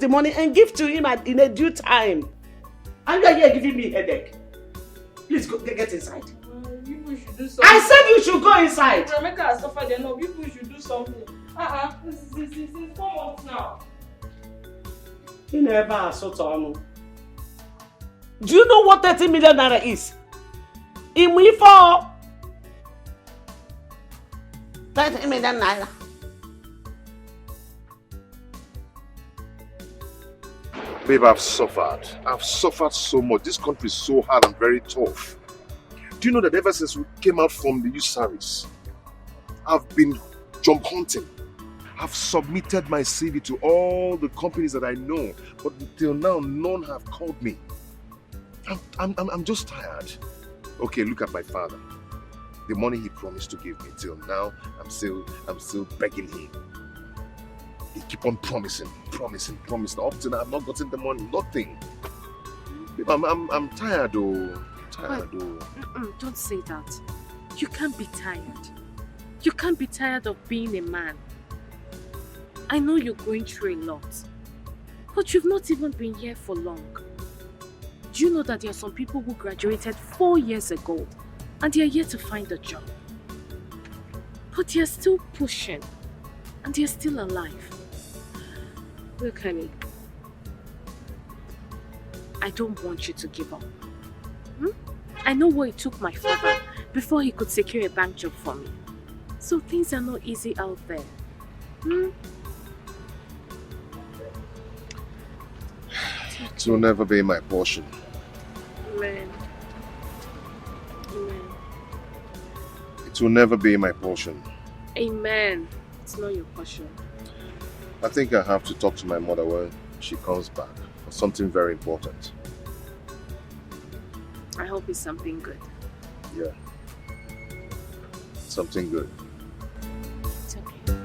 the money and give to him in a due time. And you are here giving me a headache. Please go get inside. People should do something. I said you should go inside. Rebecca has suffered enough. People should do something. This is 4 months now. You never assault on. Do you know what 30 million naira is? In me for 30 million naira. Babe, I've suffered. I've suffered so much. This country is so hard and very tough. Do you know that ever since we came out from the youth service, I've been job hunting. I've submitted my CV to all the companies that I know, but till now, none have called me. I'm just tired. Okay, look at my father. The money he promised to give me, till now, I'm still begging him. He keep on promising. Up till now, I've not gotten the money, nothing. Babe, I'm tired, though. Don't say that. You can't be tired. You can't be tired of being a man. I know you're going through a lot, but you've not even been here for long. Do you know that there are some people who graduated 4 years ago and they are yet to find a job? But they are still pushing and they are still alive. Look, honey, I don't want you to give up. I know what it took my father before he could secure a bank job for me. So things are not easy out there. It will never be my portion. Amen. It will never be my portion. Amen. It's not your portion. I think I have to talk to my mother when she comes back for something very important. I hope it's something good. Yeah. Something good. It's okay.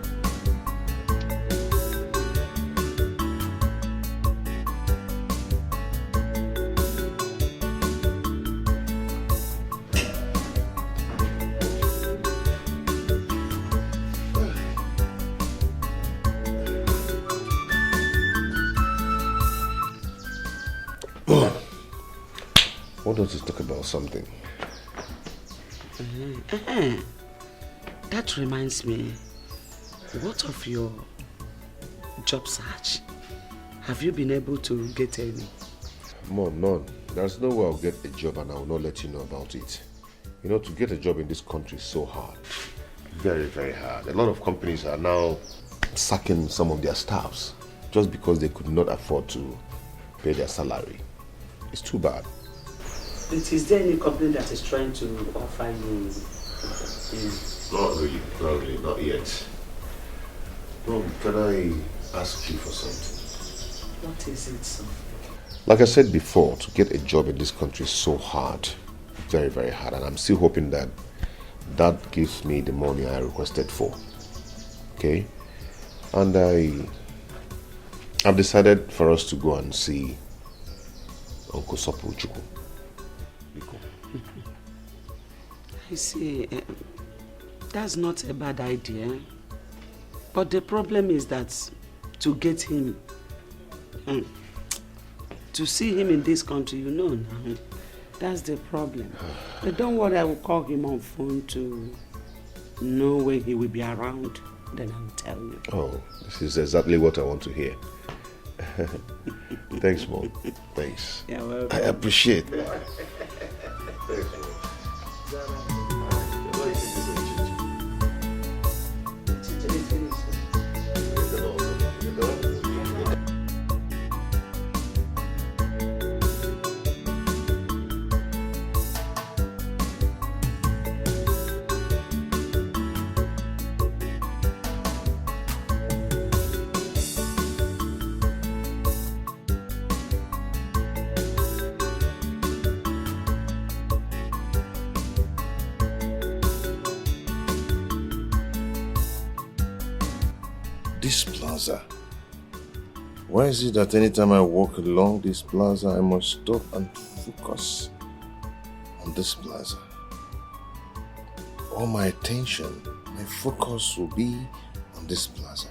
Why don't you talk about something? That reminds me, what of your job search? Have you been able to get any? Mom, none. There's no way I'll get a job and I will not let you know about it. You know, to get a job in this country is so hard. Very, very hard. A lot of companies are now sacking some of their staffs just because they could not afford to pay their salary. It's too bad. Is there any company that is trying to offer you? Not really, not yet. Mom, can I ask you for something? What is it, son? Like I said before, to get a job in this country is so hard. Very, very hard. And I'm still hoping that that gives me the money I requested for. Okay? And I've decided for us to go and see Uncle Sabotage. I see. That's not a bad idea. But the problem is that to get him, to see him in this country, you know now, that's the problem. But don't worry, I will call him on phone to know when he will be around. Then I'll tell you. Oh, this is exactly what I want to hear. Thanks, Mom. Thanks. You're welcome. I appreciate it. This plaza. Why is it that anytime I walk along this plaza, I must stop and focus on this plaza? All my attention, my focus will be on this plaza.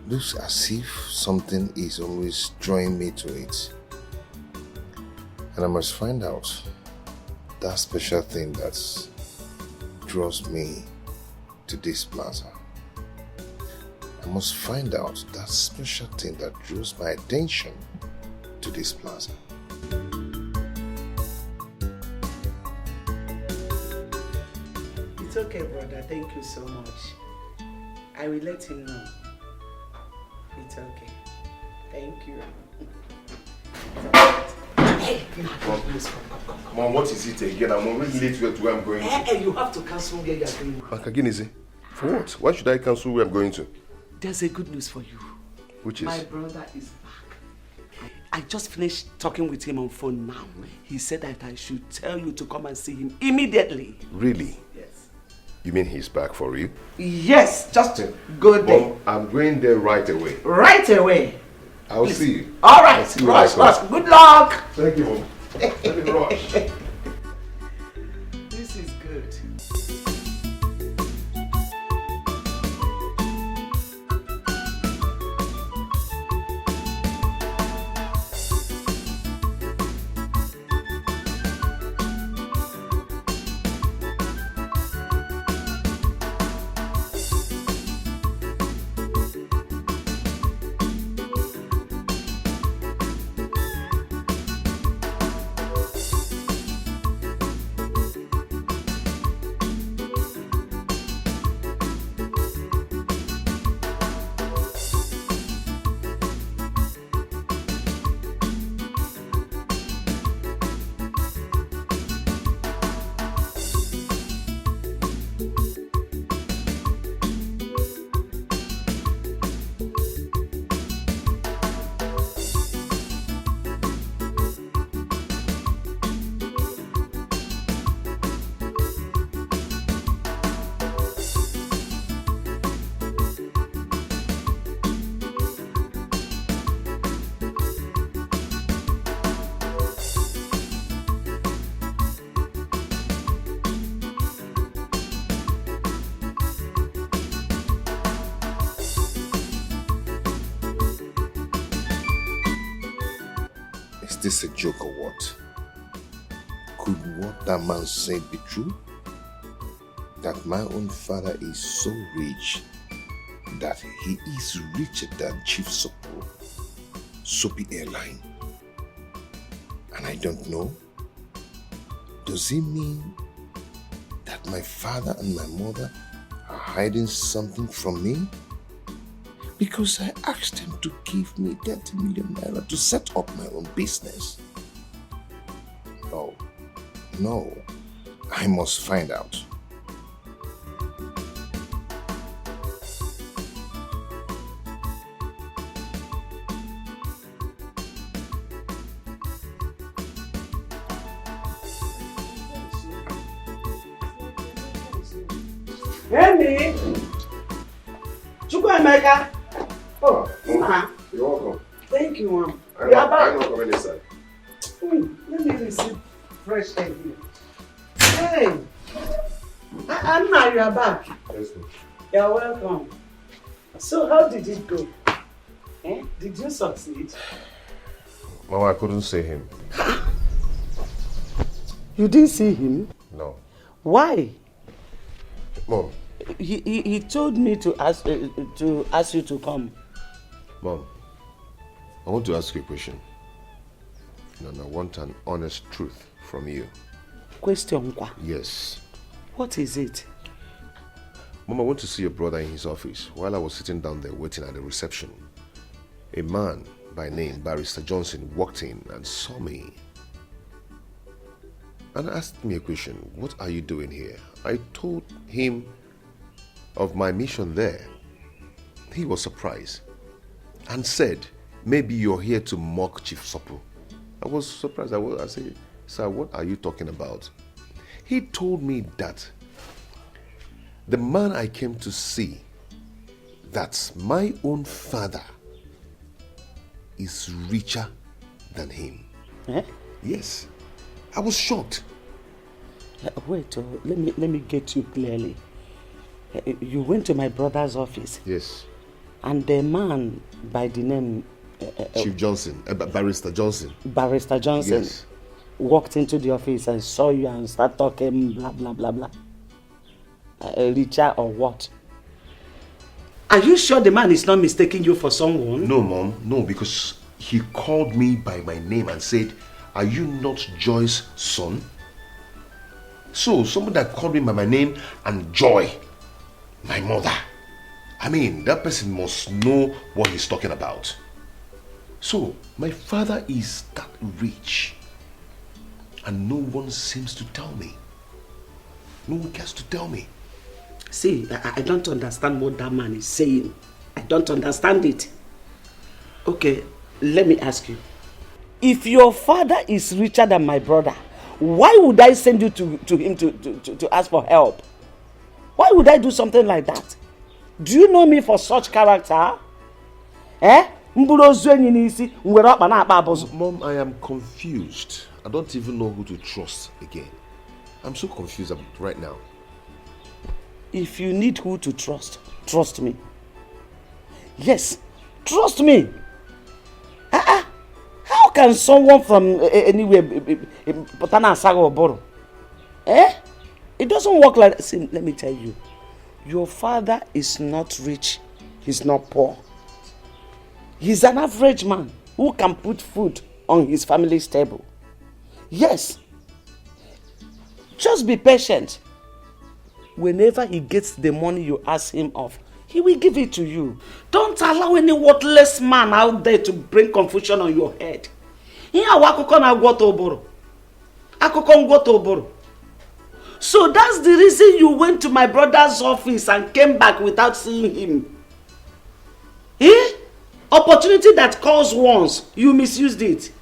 looks as if something is always drawing me to it. And I must find out that special thing that draws me to this plaza. I must find out that special thing that draws my attention to this plaza. It's okay, brother. Thank you so much. I will let him know. It's okay. Thank you. Hey, please come. Mom, what is it again? I'm already late to where I'm going to. Hey, you have to cancel where you're going. Again, for what? Why should I cancel where I'm going to? There's a good news for you. Which is? My brother is back. I just finished talking with him on phone now. He said that I should tell you to come and see him immediately. Really? Yes. You mean he's back for you? Yes, just go there. Mom, I'm going there right away. Right away. I'll see you. All right, rush. Good luck. Thank you, Mom. Let me rush. This is good. Is this a joke or what? Could what that man said be true? That my own father is so rich that he is richer than Chief Soapy Airline. And I don't know? Does it mean that my father and my mother are hiding something from me? Because I asked them to give me 30 million naira to set up my own business. No, I must find out. Amy! Chukwuemeka! Oh, you're welcome. Thank you, Mom. I'm not coming inside. Let me receive fresh air here. Hey! Anna, you are back. Yes, ma'am. You're welcome. So, how did it go? Did you succeed? Mama, I couldn't see him. You didn't see him? No. Why? Mom. He told me to ask you to come. Mom, I want to ask you a question. And I want an honest truth from you. Question? Yes. What is it? Mom, I went to see your brother in his office. While I was sitting down there waiting at the reception, a man by name Barrister Johnson walked in and saw me and asked me a question. What are you doing here? I told him of my mission there. He was surprised and said, maybe you're here to mock Chief Sopo. I was surprised. I said, sir, what are you talking about? He told me that the man I came to see, that's my own father, is richer than him. Yes. I was shocked. Wait, let me get you clearly. You went to my brother's office. Yes. and the man by the name Chief Johnson, Barrister Johnson. Barrister Johnson, Yes. walked into the office and saw you and start talking blah blah blah blah. Richard or what? Are you sure the man is not mistaking you for someone? No, Mom. No, because he called me by my name and said, "Are you not Joy's son?" So, someone that called me by my name and Joy, my mother. I mean, that person must know what he's talking about. So, my father is that rich. And no one seems to tell me. No one cares to tell me. See, I don't understand what that man is saying. I don't understand it. Okay, let me ask you. If your father is richer than my brother, why would I send you to him to ask for help? Why would I do something like that? Do you know me for such character? Eh? Mom, I am confused. I don't even know who to trust again. I'm so confused right now. If you need who to trust, trust me. Yes, trust me. How can someone from anywhere it doesn't work like that. See, let me tell you. Your father is not rich. He's not poor. He's an average man who can put food on his family's table. Yes. Just be patient. Whenever he gets the money you ask him of, he will give it to you. Don't allow any worthless man out there to bring confusion on your head. So that's the reason you went to my brother's office and came back without seeing him. Eh? Opportunity that calls once, you misused it.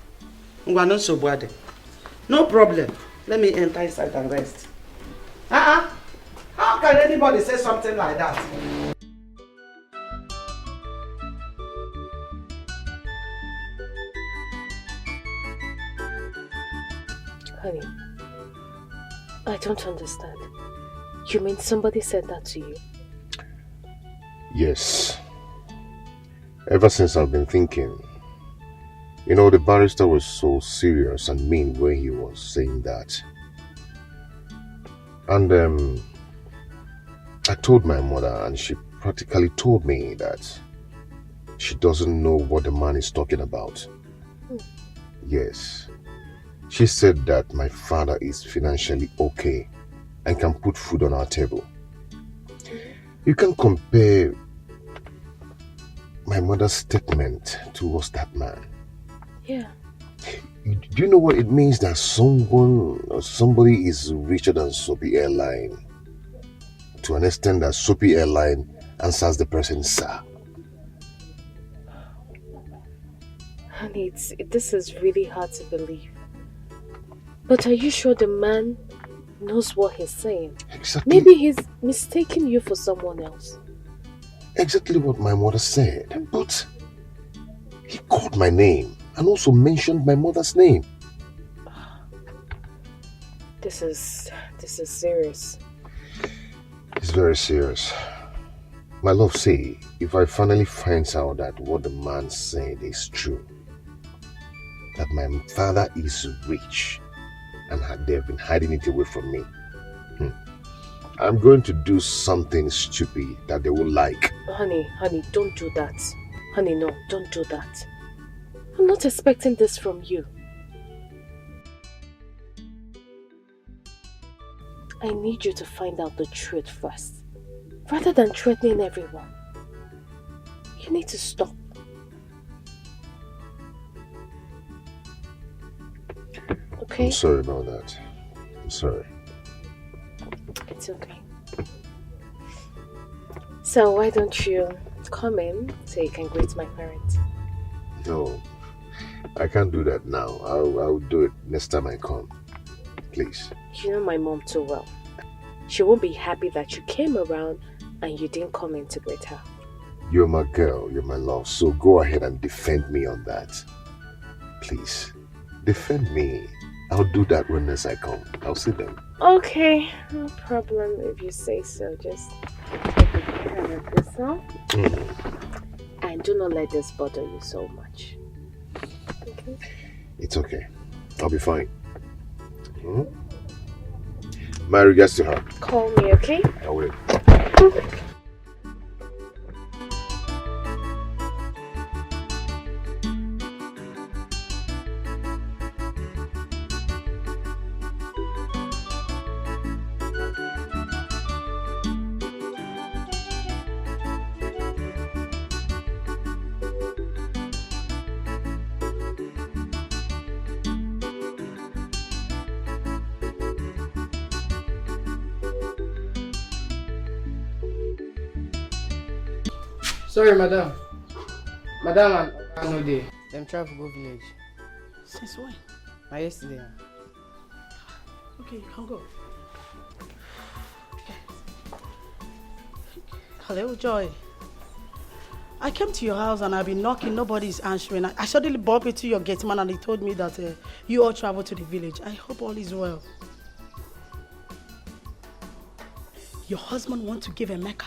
No problem. Let me enter inside and rest. How can anybody say something like that? Honey, I don't understand. You mean somebody said that to you? Yes. Ever since I've been thinking, you know, the barrister was so serious and mean when he was saying that. And I told my mother, and she practically told me that she doesn't know what the man is talking about. Yes. She said that my father is financially okay and can put food on our table. You can compare my mother's statement towards that man. Yeah. Do you know what it means that somebody is richer than Soapy Airline? To an extent that Soapy Airline answers the person, sir. Honey, this is really hard to believe. But are you sure the man knows what he's saying? Exactly. Maybe he's mistaking you for someone else. Exactly what my mother said. But he called my name and also mentioned my mother's name. This is serious. It's very serious. My love, say, if I finally find out that what the man said is true, that my father is rich and they've been hiding it away from me, I'm going to do something stupid that they will like. Honey, don't do that. Honey, no, don't do that. I'm not expecting this from you. I need you to find out the truth first, rather than threatening everyone. You need to stop. Okay? I'm sorry about that. I'm sorry. It's okay. So why don't you come in so you can greet my parents? No, I can't do that now. I'll do it next time I come. Please. You know my mom too well. She won't be happy that you came around and you didn't come in to greet her. You're my girl, you're my love, so go ahead and defend me on that. Please, defend me. I'll do that when next I come. I'll see them. Okay, no problem if you say so. Just take care of this, huh? fine. Do not let this bother you so much. Okay? It's okay. I'll be fine. Hmm? My regards to her. Call me, okay? I will. Sorry, madam. Madam and no day. Them travel go village. Since when? Yesterday. Okay, you can go. Hello, Joy. I came to your house and I've been knocking, nobody's answering. I suddenly bumped into your gate man and he told me that you all travel to the village. I hope all is well. Your husband wants to give Emeka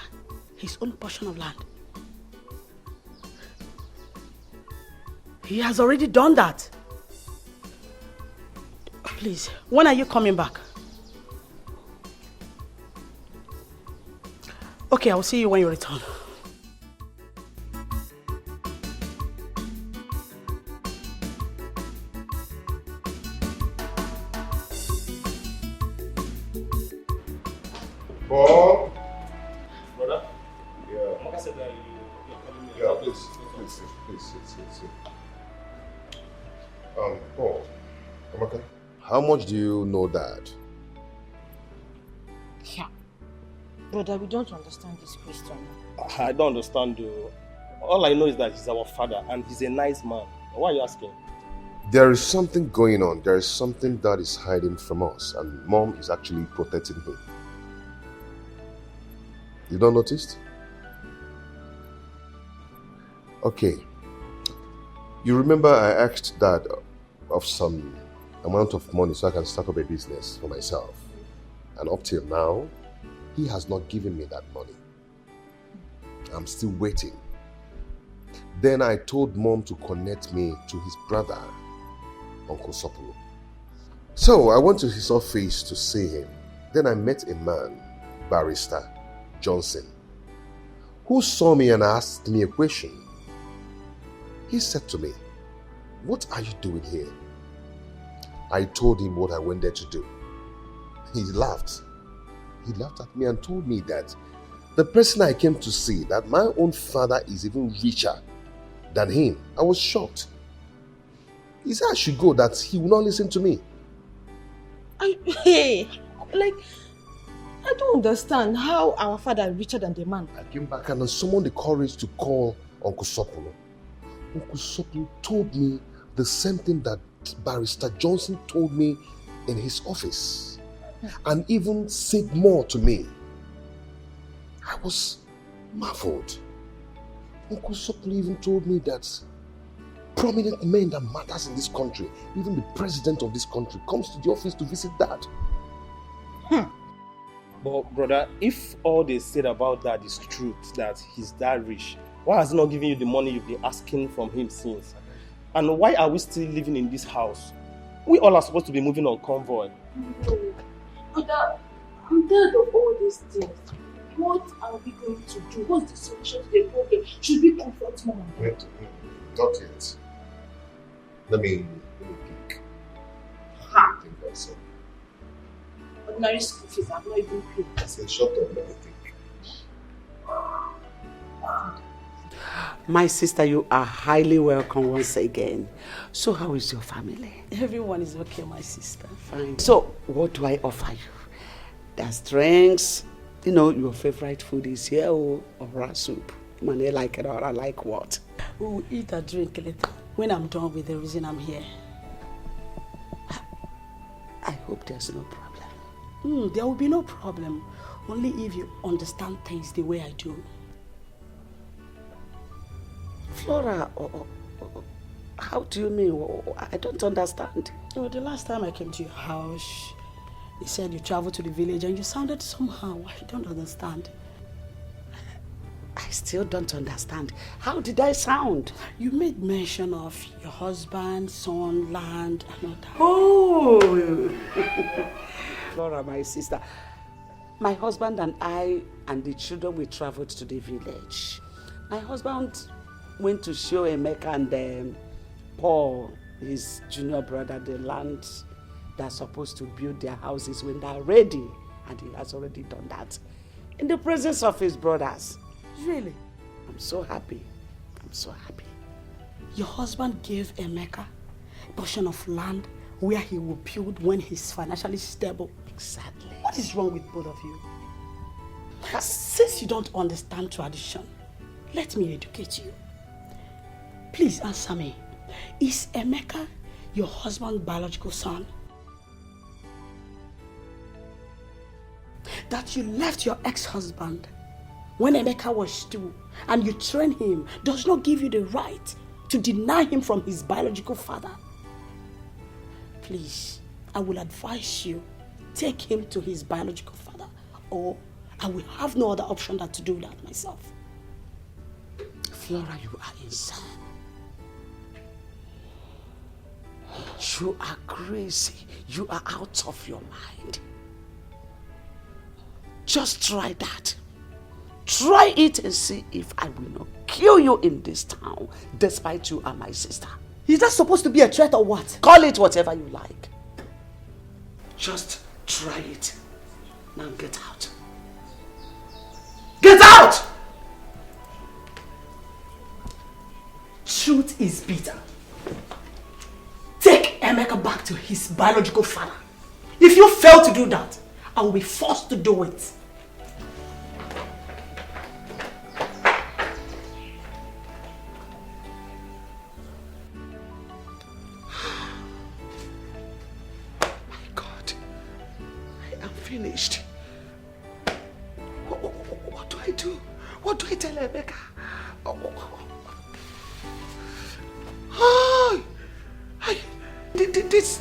his own portion of land. He has already done that. Please, when are you coming back? Okay, I'll see you when you return. Paul? Brother? Yeah. Amaka said that you're calling me. Yeah, please sit. Paul. Amaka, how much do you know Dad? Yeah. Brother, we don't understand this question. I don't understand though. All I know is that he's our father and he's a nice man. Why are you asking? There is something going on. There is something that is hiding from us, and Mom is actually protecting him. You don't notice? Okay. You remember I asked Dad of some amount of money so I can start up a business for myself. And up till now, he has not given me that money. I'm still waiting. Then I told Mom to connect me to his brother, Uncle Sopolo. So I went to his office to see him. Then I met a man, Barrister Johnson, who saw me and asked me a question. He said to me, "What are you doing here?" I told him what I went there to do. He laughed. He laughed at me and told me that the person I came to see, that my own father is even richer than him. I was shocked. He said I should go, that he will not listen to me. I don't understand how our father is richer than the man. I came back and I summoned the courage to call Uncle Sopolo. Uncle Sopolo told me the same thing that Barrister Johnson told me in his office, and even said more to me. I was marveled. Uncle Sopolo even told me that prominent men that matters in this country, even the president of this country, comes to the office to visit Dad. But brother, if all they said about that is truth, that he's that rich, why has he not given you the money you've been asking from him since? And why are we still living in this house? We all are supposed to be moving on convoy. No. Brother, I'm tired of all these things. What are we going to do? What's the solution to the problem? Should we confront Mom? Wait, not yet. Let me think. Ha! Think also. Ordinary school fees have not even paid. I said, shut up, let me think. My sister, you are highly welcome once again. So how is your family? Everyone is okay, my sister. Fine. So what do I offer you? There's drinks. You know, your favorite food is here, or soup. Man, I like it or I like what? We will eat and drink later when I'm done with the reason I'm here. I hope there's no problem. There will be no problem. Only if you understand things the way I do. Flora, how do you mean? I don't understand. Well, the last time I came to your house, you said you traveled to the village and you sounded somehow. I don't understand. I I still don't understand. How did I sound? You made mention of your husband, son, land, and all that. Oh! Flora, my sister. My husband and I and the children, we traveled to the village. My husband went to show Emeka and Paul, his junior brother, the land they're supposed to build their houses when they're ready. And he has already done that in the presence of his brothers. Really? I'm so happy. I'm so happy. Your husband gave Emeka a portion of land where he will build when he's financially stable. Exactly. What is wrong with both of you? Since you don't understand tradition, let me educate you. Please answer me. Is Emeka your husband's biological son? That you left your ex-husband when Emeka was 2 and you trained him does not give you the right to deny him from his biological father. Please, I will advise you, take him to his biological father, or I will have no other option than to do that myself. Flora, you are insane. You are crazy. You are out of your mind. Just try that. Try it and see if I will not kill you in this town, despite you are my sister. Is that supposed to be a threat or what? Call it whatever you like. Just try it. Now get out. Get out! Truth is bitter. Take Emeka back to his biological father. If you fail to do that, I will be forced to do it. Finished. What do I do? What do I tell Rebecca?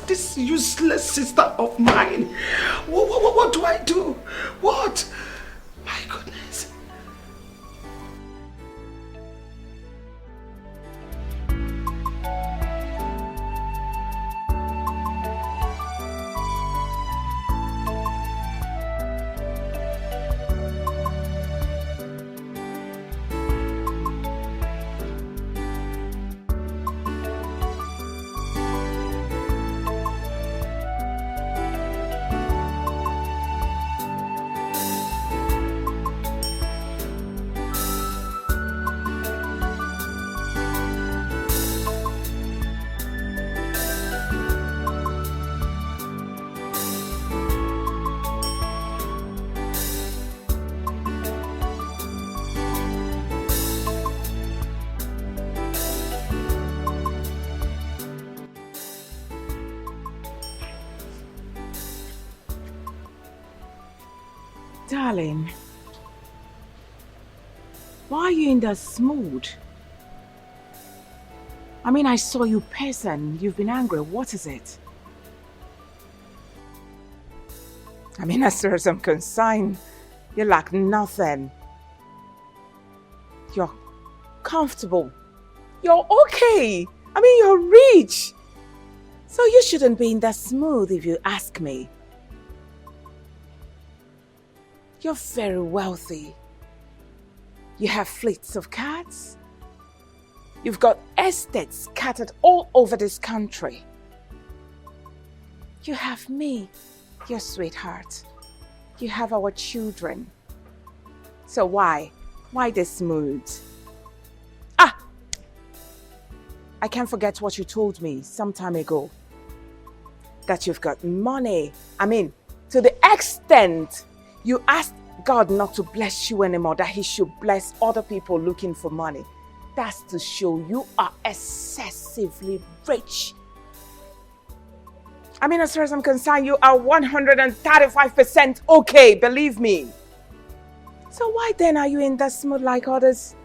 This useless sister of mine. What do I do? What? My goodness. Darling, why are you in this mood? I mean, I saw you person. You've been angry. What is it? I mean, as far as I'm concerned, you lack nothing. You're comfortable. You're okay. I mean, you're rich. So you shouldn't be in that mood if you ask me. You're very wealthy. You have fleets of cats. You've got estates scattered all over this country. You have me, your sweetheart. You have our children. So why? Why this mood? Ah! I can't forget what you told me some time ago. That you've got money. I mean, to the extent you asked God not to bless you anymore, that He should bless other people looking for money. That's to show you are excessively rich. I mean, as far as I'm concerned, you are 135% okay, believe me. So why then are you in this mood like others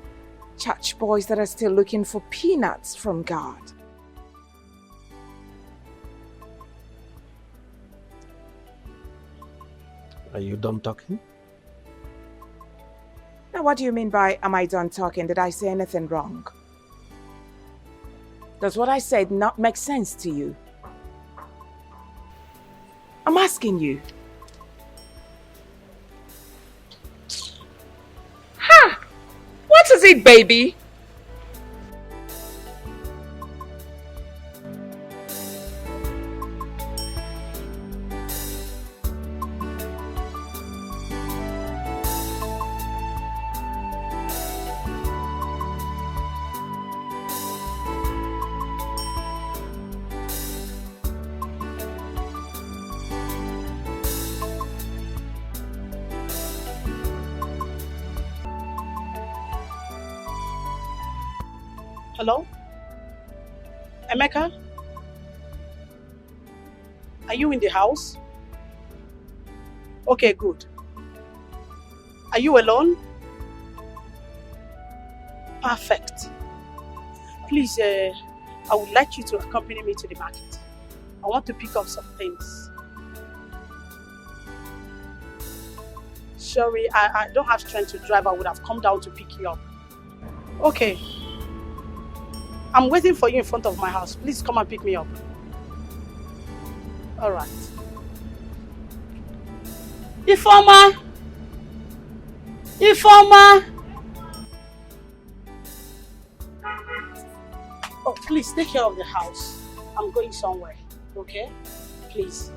church boys that are still looking for peanuts from God? Are you done talking? Now Now, what do you mean by, am I done talking? Did I say anything wrong? Does what I said not make sense to you? I'm asking you. Ha! What is it, baby? Hello? Emeka? Are you in the house? Okay, good. Are you alone? Perfect. Please, I would like you to accompany me to the market. I want to pick up some things. Sorry, I don't have strength to drive. I would have come down to pick you up. Okay. I'm waiting for you in front of my house. Please come and pick me up. All right. Ifeoma! Ifeoma! Oh, please take care of the house. I'm going somewhere, okay? Please.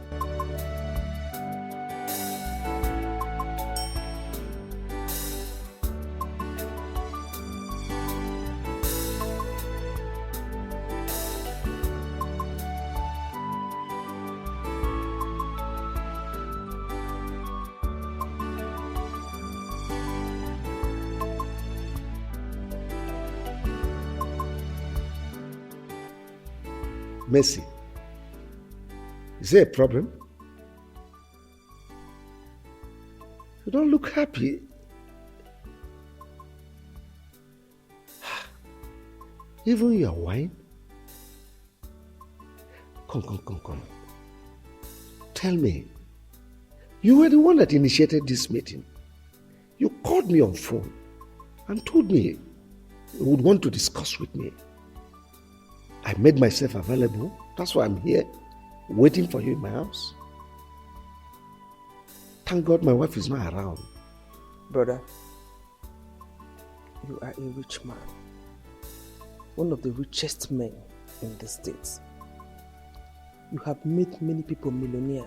Mercy, is there a problem? You don't look happy. Even your wine? Come. Tell me, you were the one that initiated this meeting. You called me on phone and told me you would want to discuss with me. I made myself available. That's why I'm here, waiting for you in my house. Thank God my wife is not around. Brother, you are a rich man. One of the richest men in the States. You have made many people millionaires.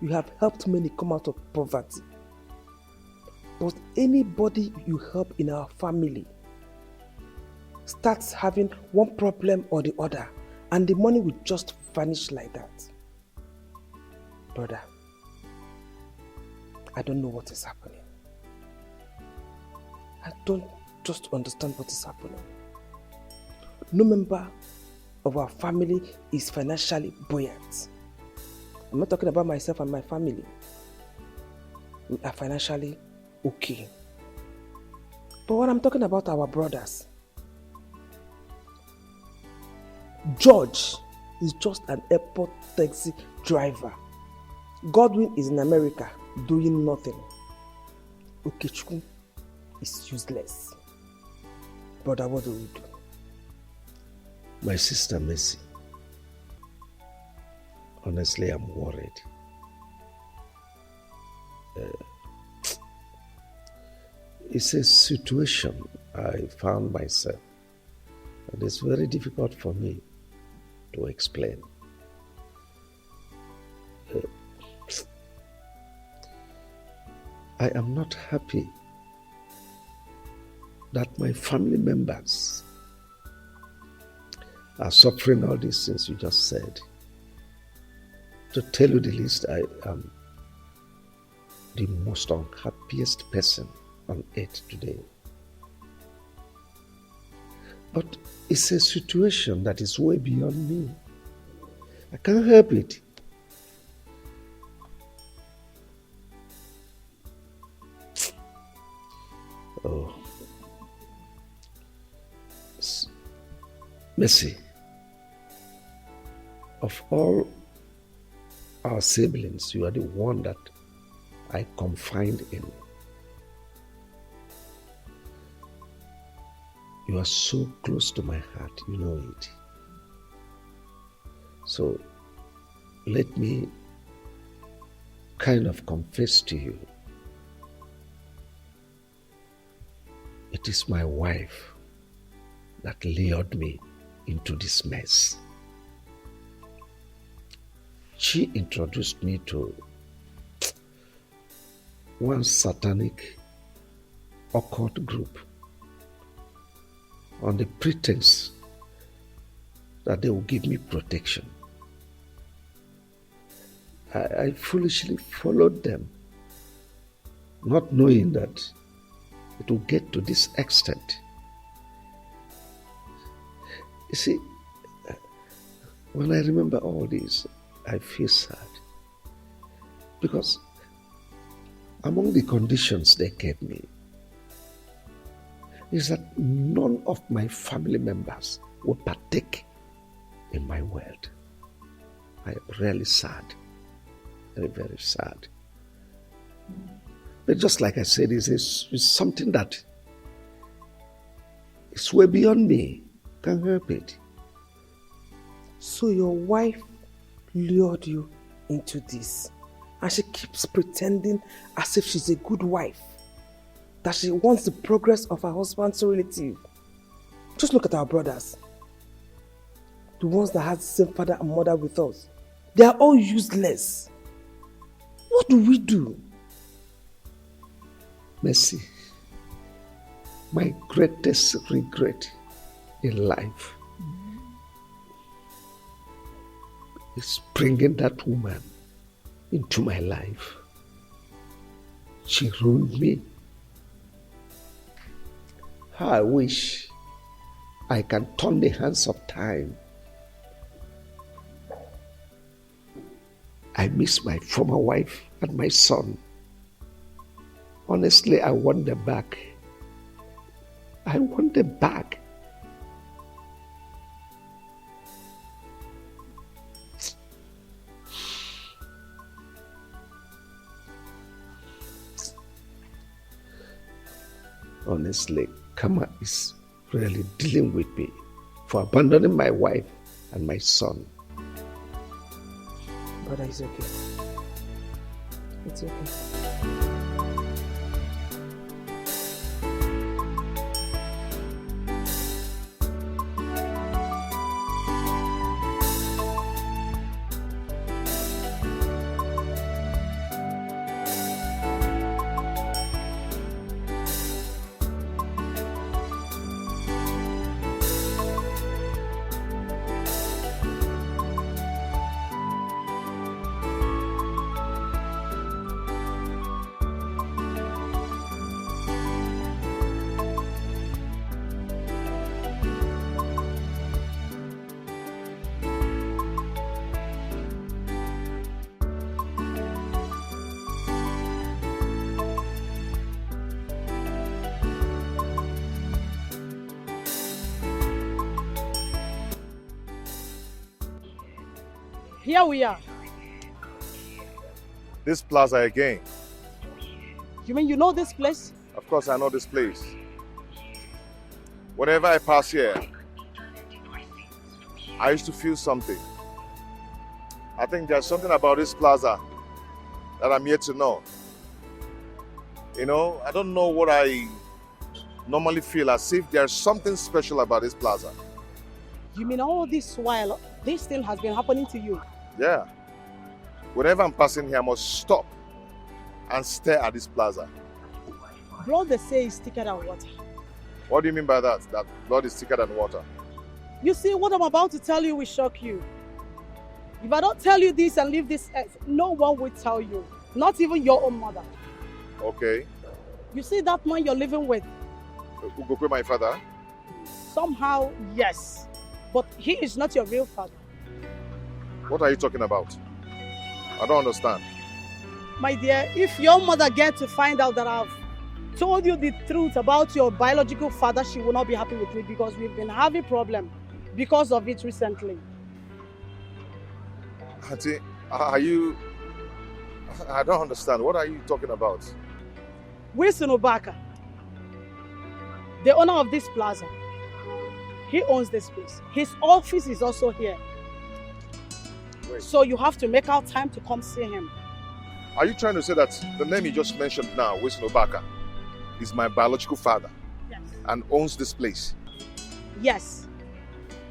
You have helped many come out of poverty. But anybody you help in our family starts having one problem or the other, and the money will just vanish like that. Brother, I don't know what is happening. I don't just understand what is happening. No member of our family is financially buoyant. I'm not talking about myself and my family. We are financially okay. But when I'm talking about our brothers, George is just an airport taxi driver. Godwin is in America doing nothing. Okechukwu is useless. Brother, what do we do? My sister Mercy, honestly, I'm worried. It's a situation I found myself, and it's very difficult for me to explain. I am not happy that my family members are suffering all these things you just said. To tell you the least, I am the most unhappiest person on earth today. But it's a situation that is way beyond me. I can't help it. Oh. Mercy, of all our siblings, you are the one that I confide in. You are so close to my heart, you know it. So let me kind of confess to you. It is my wife that lured me into this mess. She introduced me to one satanic occult group on the pretense that they will give me protection. I foolishly followed them, not knowing that it will get to this extent. You see, when I remember all this, I feel sad. Because among the conditions they gave me is that none of my family members will partake in my world. I am really sad. Very, very sad. But just like I said, it's something that is way beyond me. Can't help it. So your wife lured you into this, and she keeps pretending as if she's a good wife, that she wants the progress of her husband's relative. Just look at our brothers, the ones that had the same father and mother with us. They are all useless. What do we do? Mercy, my greatest regret in life is bringing that woman into my life. She ruined me. How I wish I can turn the hands of time. I miss my former wife and my son. Honestly, I want them back. I want them back. Honestly, karma is really dealing with me for abandoning my wife and my son. Brother, it's okay. It's okay. Here we are. This plaza again. You mean you know this place? Of course I know this place. Whenever I pass here, I used to feel something. I think there's something about this plaza that I'm yet to know. You know, I don't know what I normally feel, as if there's something special about this plaza. You mean all this while, this thing has been happening to you? Yeah. Whenever I'm passing here, I must stop and stare at this plaza. Blood, they say, is thicker than water. What do you mean by that? That blood is thicker than water? You see, what I'm about to tell you will shock you. If I don't tell you this and leave this earth, no one will tell you. Not even your own mother. Okay. You see that man you're living with? Ugokwe, my father? Somehow, yes. But he is not your real father. What are you talking about? I don't understand. My dear, if your mother gets to find out that I've told you the truth about your biological father, she will not be happy with me, because we've been having problems because of it recently. Auntie, are you... I don't understand. What are you talking about? Wilson Obaka, the owner of this plaza, He owns this place. His office is also here. Wait. So you have to make out time to come see him. Are you trying to say that the name you just mentioned now, Winston Obaka, is my biological father? Yes. And owns this place? Yes.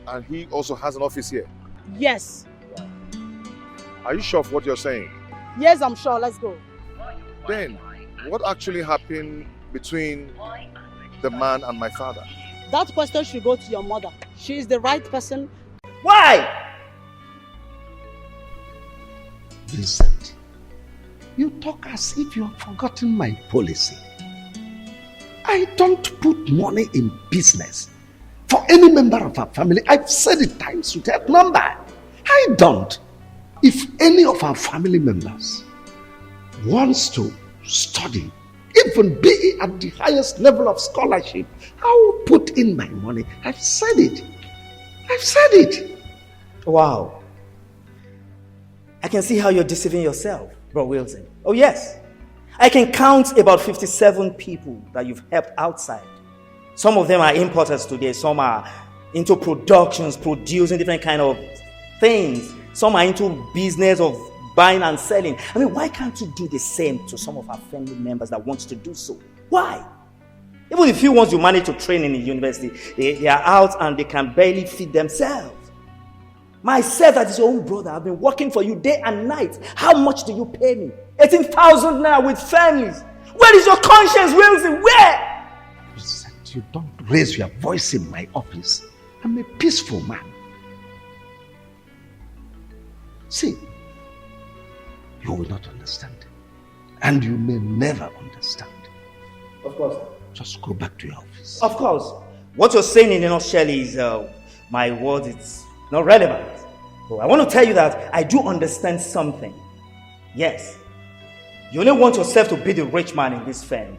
And he also has an office here? Yes. Are you sure of what you're saying? Yes, I'm sure. Let's go. Then, what actually happened between the man and my father? That question should go to your mother. She is the right person. Why? Vincent, you talk as if you have forgotten my policy. I don't put money in business for any member of our family. I've said it times without number. I don't. If any of our family members wants to study, even be at the highest level of scholarship, I will put in my money. I've said it. I've said it. Wow. I can see how you're deceiving yourself, Bro Wilson. Oh yes. I can count about 57 people that you've helped outside. Some of them are importers today. Some are into productions, producing different kind of things. Some are into business of buying and selling. I mean, why can't you do the same to some of our family members that wants to do so? Why? Even the few ones you manage to train in the university, they are out and they can barely feed themselves. Myself, that is your own brother, I've been working for you day and night. How much do you pay me? 18,000 now with families. Where is your conscience, Wilson? Where? You don't raise your voice in my office. I'm a peaceful man. See, you will not understand. And you may never understand. Of course. Just go back to your office. Of course. What you're saying in a nutshell is my word, it's not relevant. But I want to tell you that I do understand something. Yes. You only want yourself to be the rich man in this family.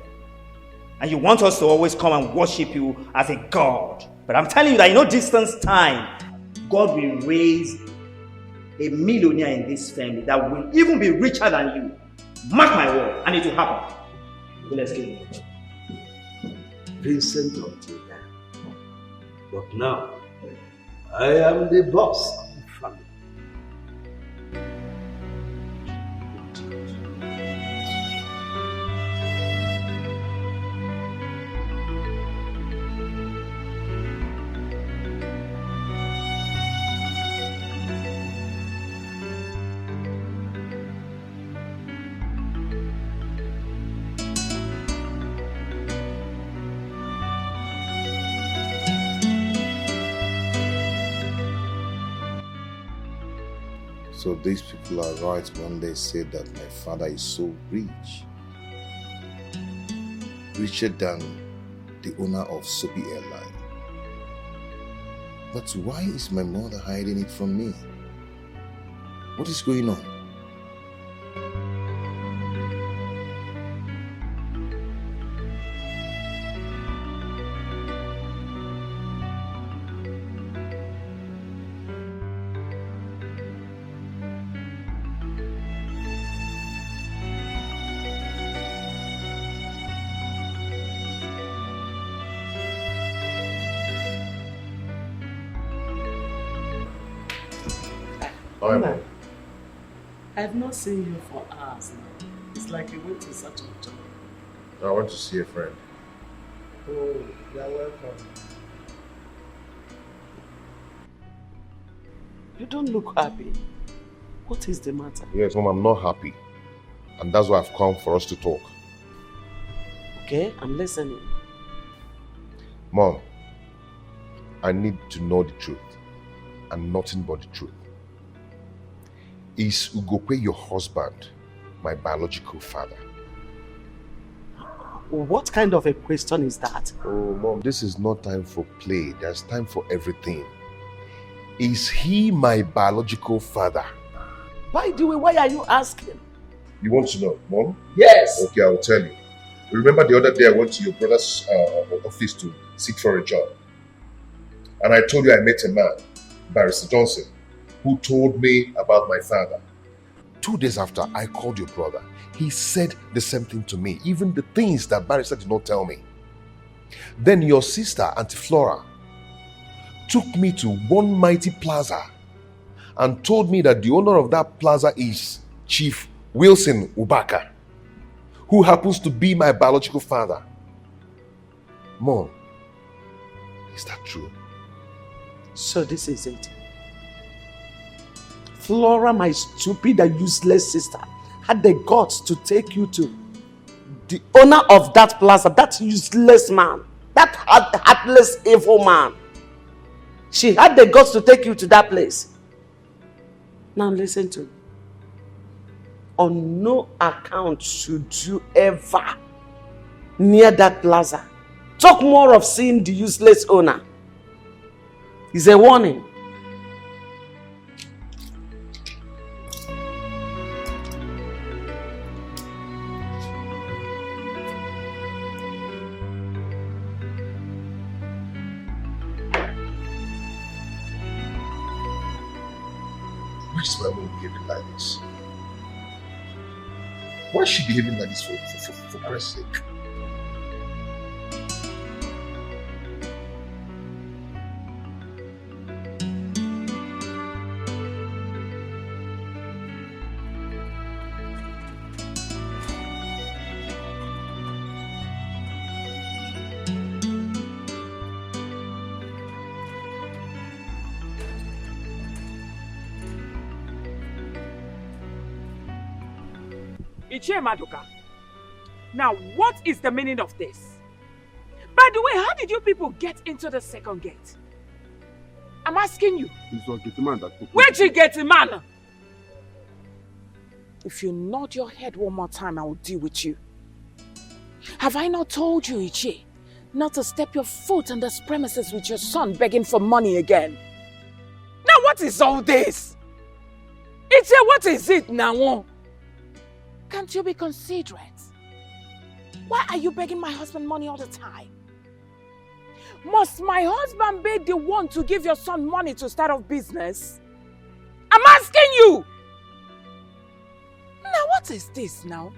And you want us to always come and worship you as a God. But I'm telling you that in no distance time, God will raise a millionaire in this family that will even be richer than you. Mark my word, and it will happen. Let's get it. Vincent until then. But now, I am the boss of the family. So these people are right when they say that my father is so rich. Richer than the owner of Soapy Airline. But why is my mother hiding it from me? What is going on? Mama, I've not seen you for hours now. It's like you went to such a job. I want to see a friend. Oh, you're welcome. You don't look happy. What is the matter? Yes, Mom, I'm not happy. And that's why I've come for us to talk. Okay, I'm listening. Mom, I need to know the truth. And nothing but the truth. Is Ugokwe your husband, my biological father? What kind of a question is that? Oh, Mom, this is not time for play. There's time for everything. Is he my biological father? By the way, why are you asking? You want to know, Mom? Yes. Okay, I'll tell you. Remember the other day I went to your brother's office to seek for a job. And I told you I met a man, Barrister Johnson, who told me about my father. 2 days after, I called your brother. He said the same thing to me, even the things that Barrister did not tell me. Then your sister, Auntie Flora, took me to one mighty plaza and told me that the owner of that plaza is Chief Wilson Ubaka, who happens to be my biological father. Mom, is that true? So this is it. Flora, my stupid and useless sister, had the guts to take you to the owner of that plaza, that useless man, that heartless, evil man. She had the guts to take you to that place. Now listen to me. On no account should you ever near that plaza talk more of seeing the useless owner. It's a warning. Which is my mom behaving like this? Why is she behaving like this for Christ's sake? Ichie Maduka, now what is the meaning of this? By the way, how did you people get into the second gate? I'm asking you. It's a gate man that took Where'd you get man? If you nod your head one more time, I will deal with you. Have I not told you, Ichie, not to step your foot on this premises with your son begging for money again? Now what is all this? Ichie, what is it now? Can't you be considerate? Why are you begging my husband money all the time? Must my husband be the one to give your son money to start off business? I'm asking you! Now what is this now?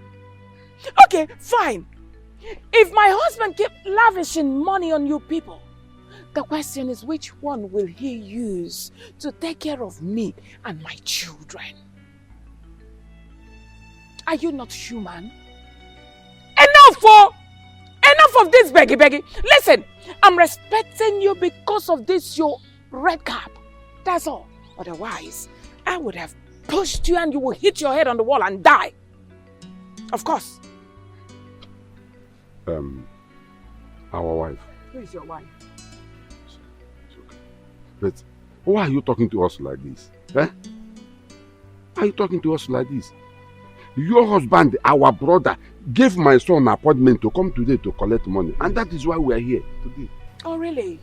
Okay, fine. If my husband keep lavishing money on you people, the question is which one will he use to take care of me and my children? Are you not human? Enough of this beggy. Listen, I'm respecting you because of this your red cap. That's all. Otherwise, I would have pushed you and you will hit your head on the wall and die. Of course. Our wife. Who is your wife? It's okay. But why are you talking to us like this? Eh? Why are you talking to us like this? Your husband, our brother, gave my son an appointment to come today to collect money. And that is why we are here today. Oh, really?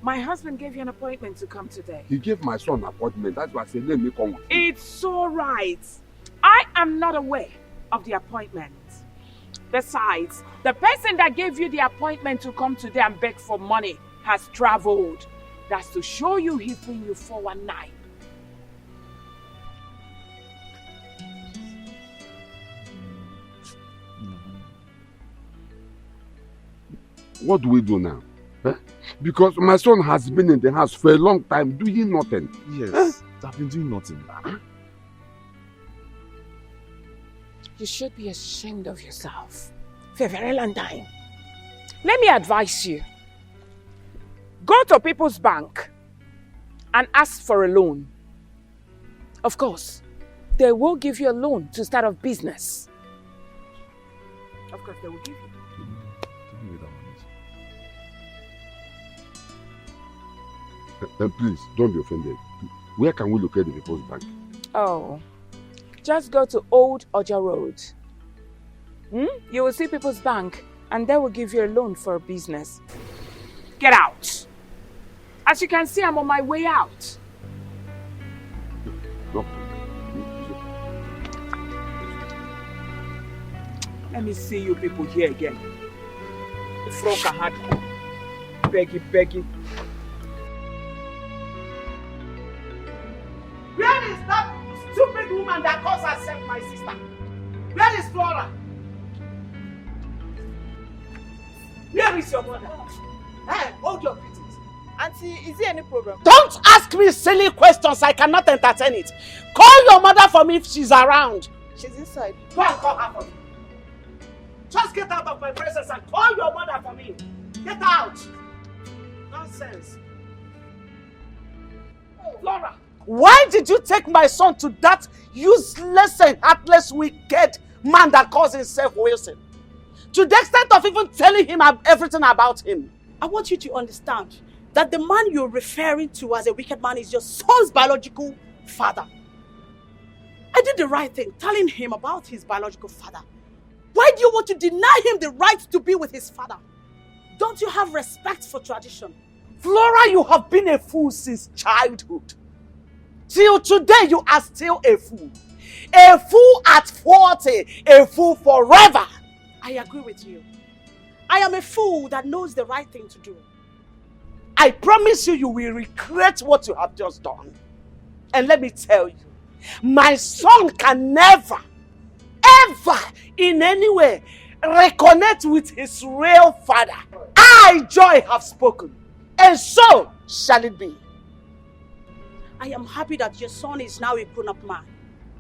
My husband gave you an appointment to come today. He gave my son an appointment. That's why I said, let me come with you. It's all right. I am not aware of the appointment. Besides, the person that gave you the appointment to come today and beg for money has traveled. That's to show you he's bringing you 419. What do we do now? Eh? Because my son has been in the house for a long time doing nothing. Yes, I've been doing nothing. You should be ashamed of yourself for a very long time. Let me advise you. Go to People's Bank and ask for a loan. Of course, they will give you a loan to start a business. Of course, they will give you. Please, don't be offended. Where can we locate the People's Bank? Oh, just go to Old Oja Road. You will see People's Bank and they will give you a loan for a business. Get out. As you can see, I'm on my way out. No. Let me see you people here again. The Froka had beggy. Where is that stupid woman that calls herself my sister? Where is Flora? Where is your mother? Hey, hold your critics. Auntie, is there any problem? Don't ask me silly questions. I cannot entertain it. Call your mother for me if she's around. She's inside. Go and call her for me. Just get out of my presence and call your mother for me. Get out. Nonsense. Flora, why did you take my son to that useless and heartless, wicked man that calls himself Wilson? To the extent of even telling him everything about him. I want you to understand that the man you're referring to as a wicked man is your son's biological father. I did the right thing, telling him about his biological father. Why do you want to deny him the right to be with his father? Don't you have respect for tradition? Flora, you have been a fool since childhood. Till today, you are still a fool. A fool at 40, a fool forever. I agree with you. I am a fool that knows the right thing to do. I promise you, you will regret what you have just done. And let me tell you, my son can never, ever, in any way, reconnect with his real father. I, Joy, have spoken, and so shall it be. I am happy that your son is now a grown-up man,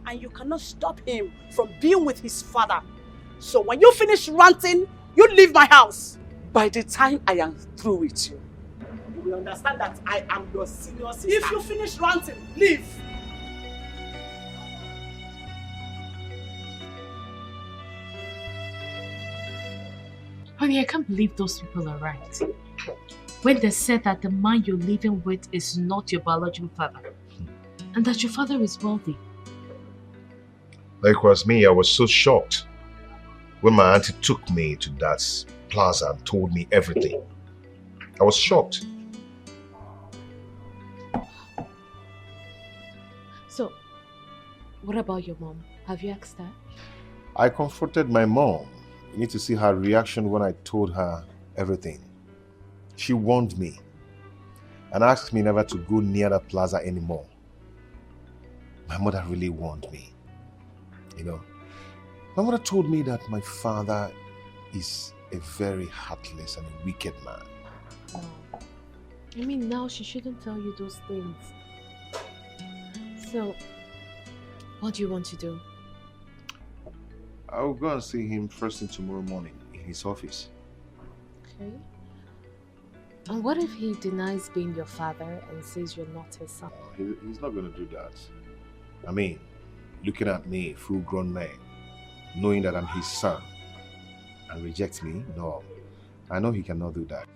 and you cannot stop him from being with his father. So when you finish ranting, you leave my house. By the time I am through with you, you will understand that I am your senior sister. If you finish ranting, leave. Honey, I can't believe those people are right. When they said that the man you're living with is not your biological father, and that your father is wealthy. Like it was me, I was so shocked when my auntie took me to that plaza and told me everything. I was shocked. So, what about your mom? Have you asked her? I confronted my mom. You need to see her reaction when I told her everything. She warned me and asked me never to go near that plaza anymore. My mother really warned me. You know, my mother told me that my father is a very heartless and a wicked man. Oh. I mean, now she shouldn't tell you those things. So, what do you want to do? I'll go and see him first thing tomorrow morning in his office. Okay. And what if he denies being your father and says you're not his son? He's not going to do that. I mean, looking at me, full-grown man, knowing that I'm his son, and reject me? No. I know he cannot do that.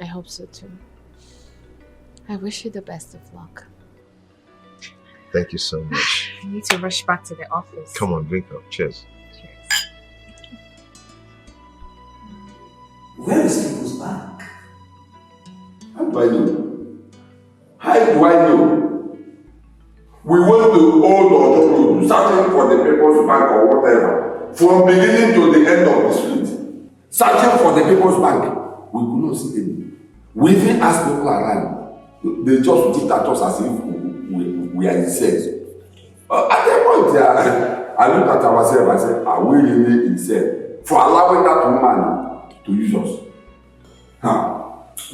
I hope so too. I wish you the best of luck. Thank you so much. I need to rush back to the office. Come on, drink up. Cheers. Where is People's Bank? How do I know? How do I know? We went to Old Ojo, searching for the People's Bank or whatever, from beginning to the end of the street. Searching for the People's Bank. We could not see any. We even asked people around. They just looked at us as if we are insane. At that point, I looked at ourselves and said, are we really insane for allowing that woman to use us? Huh?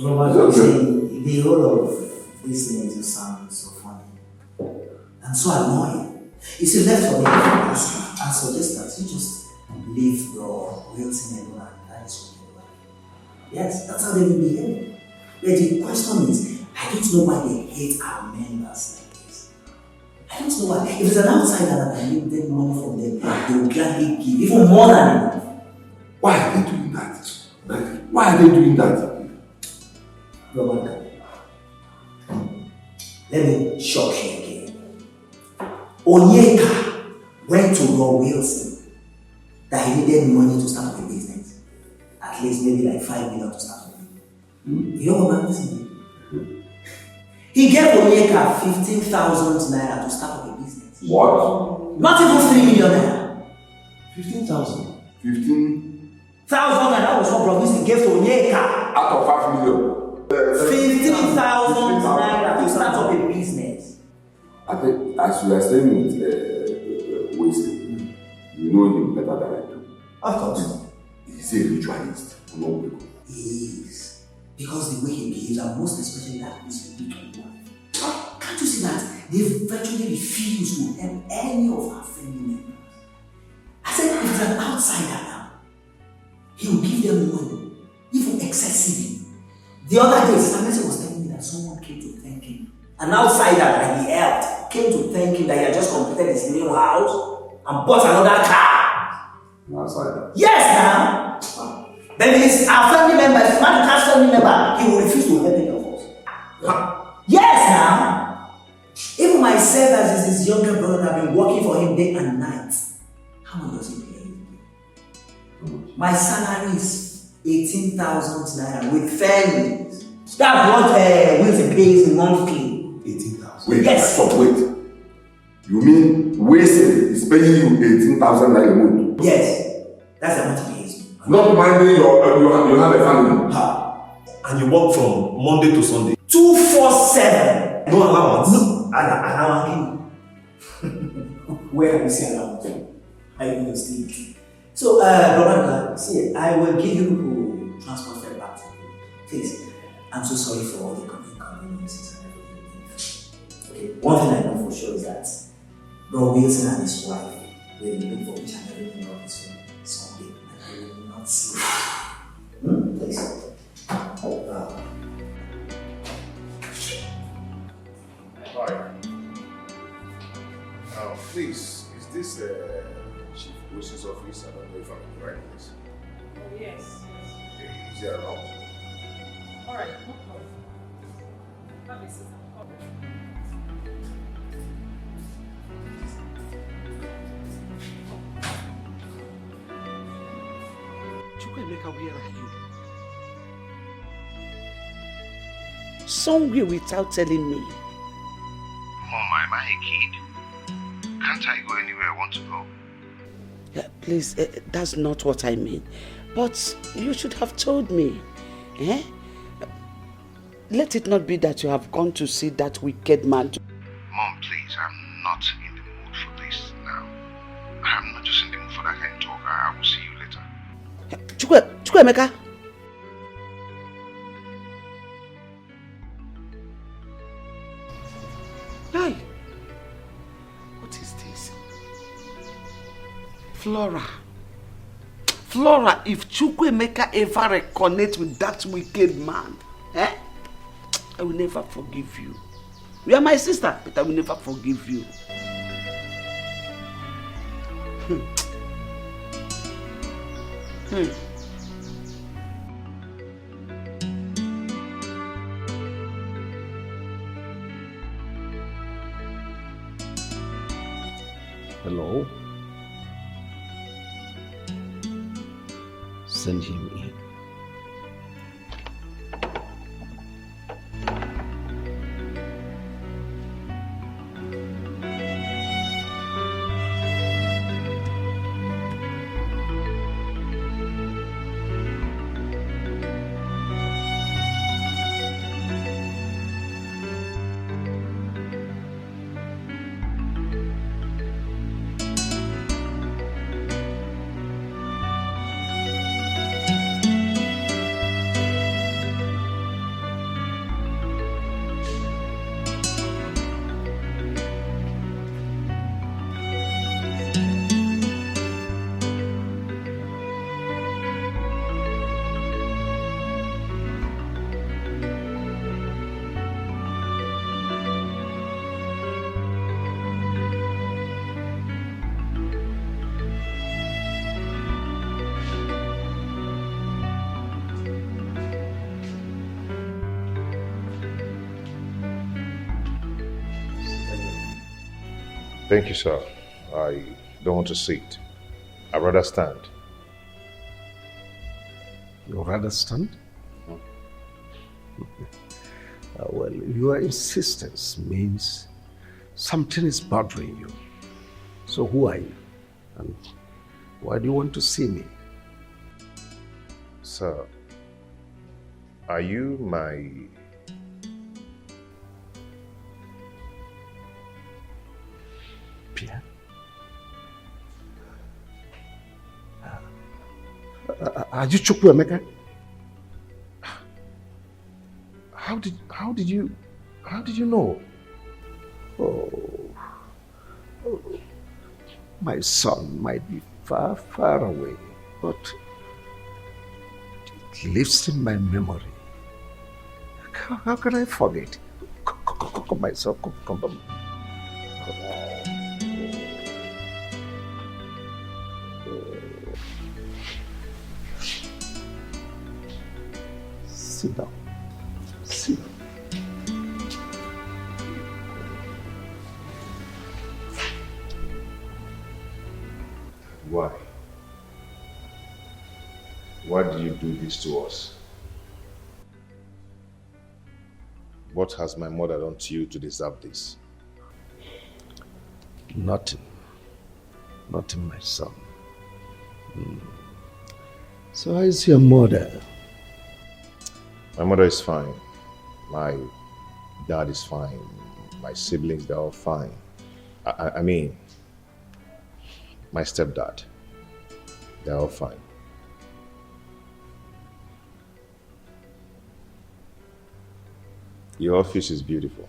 Robert, the whole of this thing just sounds so funny and so annoying. It's left for me to suggest that you just leave your Wilson alone and that is what you do. Yes, that's how they will behave. But the question is, I don't know why they hate our members like this. I don't know why. If it's an outsider that I need them money from them, they will gladly give even more than enough. Why are they doing that? Why are they doing that? Robert, let me shock you again. Onyeka went to Roy Wilson that he needed money to start up a business. At least maybe like 5 million to start up. You know what I'm saying? He gave Onyeka 15,000 naira to start up a business. What? Not even 3 million naira. 15,000. 15,000 and that was what Robinson gave to Onyeka. Out of 5 million. 15,000 naira to start up a business. I think as you are staying with Winston, you know him better than I do. Of course. He's a ritualist. He is. Because the way he behaves, and most especially that his wicked wife. Can't you see that they virtually refuse to help any of our family members? I said, if it's an outsider now, he will give them money, even excessively. The other day, Sister Mercy was telling me that someone came to thank him. An outsider that he helped came to thank him that he had just completed his new house and bought another car. An outsider? Yes, now. Then it's our family member, if Marital's family member, he will refuse to help any of us. Yes, now. Even myself, as his younger brother, I've been working for him day and night. How much does he pay? My salary is 18,000 naira with families. That's what Wilson pays monthly. 18,000? Wait, yes. Stop, wait. You mean Wilson is paying you 18,000 naira a month? Yes. That's the amount he pays. Not minding you have a family. And you work from Monday to Sunday? 247. No allowance? No. Allowance. Where have you seen allowance? I even still. So, brother, see, I will give you transport fare back to you. Please, I'm so sorry for all the inconveniences and everything. Okay, one thing I know for sure is that Bro Wilson and his wife will look for each and every member of his family someday, and I will not see it. Please. Hi. Please, is this Chief Wilson's office? I don't know if I'm in the right place. Oh, yes. Okay, is he around? Alright, no problem. Let me see. Chukwemeka, where are you? Somewhere without telling me. Mom, am I a kid? Can't I go anywhere I want to go? Yeah, please, that's not what I mean. But you should have told me. Eh? Let it not be that you have gone to see that wicked man. Mom, please, I'm not in the mood for this now. I'm not just in the mood for that kind of talk. I will see you later. Chukwemeka. Hi. What is this? Flora. Flora, if Chukwemeka ever reconnect with that wicked man, I will never forgive you. You are my sister, but I will never forgive you. Hello? Send him in. Thank you, sir. I don't want to sit. I'd rather stand. You rather stand? Well, your insistence means something is bothering you. So who are you? And why do you want to see me? Sir, are you my... Pierre? Are you Chukwemeka? did you know? Oh, my son might be far, far away, but it lives in my memory. How can I forget? Come, my son, come. Sit down. Sit down. Why? Why do you do this to us? What has my mother done to you to deserve this? Nothing. Nothing, my son. So how is your mother? My mother is fine. My dad is fine. My siblings, they're all fine. I mean, my stepdad, they're all fine. Your office is beautiful.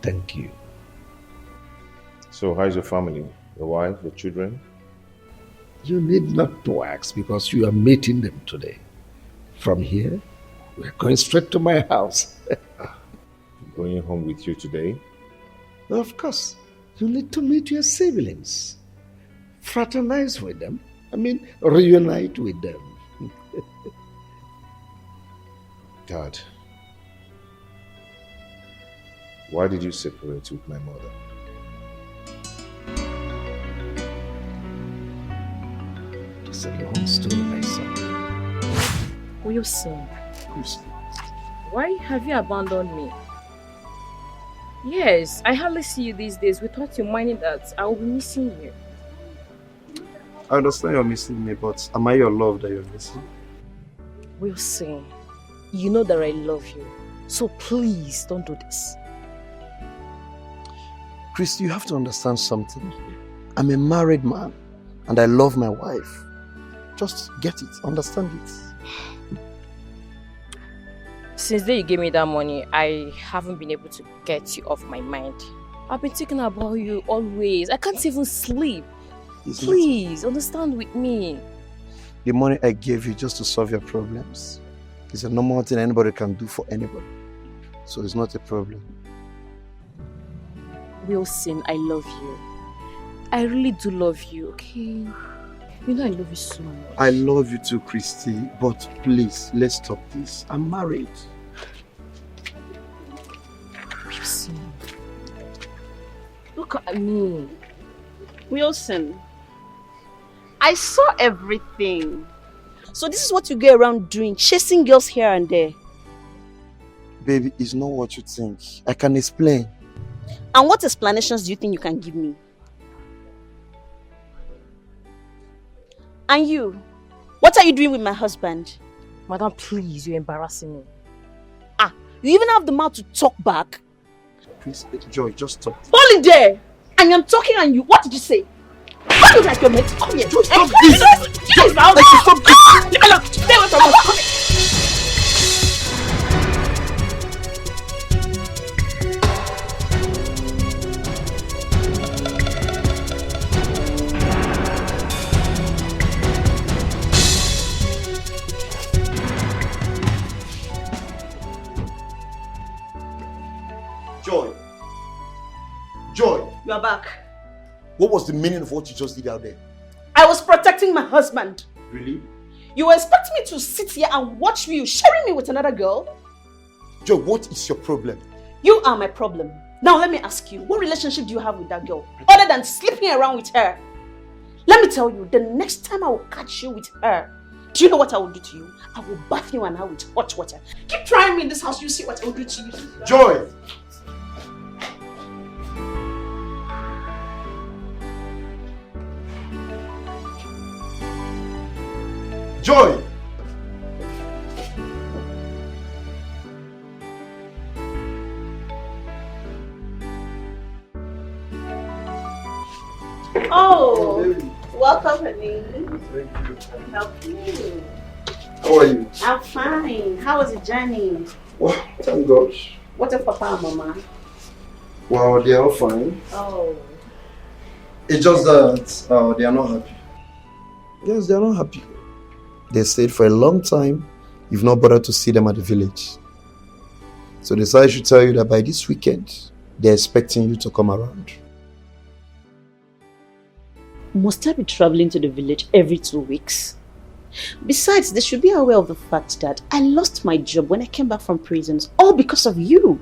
Thank you. So how's your family? Your wife, your children? You need not to ask because you are meeting them today. From here, we're going straight to my house. Going home with you today? Of course. You need to meet your siblings. Fraternize with them. Reunite with them. Dad, why did you separate with my mother? It's a long story, my son. Wilson, why have you abandoned me? Yes, I hardly see you these days without you minding that I will be missing you. I understand you're missing me, but am I your love that you're missing? Wilson, you know that I love you, so please don't do this. Chris, you have to understand something. I'm a married man and I love my wife. Just get it, understand it. Since the day you gave me that money, I haven't been able to get you off my mind. I've been thinking about you always. I can't even sleep. Please, understand with me. The money I gave you just to solve your problems is a normal thing anybody can do for anybody. So it's not a problem. Wilson, I love you. I really do love you, okay? You know I love you so much. I love you too, Christy, but please, let's stop this. I'm married. Wilson, look at me. Wilson, I saw everything. So this is what you go around doing, chasing girls here and there. Baby, it's not what you think. I can explain. And what explanations do you think you can give me? And you, what are you doing with my husband? Madam, please, you're embarrassing me. You even have the mouth to talk back? Please, Joy, just stop. Hold it there! And I'm talking and you, what did you say? What look like your mate? Come here. Joy, stop this! Joy, stop this! Stay away from us. Come here. Joy! You are back. What was the meaning of what you just did out there? I was protecting my husband. Really? You were expecting me to sit here and watch you sharing me with another girl? Joy, what is your problem? You are my problem. Now let me ask you, what relationship do you have with that girl? Other than sleeping around with her? Let me tell you, the next time I will catch you with her, do you know what I will do to you? I will bath you and her with hot water. Keep trying me in this house, you see what I will do to you. Joy! Joy! Oh, welcome, honey. Thank you. Help you. How are you? I'm fine. How was the journey? Well, thank God. What if Papa and Mama? Well, they are all fine. Oh. It's just that they are not happy. Yes, they are not happy. They stayed for a long time. You've not bothered to see them at the village. So they said I should tell you that by this weekend, they're expecting you to come around. Must I be traveling to the village every 2 weeks? Besides, they should be aware of the fact that I lost my job when I came back from prisons, all because of you.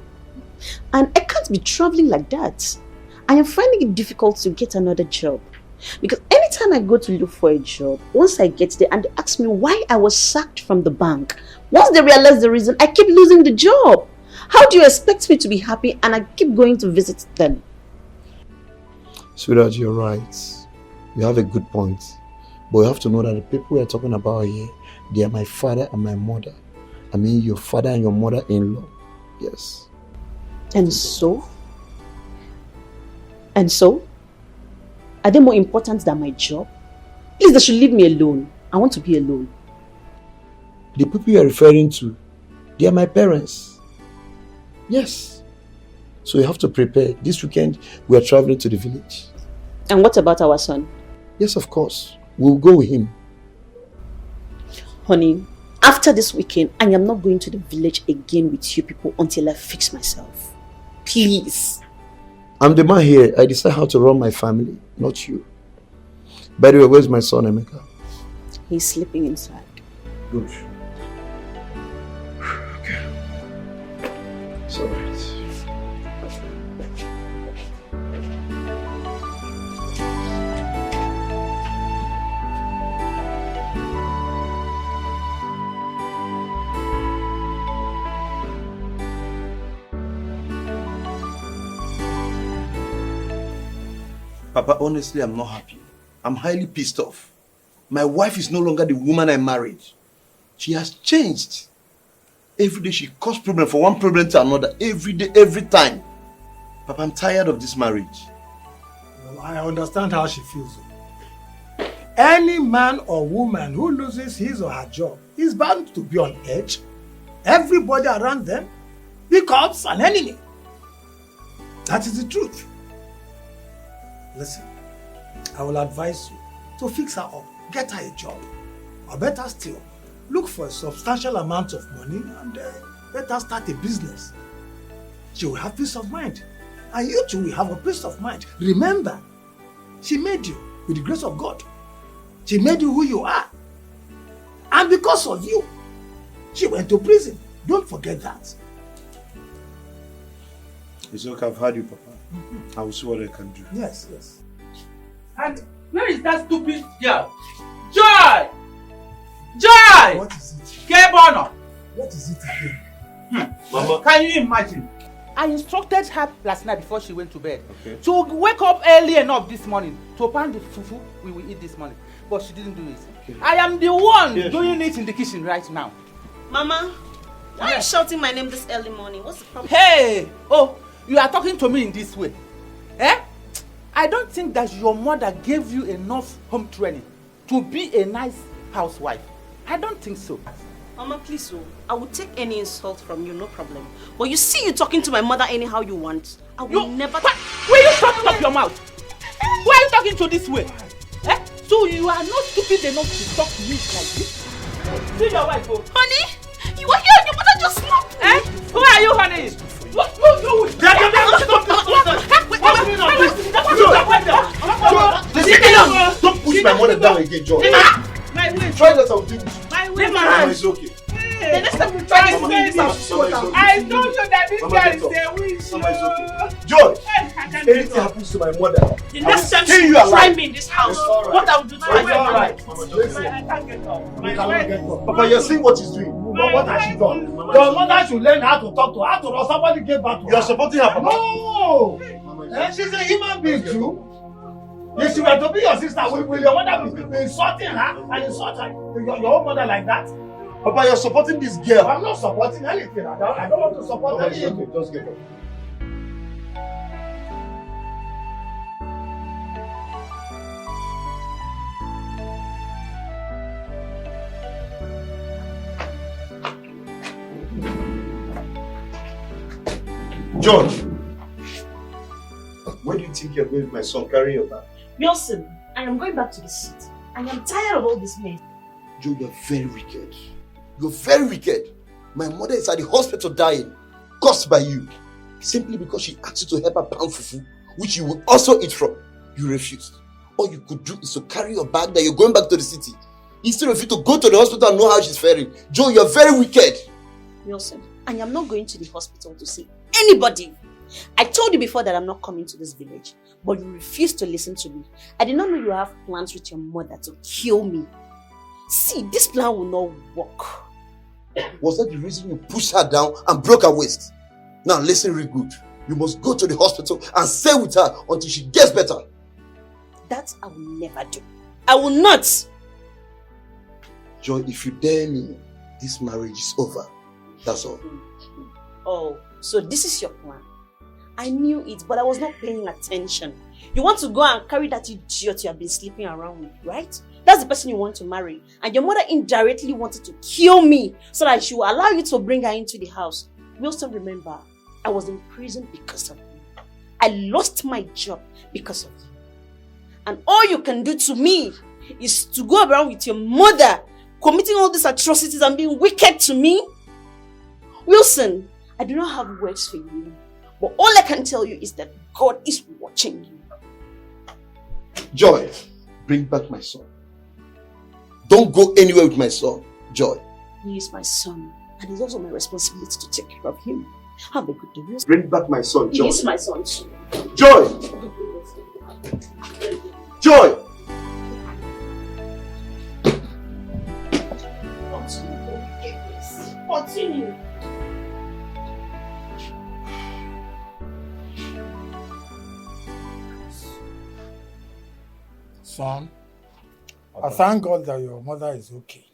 And I can't be traveling like that. I am finding it difficult to get another job. Because anytime I go to look for a job, once I get there and they ask me why I was sacked from the bank, once they realize the reason, I keep losing the job. How do you expect me to be happy and I keep going to visit them? Sweetheart, you're right. You have a good point. But you have to know that the people we're talking about here, they are my father and my mother. I mean your father and your mother-in-law. Yes. And so? And so? Are they more important than my job? Please, they should leave me alone. I want to be alone. The people you are referring to, they are my parents. Yes. So you have to prepare. This weekend, we are traveling to the village. And what about our son? Yes, of course. We'll go with him. Honey, after this weekend, I am not going to the village again with you people until I fix myself. Please. I'm the man here. I decide how to run my family, not you. By the way, where's my son, Emeka? He's sleeping inside. Good. Okay. It's all right. Papa, honestly, I'm not happy. I'm highly pissed off. My wife is no longer the woman I married. She has changed. Every day she causes problem for one problem to another. Every day, every time. Papa, I'm tired of this marriage. Well, I understand how she feels. Any man or woman who loses his or her job is bound to be on edge. Everybody around them becomes an enemy. That is the truth. Listen, I will advise you to fix her up, get her a job, or better still, look for a substantial amount of money and let her start a business. She will have peace of mind, and you too will have a peace of mind. Remember, she made you with the grace of God. She made you who you are, and because of you, she went to prison. Don't forget that. It's okay, I've heard you, Papa. I will see what I can do. Yes, yes. And where is that stupid girl? Joy! Joy! What is it? K-Bono! What is it again? Mama, can you imagine? I instructed her last night before she went to bed to wake up early enough this morning to pan the fufu we will eat this morning. But she didn't do it. Okay. I am the one doing it in the kitchen right now. Mama, why are you shouting my name this early morning? What's the problem? Hey! Oh, you are talking to me in this way. Eh? I don't think that your mother gave you enough home training to be a nice housewife. I don't think so. Mama, please, I will take any insult from you, no problem. But you see you talking to my mother anyhow you want. I will never... Will you shut up your mouth? Why are you talking to this way? Eh? So you are not stupid enough to talk to me like this? See your wife, oh. Honey, you are here and your mother just slapped me. Eh? Who are you, honey? What you with? Don't push my mother down again, John. Try that, I'll deal with you. Mama, it's okay. The next time you try to say this, I told you that this guy is a witch. Mama, it's okay. George, anything happens to my mother, the next time you you try alive. me in this house, what I will do to my alright. Papa, you're seeing what she's doing. What has she done? Your mother should learn how to talk to her. After all, somebody gave back to her. You're supporting her, Papa. No! She's a human being too. If she were to be your sister, will your mother be insulting her and insult her, your own mother like that? Papa, you're supporting this girl. I'm not supporting anything. I don't want to support anything. Just get up. George! Where do you think you're going with my son? Carry your bag. Wilson, I am going back to the city. I am tired of all this mess. Joe, you're very wicked. You're very wicked. My mother is at the hospital dying, caused by you. Simply because she asked you to help her pound fufu, which you would also eat from. You refused. All you could do is to carry your bag that you're going back to the city. Instead of you to go to the hospital and know how she's faring. Joe, you're very wicked. Wilson, I am not going to the hospital to see anybody. I told you before that I'm not coming to this village, but you refused to listen to me. I did not know you have plans with your mother to kill me. See, this plan will not work. Was that the reason you pushed her down and broke her waist? Now listen real good. You must go to the hospital and stay with her until she gets better. That I will never do. I will not. Joy, if you dare me, this marriage is over. That's all. Oh, so this is your plan. I knew it, but I was not paying attention. You want to go and carry that idiot you have been sleeping around with, right? That's the person you want to marry. And your mother indirectly wanted to kill me so that she will allow you to bring her into the house. Wilson, remember, I was in prison because of you. I lost my job because of you. And all you can do to me is to go around with your mother committing all these atrocities and being wicked to me. Wilson, I do not have words for you. But all I can tell you is that God is watching you. Joy, bring back my son. Don't go anywhere with my son, Joy. He is my son, and it's also my responsibility to take care of him. Have a good day, Wilson. Bring back my son, Joy. He is my son too. Joy! Joy! Continue. Son, I thank God that your mother is okay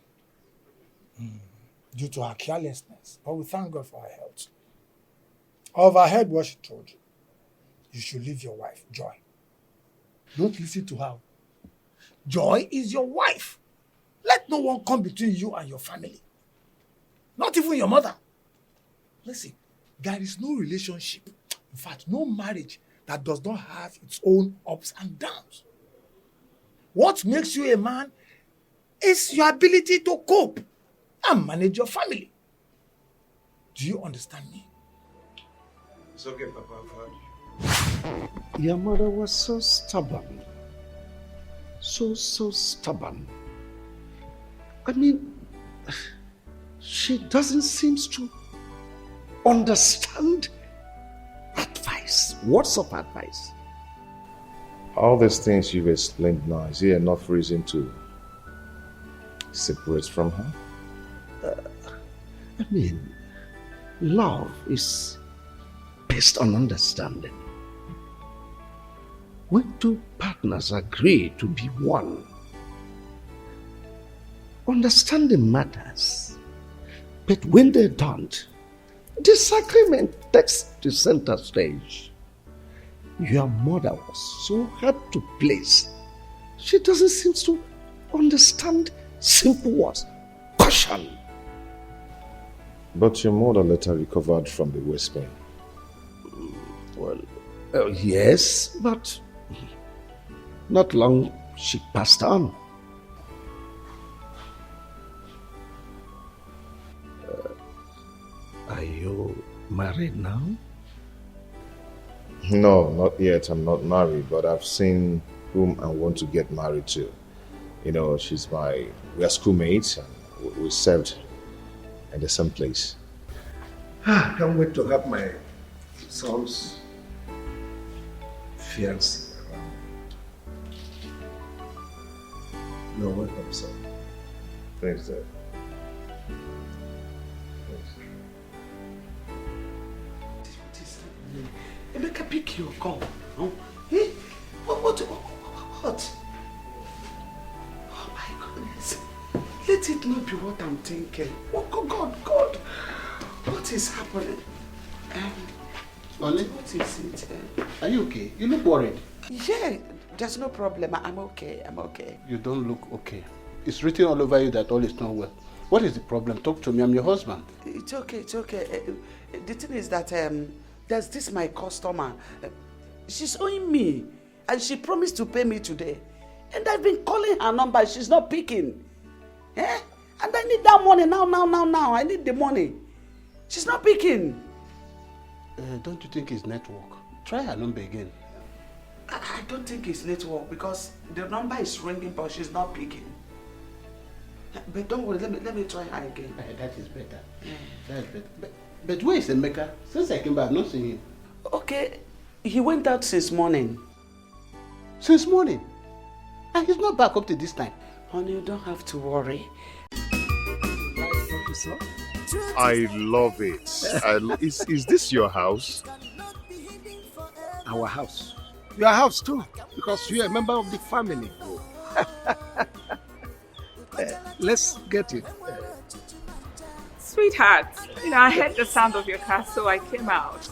due to her carelessness. But we thank God for her health. I overheard what she told you. You should leave your wife, Joy. Don't listen to her. Joy is your wife. Let no one come between you and your family. Not even your mother. Listen, there is no relationship, in fact, no marriage that does not have its own ups and downs. What makes you a man is your ability to cope and manage your family. Do you understand me? It's okay, Papa, I've heard you. Your mother was so stubborn. So stubborn. I mean, she doesn't seem to understand advice. Words of advice. All these things you've explained now, is there enough reason to separate from her? I mean, love is based on understanding. When two partners agree to be one, understanding matters. But when they don't, disagreement takes the center stage. Your mother was so hard to please. She doesn't seem to understand simple words. Caution. But your mother later recovered from the waist pain. Well, yes, but not long she passed on. Are you married now? No, not yet. I'm not married, but I've seen whom I want to get married to. You know, we are schoolmates and we served at the same place. I can't wait to have my son's fiancé around. No, welcome, son. Thanks, Dad. Emeka, pick your call. No? Eh? What? Oh my goodness. Let it not be what I'm thinking. Oh God. What is happening? Nolly, what is it? Are you okay? You look worried. Yeah, there's no problem. I'm okay. You don't look okay. It's written all over you that all is not well. What is the problem? Talk to me. I'm your husband. It's okay. The thing is that there's this my customer. She's owing me. And she promised to pay me today. And I've been calling her number. She's not picking. Eh? And I need that money now. I need the money. She's not picking. Don't you think it's network? Try her number again. I don't think it's network because the number is ringing but she's not picking. But don't worry, let me try her again. That is better. That's better. But where is Emeka? Since I came back, I've not seen him. Okay, he went out since morning. Since morning? And he's not back up to this time. Honey, you don't have to worry. I love it. Is this your house? Our house. Your house too, because you're a member of the family. Let's get it. Sweetheart, I heard the sound of your car, so I came out.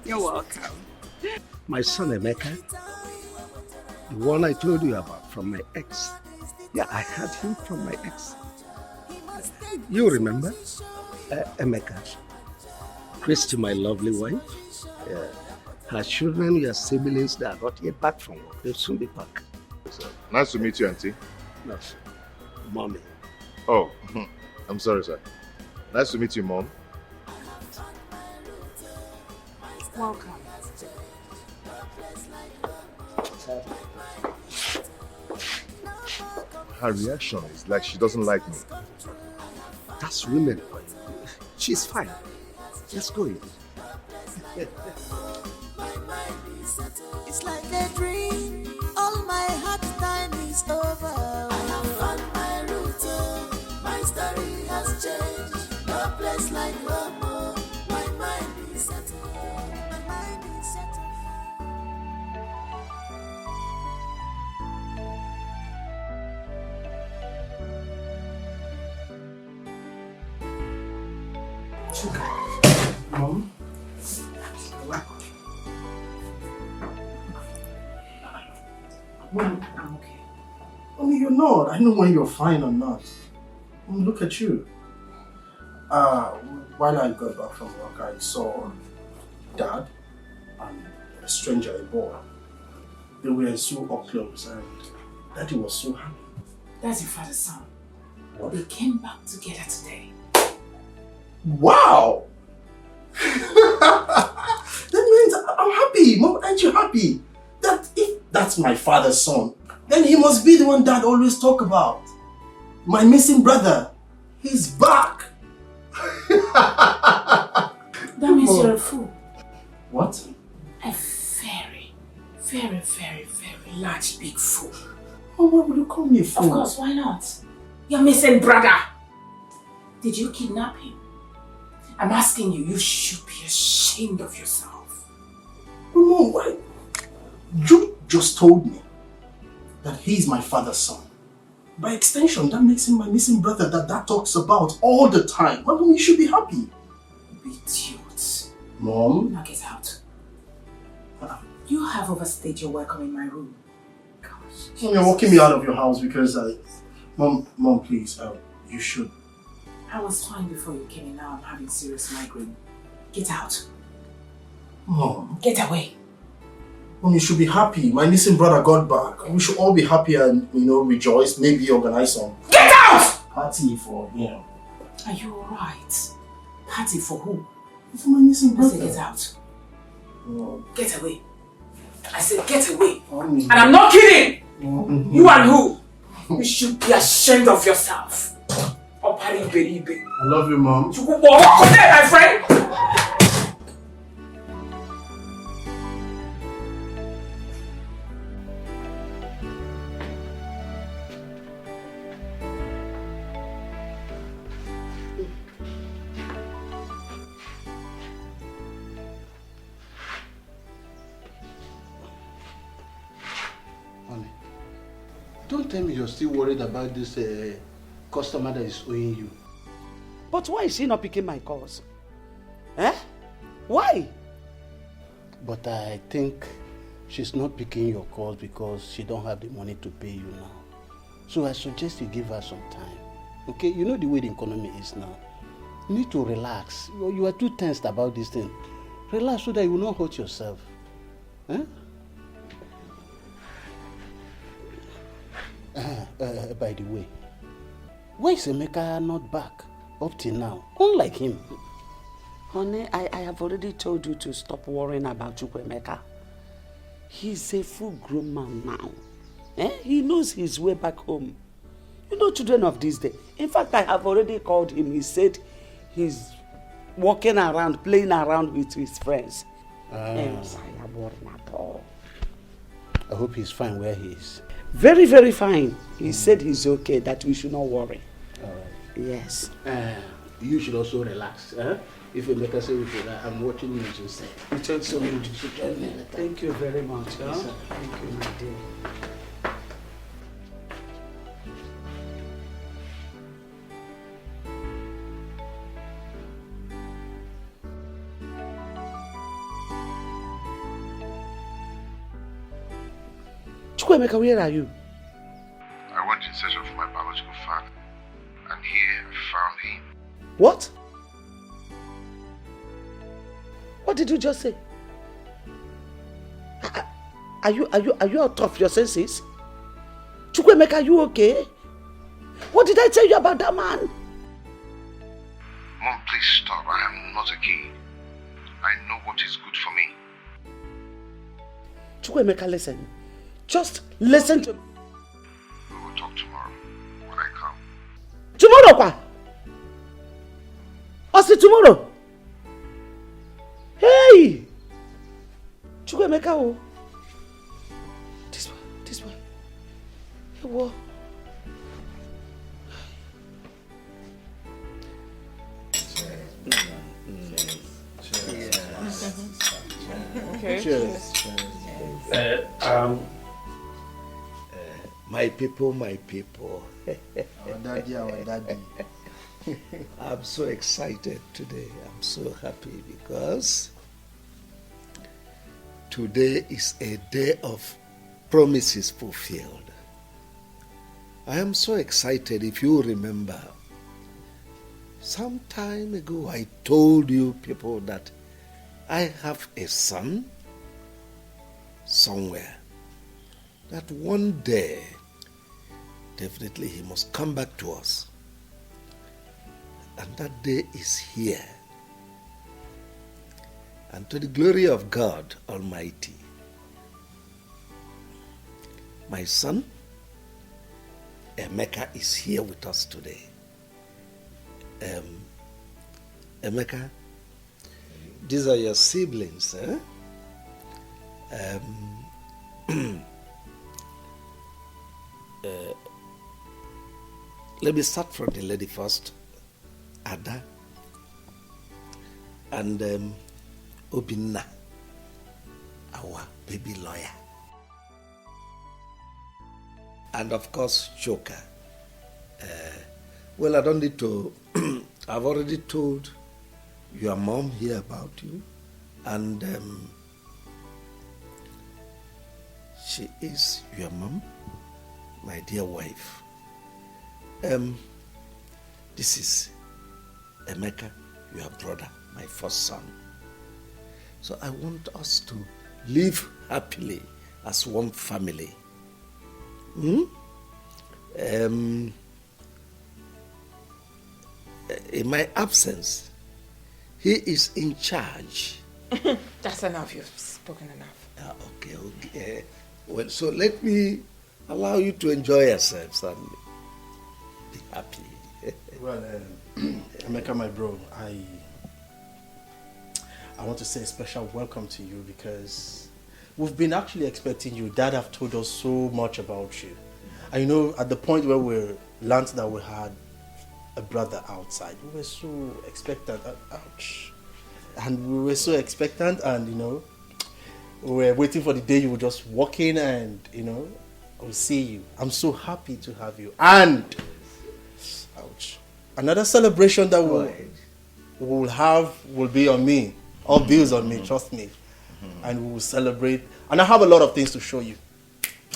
You're welcome. My son Emeka, the one I told you about from my ex. Yeah, I had him from my ex. You remember? Emeka. Christy, my lovely wife. Her children, your siblings, they are not yet back from work. They'll soon be back. So, nice to meet you, Auntie. No, Mommy. Oh, I'm sorry, sir. Nice to meet you, Mom. Welcome. Her reaction is like she doesn't like me. That's women. She's fine. Let's go in. It's like a dream. All my hard time is over. I have found my route. My story has changed. No place like home. My mind is settled. My mind is settled. Mom? Mom, I'm okay. You're not. I know when you're fine or not. Look at you. While I got back from work, I saw Dad and a stranger, a boy. They were so up close and Daddy was so happy. That's your father's son. They came back together today. Wow! That means I'm happy. Mom, aren't you happy? That if that's my father's son, then he must be the one Dad always talk about. My missing brother. He's back. That means you're a fool. What? A very, very, very, very large, big fool. Oh, why would you call me a fool? Of course, why not? Your missing brother. Did you kidnap him? I'm asking you, you should be ashamed of yourself. Mom, why? You just told me that he's my father's son. By extension, that makes him my missing brother that Dad talks about all the time. Mom, you should be happy. Idiot. Mom? Now get out. You have overstayed your welcome in my room. Gosh. Mom, you're walking me out of your house because Mom, please, you should. I was fine before you came in. Now I'm having serious migraine. Get out. Mom. Get away. Mom, you should be happy. My missing brother got back. We should all be happy and, rejoice. Maybe organize some Get out! party for, Are you alright? Party for who? For my missing brother. I said get out. Mom. Get away. I said get away. And I'm not kidding! You and who? You should be ashamed of yourself. I love you, Mom. My friend! Honey, don't tell me you're still worried about this customer that is owing you. But why is she not picking my calls? Eh? Why? But I think she's not picking your calls because she don't have the money to pay you now. So I suggest you give her some time. Okay? You know the way the economy is now. You need to relax. You are too tensed about this thing. Relax so that you will not hurt yourself. Huh? By the way, why is Emeka not back up till now? Unlike him. Honey, I have already told you to stop worrying about Chukwemeka. He's a full-grown man now. He knows his way back home. You know, children of this day. In fact, I have already called him. He said he's walking around, playing around with his friends. Yes, I am worried at all. I hope he's fine where he is. Very, very fine. He said he's okay, that we should not worry. All right. Yes. You should also relax. If you make us say we should, I'm watching you to say. Thank you very much. Yes, sir. Thank you, my dear. Chukwemeka, where are you? I went in search of my biological father, and here I found him. What? What did you just say? Are you out of your senses? Chukwemeka, are you okay? What did I tell you about that man? Mom, please stop. I am not a kid. I know what is good for me. Chukwemeka, listen. Just listen to me. We will talk tomorrow when I come. Tomorrow, pa? What's it tomorrow? Hey! Chukwemeka, oh. This one. Hey, what? Okay. Cheers. My people. Our daddy. I'm so excited today. I'm so happy because today is a day of promises fulfilled. I am so excited. If you remember, some time ago I told you people that I have a son somewhere, that one day definitely he must come back to us. And that day is here. And to the glory of God Almighty, my son Emeka is here with us today. Emeka, these are your siblings, eh? Let me start from the lady first. Ada and Obinna, our baby lawyer. And of course, Choka. Well, I don't need to, I've already told your mom here about you. And she is your mom, my dear wife. This is Emeka, your brother, my first son. So I want us to live happily as one family. In my absence, he is in charge. That's enough. You've spoken enough. Okay. Well, so let me allow you to enjoy yourselves and be happy. Well, Emeka, my bro, I want to say a special welcome to you because we've been actually expecting you. Dad have told us so much about you. And you know, at the point where we learned that we had a brother outside, we were so expectant. Ouch. And we were so expectant, and you know, we were waiting for the day you would just walk in and, you know, we'll see you. I'm so happy to have you. And ouch. Another celebration that we'll have will be on me. All bills on me, trust me. And we will celebrate. And I have a lot of things to show you.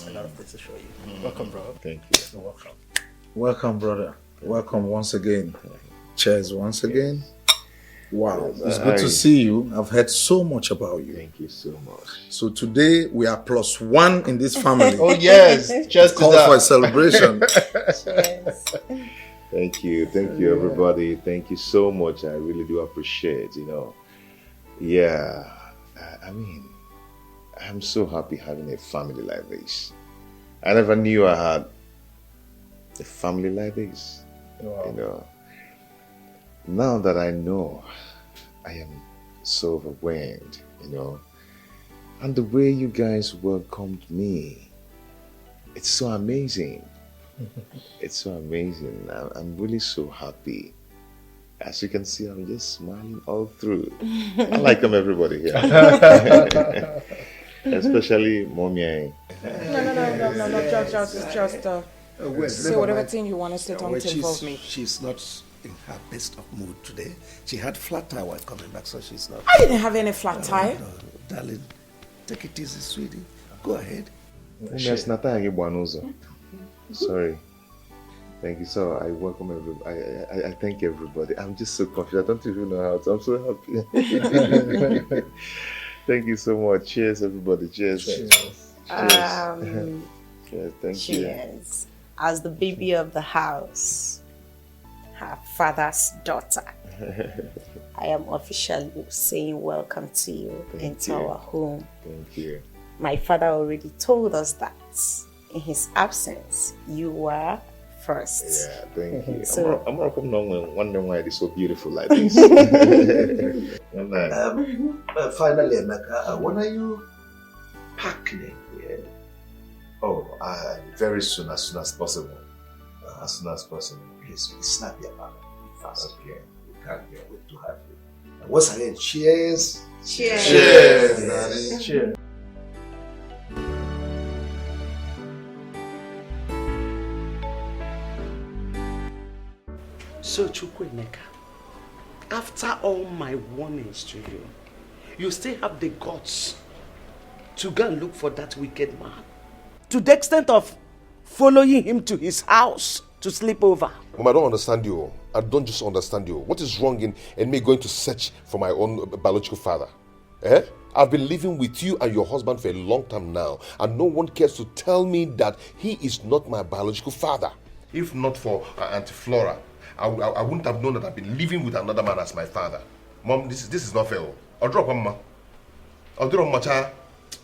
A lot of things to show you. Welcome, bro. Thank you. You're welcome. Welcome, brother. Welcome once again. Cheers once again. Wow, Yes, it's good to see you. I've heard so much about you. Thank you so much. So today we are +1 in this family. Oh yes, just call for a celebration. Thank you everybody. Thank you so much. I really do appreciate, Yeah, I mean, I'm so happy having a family like this. I never knew I had a family like this. Wow. Now that I know, I am so overwhelmed, and the way you guys welcomed me, it's so amazing. It's so amazing. I'm really so happy. As you can see, I'm just smiling all through. I like everybody here. Especially Mommy. No, just say whatever thing you want to say, don't involve me. She's not in her best of mood today. She had flat tire while coming back, so she's not. I didn't have any flat tire. No, darling, take it easy, sweetie. Go ahead. Sorry. Thank you. So I welcome everybody. I thank everybody. I'm just so confused. I don't even know how to. I'm so happy. Thank you so much. Cheers, everybody. Cheers. Cheers. Cheers. Thank you. Cheers. As the baby of the house, her father's daughter, I am officially saying welcome to you into our home. Thank you. My father already told us that in his absence, you were first. Yeah, thank you. So, I'm not wondering why it is so beautiful like this. Finally, Emeka, when are you packing here? Oh, very soon, as soon as possible. As soon as possible. Please be snappy about it. Fast. Okay. We can't wait to have you. And once again, cheers. Cheers. Cheers, Daddy. Cheers. So, Chukwuemeka, after all my warnings to you, you still have the guts to go and look for that wicked man, to the extent of following him to his house to sleep over. Mom, I don't understand you. I don't just understand you. What is wrong in me going to search for my own biological father? I've been living with you and your husband for a long time now, and no one cares to tell me that he is not my biological father. If not for Auntie Flora, I wouldn't have known that I've been living with another man as my father. Mom, this is not fair. I'll drop Mama. I'll drop my child.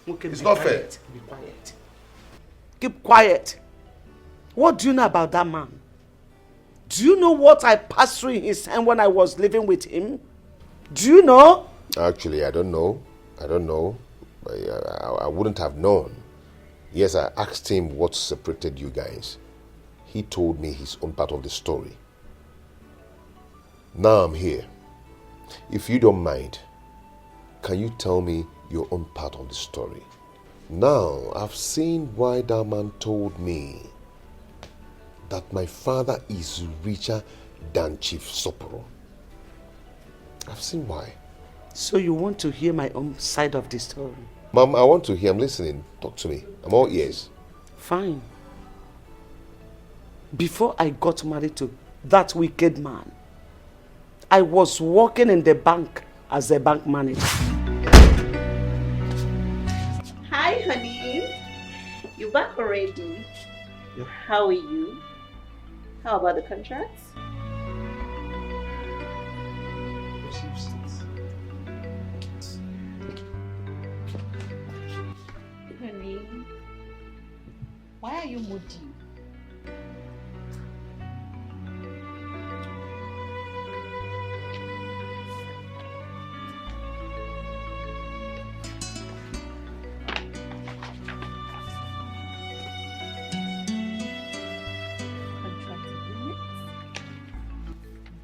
Okay, it's not fair. Be quiet. Keep quiet. What do you know about that man? Do you know what I passed through in his hand when I was living with him? Do you know? Actually, I don't know. I wouldn't have known. Yes, I asked him what separated you guys. He told me his own part of the story. Now I'm here. If you don't mind, can you tell me your own part of the story? Now, I've seen why that man told me that my father is richer than Chief Soporo. I've seen why. So you want to hear my own side of the story? Mom, I want to hear. I'm listening. Talk to me. I'm all ears. Fine. Before I got married to that wicked man, I was working in the bank as a bank manager. hi, honey. You back already? Yep. How are you? How about the contracts? Honey, why are you moody?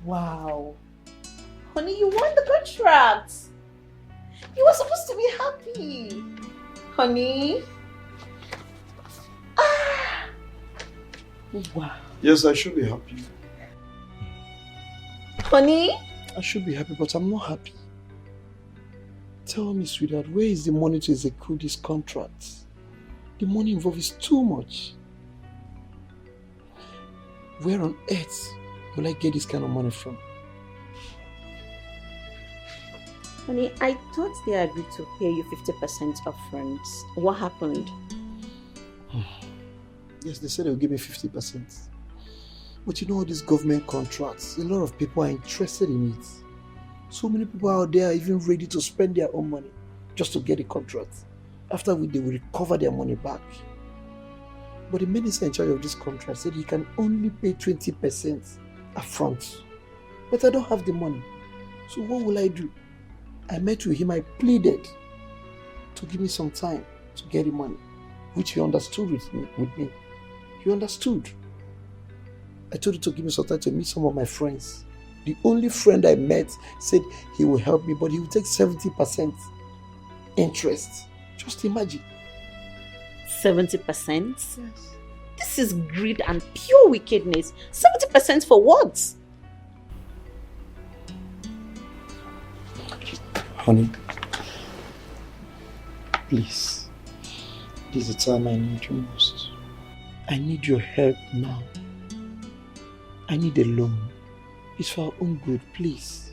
Wow. Honey, you won the contract. You were supposed to be happy. Honey. Ah. Wow. Yes, I should be happy. Honey? I should be happy, but I'm not happy. Tell me, sweetheart, where is the money to execute this contract? The money involved is too much. Where on earth will I get this kind of money from? Honey, I thought they agreed to pay you 50% upfront. What happened? Yes, they said they'll give me 50%. But you know all these government contracts, a lot of people are interested in it. So many people out there are even ready to spend their own money just to get a contract. After they will recover their money back. But the minister in charge of this contract said he can only pay 20% upfront. But I don't have the money. So what will I do? I met with him, I pleaded to give me some time to get the money, which he understood with me. He understood. I told him to give me some time to meet some of my friends. The only friend I met said he will help me, but he will take 70% interest. Just imagine. 70%? Yes. This is greed and pure wickedness. 70% for what? Honey, please. This is the time I need you most. I need your help now. I need a loan. It's for our own good, please.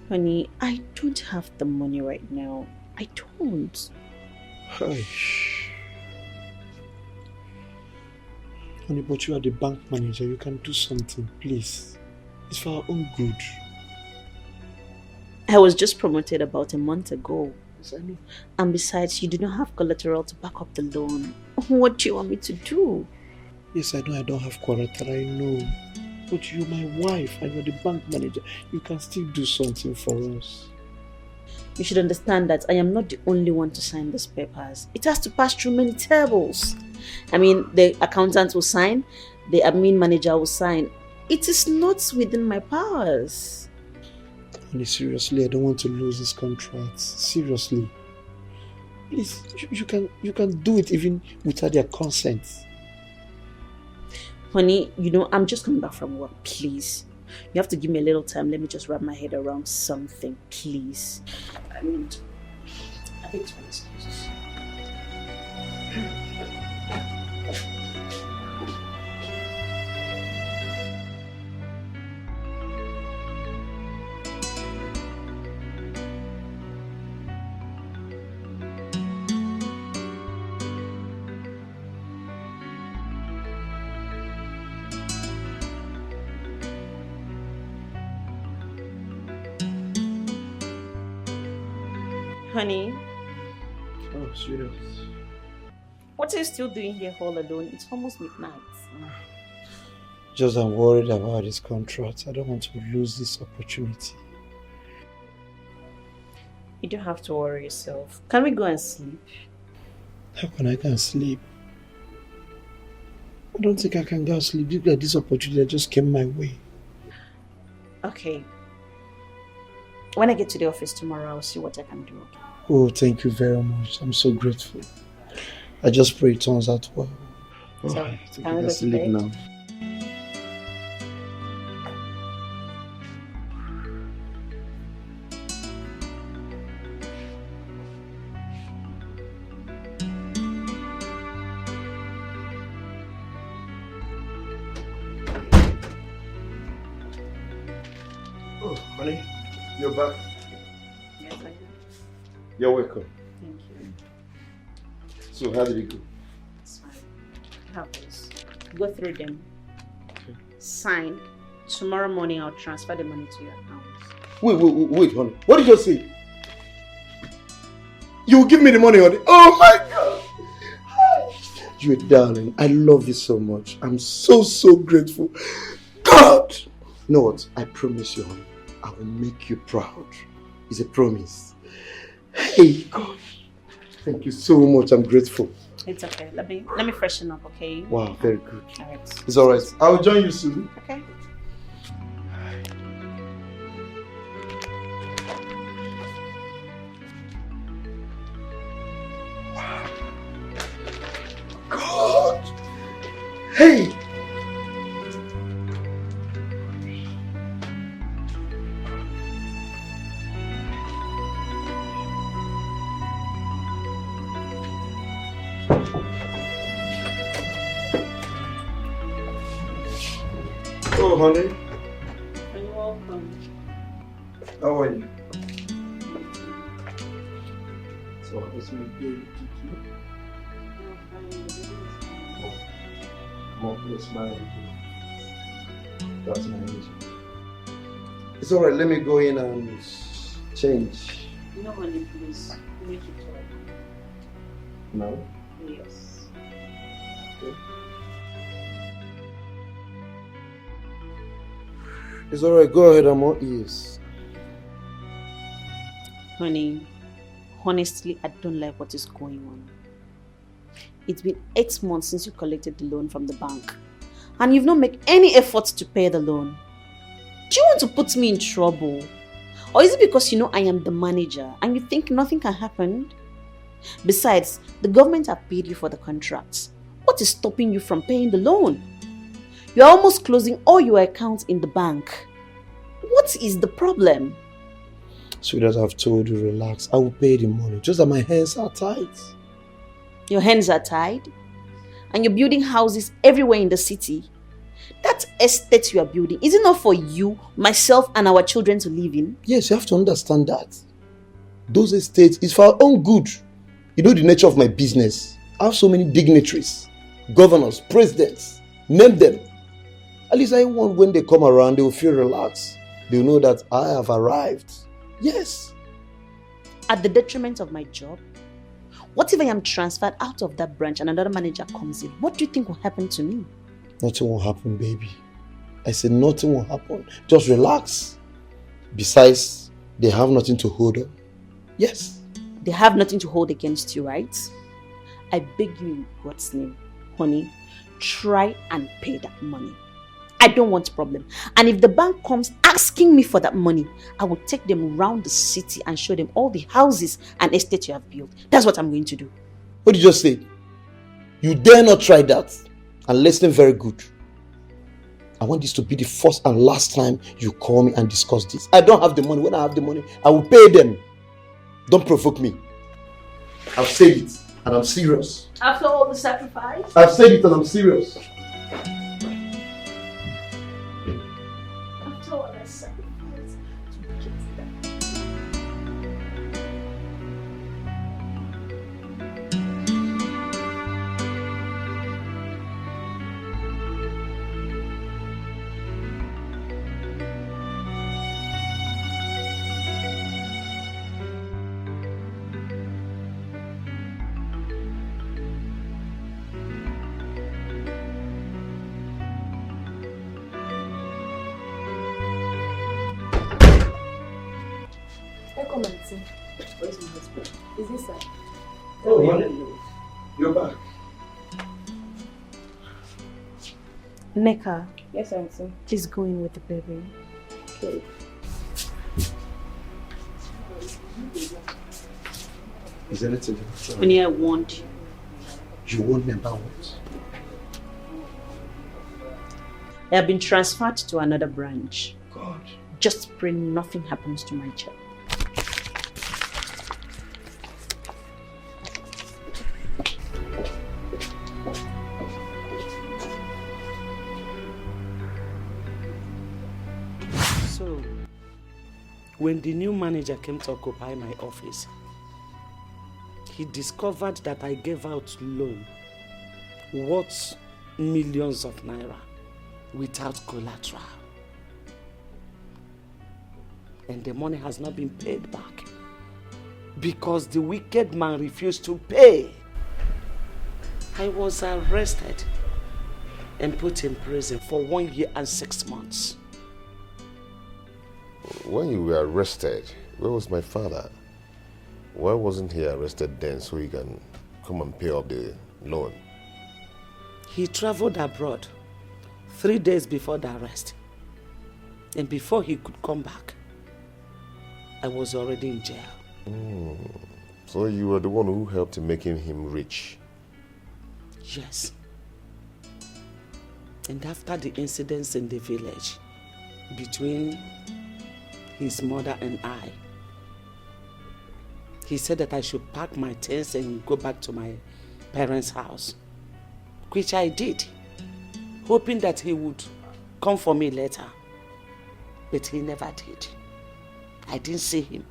Honey, I don't have the money right now. I don't. Hush. Honey, but you are the bank manager. You can do something, please. It's for our own good. I was just promoted about a month ago. Yes, I know. And besides, you do not have collateral to back up the loan. What do you want me to do? Yes, I know I don't have collateral, I know. But you're my wife and you're the bank manager. You can still do something for us. You should understand that I am not the only one to sign these papers. It has to pass through many tables. I mean, the accountant will sign, the admin manager will sign. It is not within my powers. Honey, seriously, I don't want to lose this contract. Seriously. Please, you can do it even without their consent. Honey, you know, I'm just coming back from work, please. You have to give me a little time. Let me just wrap my head around something, please. I mean, I think it's my excuses. Honey. Oh, sweetheart. What are you still doing here all alone? It's almost midnight. Just I'm worried about this contract. I don't want to lose this opportunity. You don't have to worry yourself. Can we go and sleep? How can I go and sleep? I don't think I can go and sleep. Look at this opportunity that just came my way. Okay. When I get to the office tomorrow, I'll see what I can do. Oh, thank you very much. I'm so grateful. I just pray it turns out well. So, I think can I we can go to sleep bed? now. Oh, honey, you're back. Yes, I do. You're welcome. Thank you. So, how did it go? It's fine. Have this. Go through them. Okay. Sign. Tomorrow morning, I'll transfer the money to your account. Wait, honey. What did you say? You will give me the money, honey. Oh my God! You're a darling. I love you so much. I'm so grateful. God! You know what? I promise you, honey. I will make you proud. It's a promise. Hey, God. Thank you so much. I'm grateful. It's okay. Let me freshen up, okay? Wow, very good. All right. It's alright. I'll join you soon. Okay. God! Hey! Oh, honey. You're welcome. How are you? So how's my baby? Mom, let's marry. That's my age. It's alright, let me go in and change. No, honey, please. Make it talk. No? Yes. Okay. It's alright, go ahead, I'm all ears. Honey, honestly, I don't like what is going on. It's been 8 months since you collected the loan from the bank. And you've not made any efforts to pay the loan. Do you want to put me in trouble? Or is it because you know I am the manager and you think nothing can happen? Besides, the government have paid you for the contracts. What is stopping you from paying the loan? You're almost closing all your accounts in the bank. What is the problem? Sweetheart, I've told you, relax. I will pay the money. Just that my hands are tied. Your hands are tied? And you're building houses everywhere in the city? That estate you are building, is it not for you, myself, and our children to live in? Yes, you have to understand that. Those estates is for our own good. You know the nature of my business. I have so many dignitaries, governors, presidents. Name them. At least I want when they come around, they will feel relaxed. They will know that I have arrived. Yes. At the detriment of my job? What if I am transferred out of that branch and another manager comes in? What do you think will happen to me? Nothing will happen, baby. I said nothing will happen. Just relax. Besides, they have nothing to hold on. Yes. They have nothing to hold against you, right? I beg you in God's name, honey, try and pay that money. I don't want problem. And if the bank comes asking me for that money, I will take them around the city and show them all the houses and estates you have built. That's what I'm going to do. What did you just say? You dare not try that. And listen very good. I want this to be the first and last time you call me and discuss this. I don't have the money. When I have the money, I will pay them. Don't provoke me. I've said it and I'm serious. After all the sacrifice? I've said it and I'm serious. After all the sacrifice to get that. Come and see. Where's my husband? Is this sir? Oh, honey. You're back. Neka. Yes, Auntie. Please go in with the baby. Okay. Is there anything? Honey, I want you. You want me about what? I have been transferred to another branch. God. Just pray nothing happens to my child. So, when the new manager came to occupy my office, he discovered that I gave out loan worth millions of naira without collateral. And the money has not been paid back because the wicked man refused to pay. I was arrested and put in prison for 1 year and 6 months. When you were arrested, where was my father? Why wasn't he arrested then so he can come and pay up the loan? He traveled abroad 3 days before the arrest. And before he could come back, I was already in jail. So you were the one who helped in making him rich? Yes. And after the incidents in the village between his mother and I, he said that I should pack my things and go back to my parents' house, which I did, hoping that he would come for me later. But he never did. I didn't see him.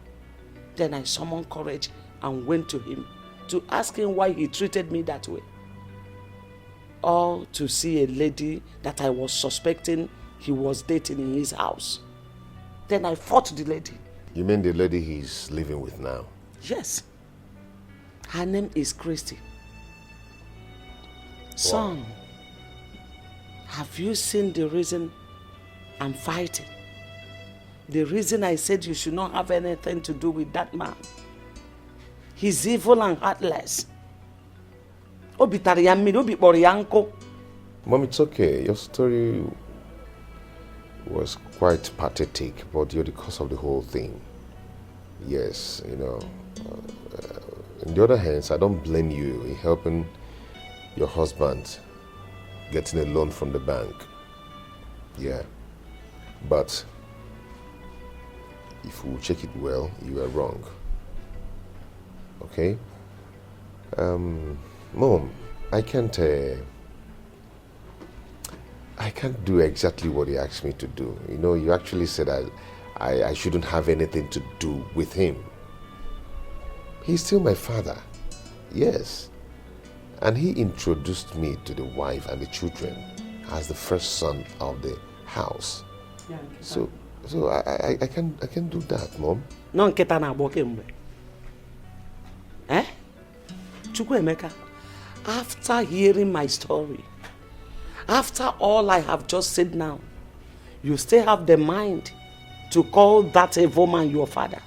Then I summoned courage and went to him to ask him why he treated me that way. All to see a lady that I was suspecting he was dating in his house. Then I fought the lady. You mean the lady he's living with now? Yes. Her name is Christy. Son, have you seen the reason I'm fighting? The reason I said you should not have anything to do with that man. He's evil and heartless. Mom, it's okay. Your story was quite pathetic, but you're the cause of the whole thing. Yes, you know. On the other hand, I don't blame you in helping your husband getting a loan from the bank. Yeah. But if we check it well, you are wrong. Okay? Mom, I can't do exactly what he asked me to do. You know, you actually said I shouldn't have anything to do with him. He's still my father. Yes. And he introduced me to the wife and the children as the first son of the house. Yeah, so I can do that, Mom. No nketa na agbo kemgbe. Chukwuemeka, after hearing my story, after all I have just said now, you still have the mind to call that evil man your father.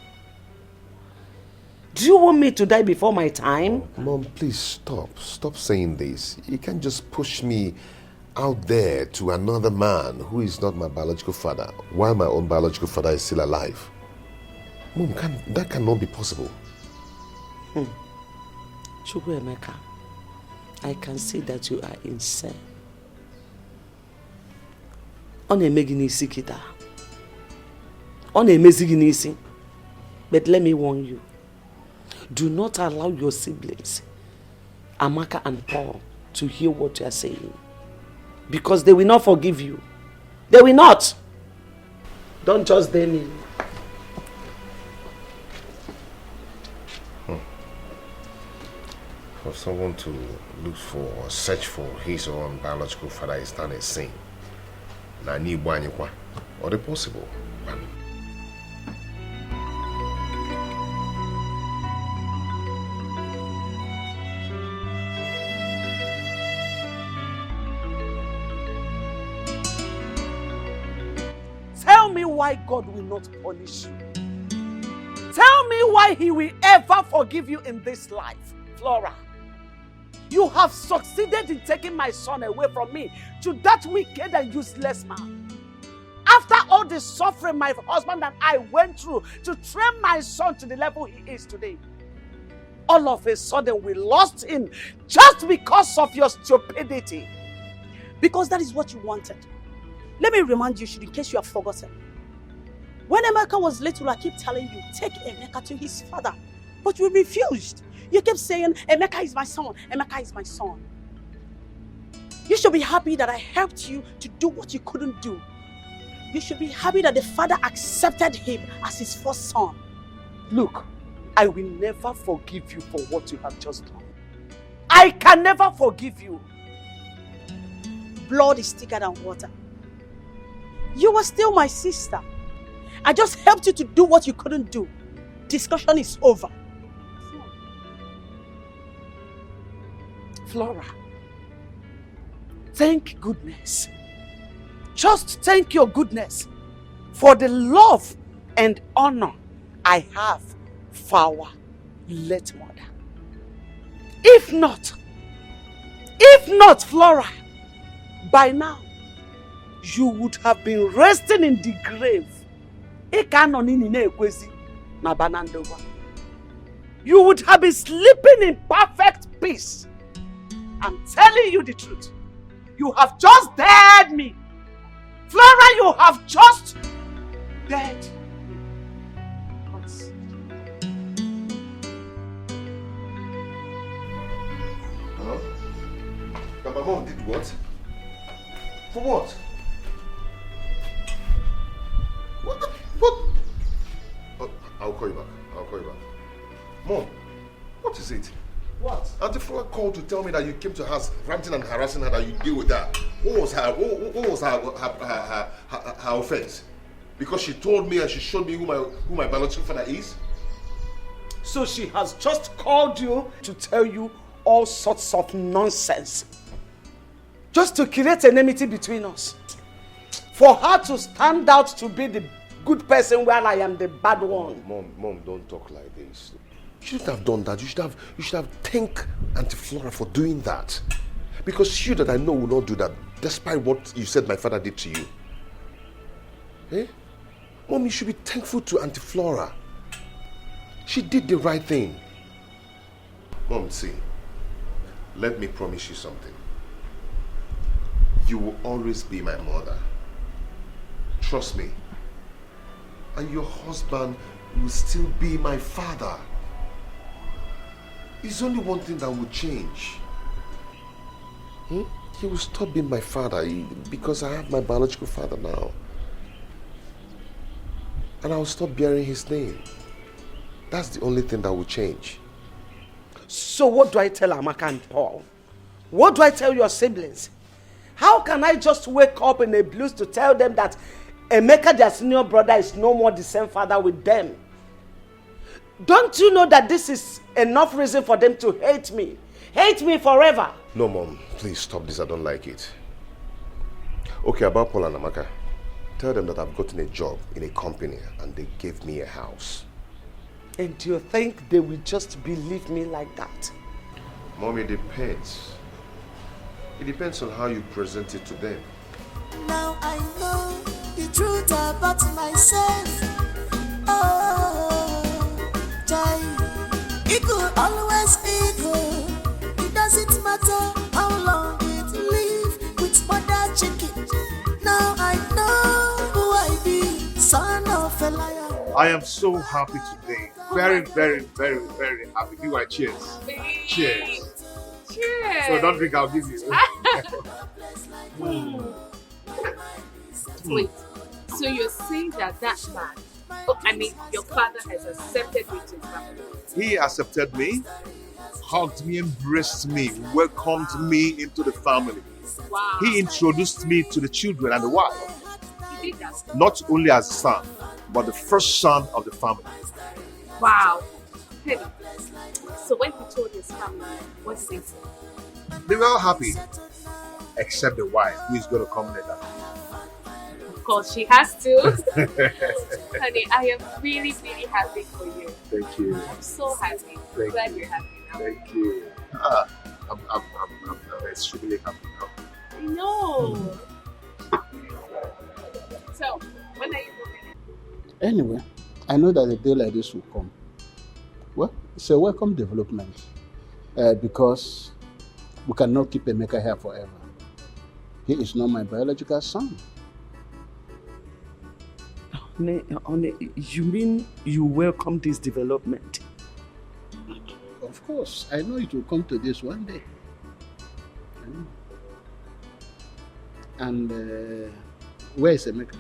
Do you want me to die before my time? Mom, please stop. Stop saying this. You can't just push me out there to another man who is not my biological father while my own biological father is still alive. Mom, that cannot be possible. Chukwuemeka, I can see that you are insane. But let me warn you. Do not allow your siblings, Amaka and Paul, to hear what you are saying. Because they will not forgive you. They will not. Don't just dare me. For someone to look for or search for his own biological father is not a sin. Or the possible. Tell me why God will not punish you. Tell me why He will ever forgive you in this life, Flora. You have succeeded in taking my son away from me to that wicked and useless man. After all the suffering my husband and I went through to train my son to the level he is today, all of a sudden we lost him just because of your stupidity. Because that is what you wanted. Let me remind you, in case you have forgotten. When Emeka was little, I keep telling you, take Emeka to his father. But you refused. You kept saying, Emeka is my son, Emeka is my son. You should be happy that I helped you to do what you couldn't do. You should be happy that the father accepted him as his first son. Look, I will never forgive you for what you have just done. I can never forgive you. Blood is thicker than water. You were still my sister. I just helped you to do what you couldn't do. Discussion is over. Flora, thank goodness. Just thank your goodness for the love and honor I have for our late mother. If not, Flora, by now, you would have been resting in the grave. You would have been sleeping in perfect peace. I'm telling you the truth. You have just dared me. Flora, you have just dared me. Huh? But my mom did what? For what? What? Oh, I'll call you back. Mom, What is it? What? Auntie Flora called to tell me that you came to her house ranting and harassing her, that you deal with that. What was her offense? Because she told me and she showed me who my biological father is? So she has just called you to tell you all sorts of nonsense. Just to create enmity between us. For her to stand out to be the good person while I am the bad one. Mom, don't talk like this. You shouldn't have done that. You should have thanked Auntie Flora for doing that. Because you that I know will not do that, despite what you said my father did to you. Eh? Mom, you should be thankful to Auntie Flora. She did the right thing. Mom, see, let me promise you something. You will always be my mother. Trust me. And your husband will still be my father. It's only one thing that will change. He will stop being my father because I have my biological father now. And I will stop bearing his name. That's the only thing that will change. So what do I tell Amaka and Paul? What do I tell your siblings? How can I just wake up in a blues to tell them that Emeka, their senior brother, is no more the same father with them? Don't you know that this is enough reason for them to hate me? Hate me forever. No, Mom, please stop this. I don't like it. Okay, about Paul and Amaka. Tell them that I've gotten a job in a company and they gave me a house. And do you think they will just believe me like that? Mom, it depends. It depends on how you present it to them. Now I know the truth about myself. Oh, Jai, it could always equal. It doesn't matter how long it live with mother chicken. Now I know who I be, son of a liar. I am so happy today. Very, very, very, very happy. Give my cheers. Cheers. Cheers. So don't think I'll give you. Wait, so you're saying that man, your father has accepted you to his family? He accepted me, hugged me, embraced me, welcomed me into the family. Wow. He introduced me to the children and the wife. He did that? Not only as a son, but the first son of the family. Wow. Hey, so when he told his family, what did they say? They were all happy, except the wife, who is going to come later. Of course, she has to. Honey, I am really, really happy for you. Thank you. I'm so happy. Thank Glad you. you're happy now. Thank you. I'm extremely happy now. I know. So, when are you moving in? Anyway, I know that a day like this will come. Well, it's a welcome development because we cannot keep Emeka here forever. He is not my biological son. Honey, you mean you welcome this development? Of course, I know it will come to this one day. And where is Emeka?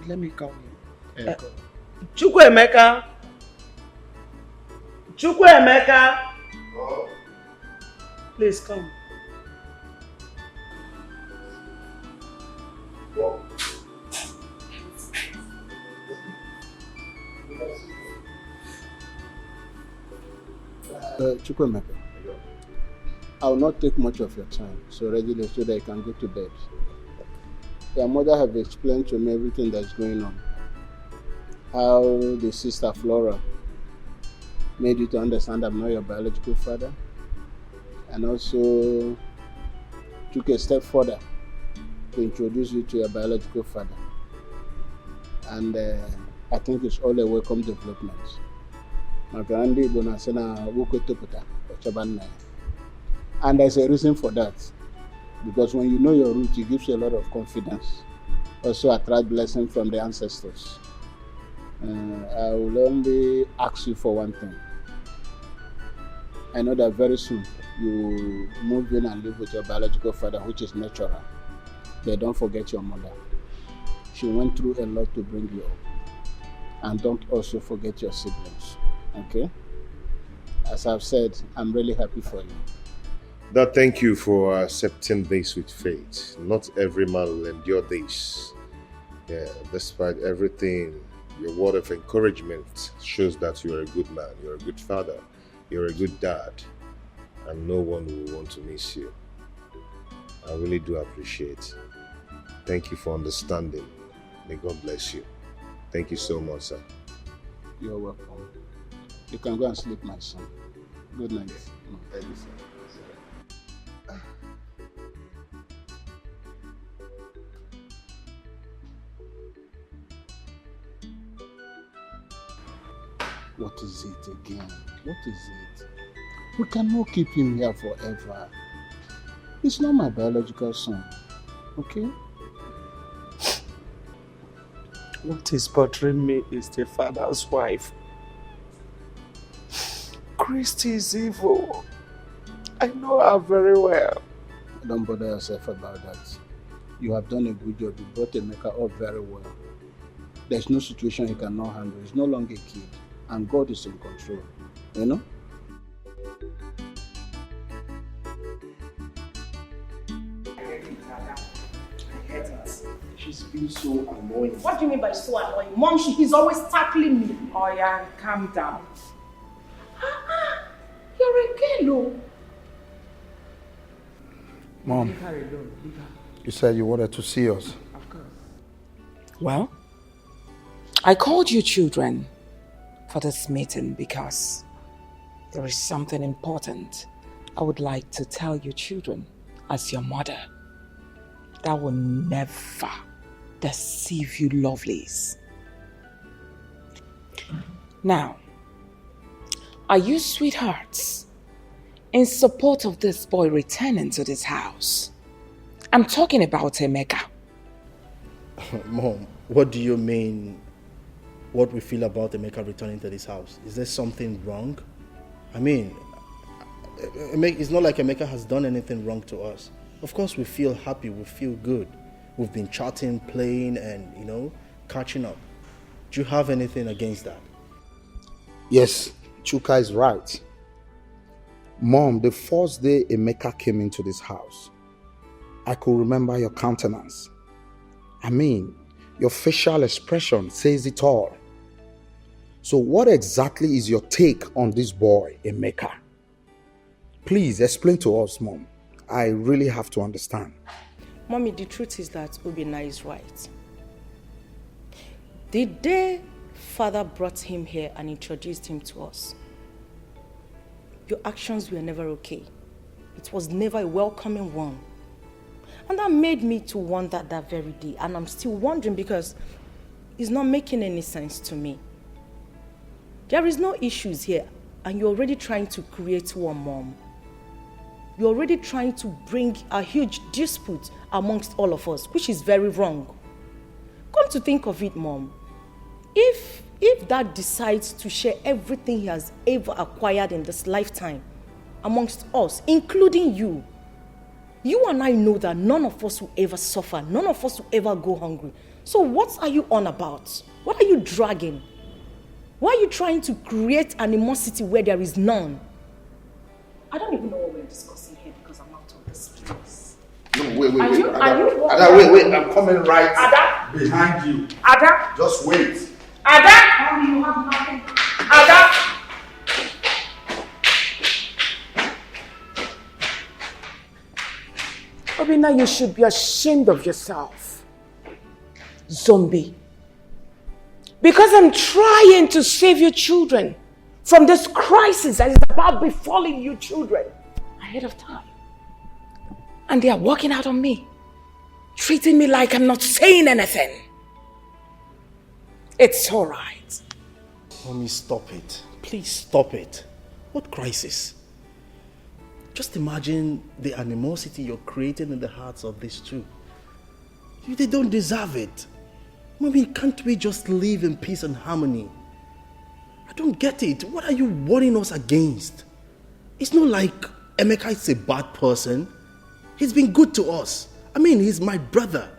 Let me call him. Call. Chukwuemeka! Chukwuemeka! Oh. Please come. Chukwuemeka, I will not take much of your time, so readily so that you can go to bed. Your mother have explained to me everything that's going on. How the sister Flora made you to understand I'm not your biological father, and also took a step further to introduce you to your biological father. And I think it's all a welcome development. And there's a reason for that. Because when you know your root, it gives you a lot of confidence. Also attract blessing from the ancestors. I will only ask you for one thing. I know that very soon you move in and live with your biological father, which is natural. But don't forget your mother. She went through a lot to bring you up. And don't also forget your siblings. Okay? as I've said, I'm really happy for you. Dad, thank you for accepting this with faith. Not every man will endure this. Yeah, despite everything, your word of encouragement shows that you are a good man, you're a good father, you're a good dad, and no one will want to miss you. I really do appreciate. Thank you for understanding. May God bless you. Thank you so much, sir. You're welcome. You can go and sleep, my son. Good night. Thank you, sir. What is it again? What is it? We cannot keep him here forever. He's not my biological son, okay? What is bothering me is the father's wife. Christy is evil. I know her very well. Don't bother yourself about that. You have done a good job. You brought Emeka up very well. There's no situation he cannot handle. He's no longer a kid. And God is in control. You know? She's been so annoying. What do you mean by so annoying? Mom, he's always tackling me. Oh yeah, calm down. You're a girl. Mom, Leave her alone. Leave her. you said you wanted to see us. Of course. Well, I called you children for this meeting because there is something important I would like to tell you children as your mother that will never deceive you lovelies. Now, are you sweethearts in support of this boy returning to this house? I'm talking about Emeka. Mom, what do you mean what we feel about Emeka returning to this house? Is there something wrong? I mean, it's not like Emeka has done anything wrong to us. Of course we feel happy, we feel good. We've been chatting, playing and, catching up. Do you have anything against that? Yes, Chuka is right. Mom, the first day Emeka came into this house, I could remember your countenance. I mean, your facial expression says it all. So what exactly is your take on this boy, Emeka? Please explain to us, Mom. I really have to understand. Mommy, the truth is that Obina is right. The day Father brought him here and introduced him to us, your actions were never okay. It was never a welcoming one. And that made me to wonder that very day. And I'm still wondering because it's not making any sense to me. There is no issues here and you're already trying to create one, Mom. You're already trying to bring a huge dispute amongst all of us, which is very wrong. Come to think of it, Mom. If Dad decides to share everything he has ever acquired in this lifetime amongst us, including you and I know that none of us will ever suffer, none of us will ever go hungry. So what are you on about? What are you dragging? Why are you trying to create animosity where there is none? I don't even know what we're discussing here because I'm out of this place. No, wait. Ada, wait, I'm coming right Ada? behind you. Ada? Just wait. Ada? Mommy, you have nothing. Ada? Obina, you should be ashamed of yourself. Zombie. Because I'm trying to save your children from this crisis that is about befalling you children ahead of time. And they are walking out on me, treating me like I'm not saying anything. It's all right. Mommy, stop it. Please stop it. What crisis? Just imagine the animosity you're creating in the hearts of these two. They don't deserve it. Mommy, can't we just live in peace and harmony? I don't get it. What are you warning us against? It's not like Emeka is a bad person. He's been good to us. I mean, he's my brother.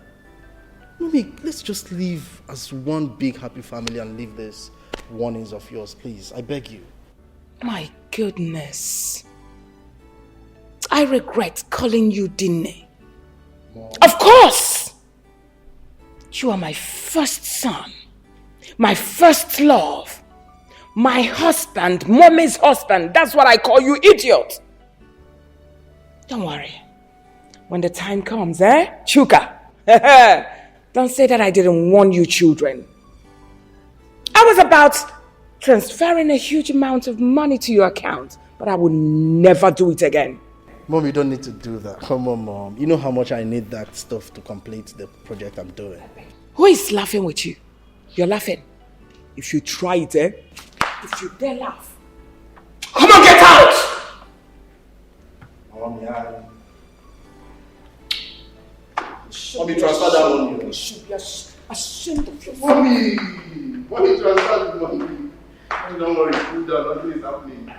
Mommy, let's just live as one big happy family and leave these warnings of yours, please. I beg you. My goodness. I regret calling you Dine. Of course! You are my first son, my first love, my husband, mommy's husband. That's what I call you, idiot. Don't worry. When the time comes, Chuka. Don't say that I didn't warn you children. I was about transferring a huge amount of money to your account, but I would never do it again. Mom, you don't need to do that. Come on, Mom. You know how much I need that stuff to complete the project I'm doing. Who is laughing with you? You're laughing. If you try it, if you dare laugh. Come on, get out! Mom, Mommy, transfer that money. You should be ashamed of yourself. Mommy, transfer the money. Don't worry, cool down. Nothing is happening.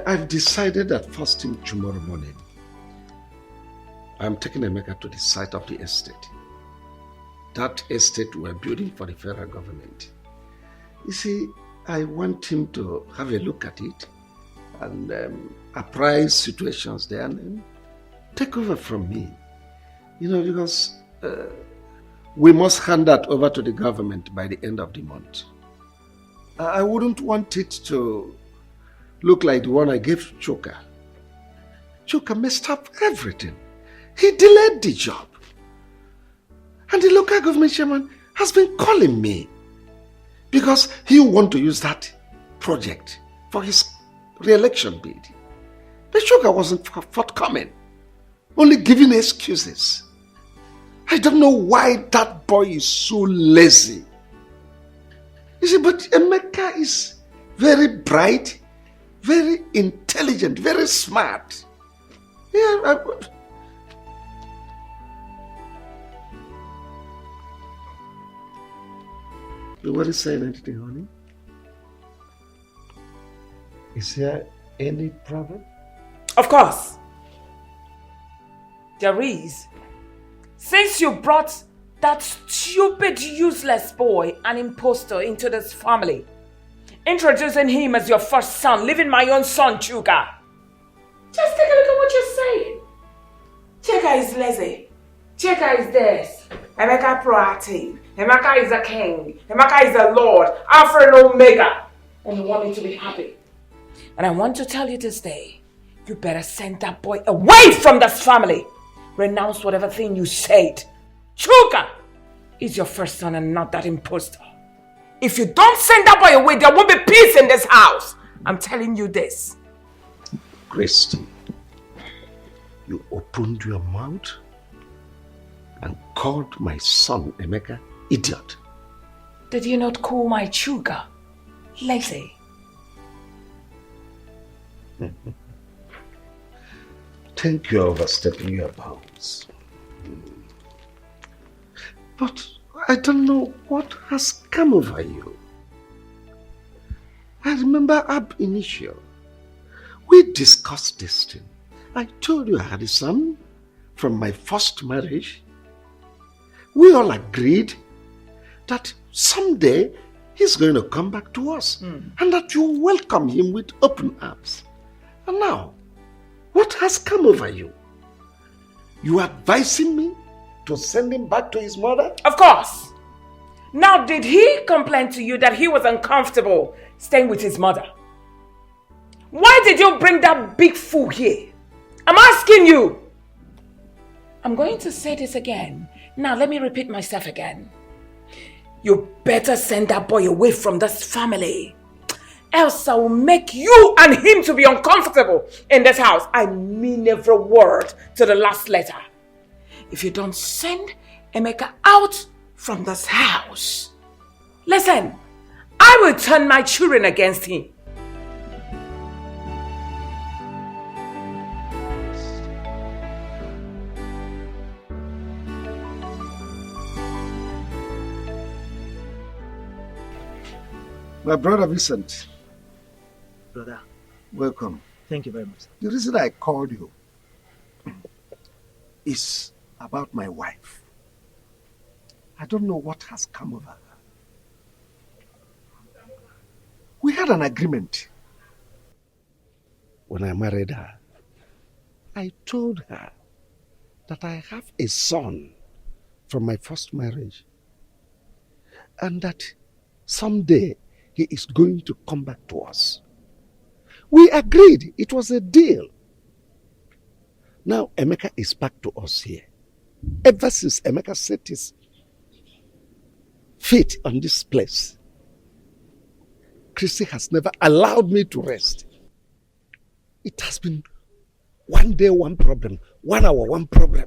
I've decided that first thing tomorrow morning, I'm taking Emeka to the site of the estate. That estate we're building for the federal government. You see, I want him to have a look at it and apprise situations there and then take over from me. You know, because we must hand that over to the government by the end of the month. I wouldn't want it to look like the one I gave Choka. Choka messed up everything. He delayed the job. And the local government chairman has been calling me because he want to use that project for his re-election bid. But Choka wasn't forthcoming, only giving excuses. I don't know why that boy is so lazy. You see, but Emeka is very bright, very intelligent, very smart. Yeah, Nobody saying anything, honey? Is there any problem? Of course. There is. Since you brought that stupid, useless boy, an impostor, into this family, introducing him as your first son, leaving my own son, Chuka. Just take a look at what you're saying. Chuka is lazy. Chuka is this. Emeka proactive. Emeka is a king. Emeka is a lord. Alpha and Omega. And you want me to be happy. And I want to tell you this day, you better send that boy away from this family. Renounce whatever thing you said. Chuka is your first son and not that imposter. If you don't send that boy away, there won't be peace in this house. I'm telling you this. Christy, you opened your mouth and called my son Emeka idiot. Did you not call my Chuka lazy? Think you're overstepping your bounds. But I don't know what has come over you. I remember ab initio, we discussed this thing. I told you I had a son from my first marriage. We all agreed that someday he's going to come back to us and that you welcome him with open arms. And now, what has come over you? You advising me to send him back to his mother? Of course. Now, did he complain to you that he was uncomfortable staying with his mother? Why did you bring that big fool here? I'm asking you. I'm going to say this again. Now, let me repeat myself again. You better send that boy away from this family. Else I will make you and him to be uncomfortable in this house. I mean every word to the last letter. If you don't send Emeka out from this house, listen, I will turn my children against him. My brother Vincent. Brother. Welcome. Thank you very much. The reason I called you is about my wife. I don't know what has come over her. We had an agreement. When I married her, I told her that I have a son from my first marriage and that someday he is going to come back to us. We agreed. It was a deal. Now Emeka is back to us here. Ever since Emeka set his feet on this place, Christy has never allowed me to rest. It has been one day, one problem, 1 hour, one problem.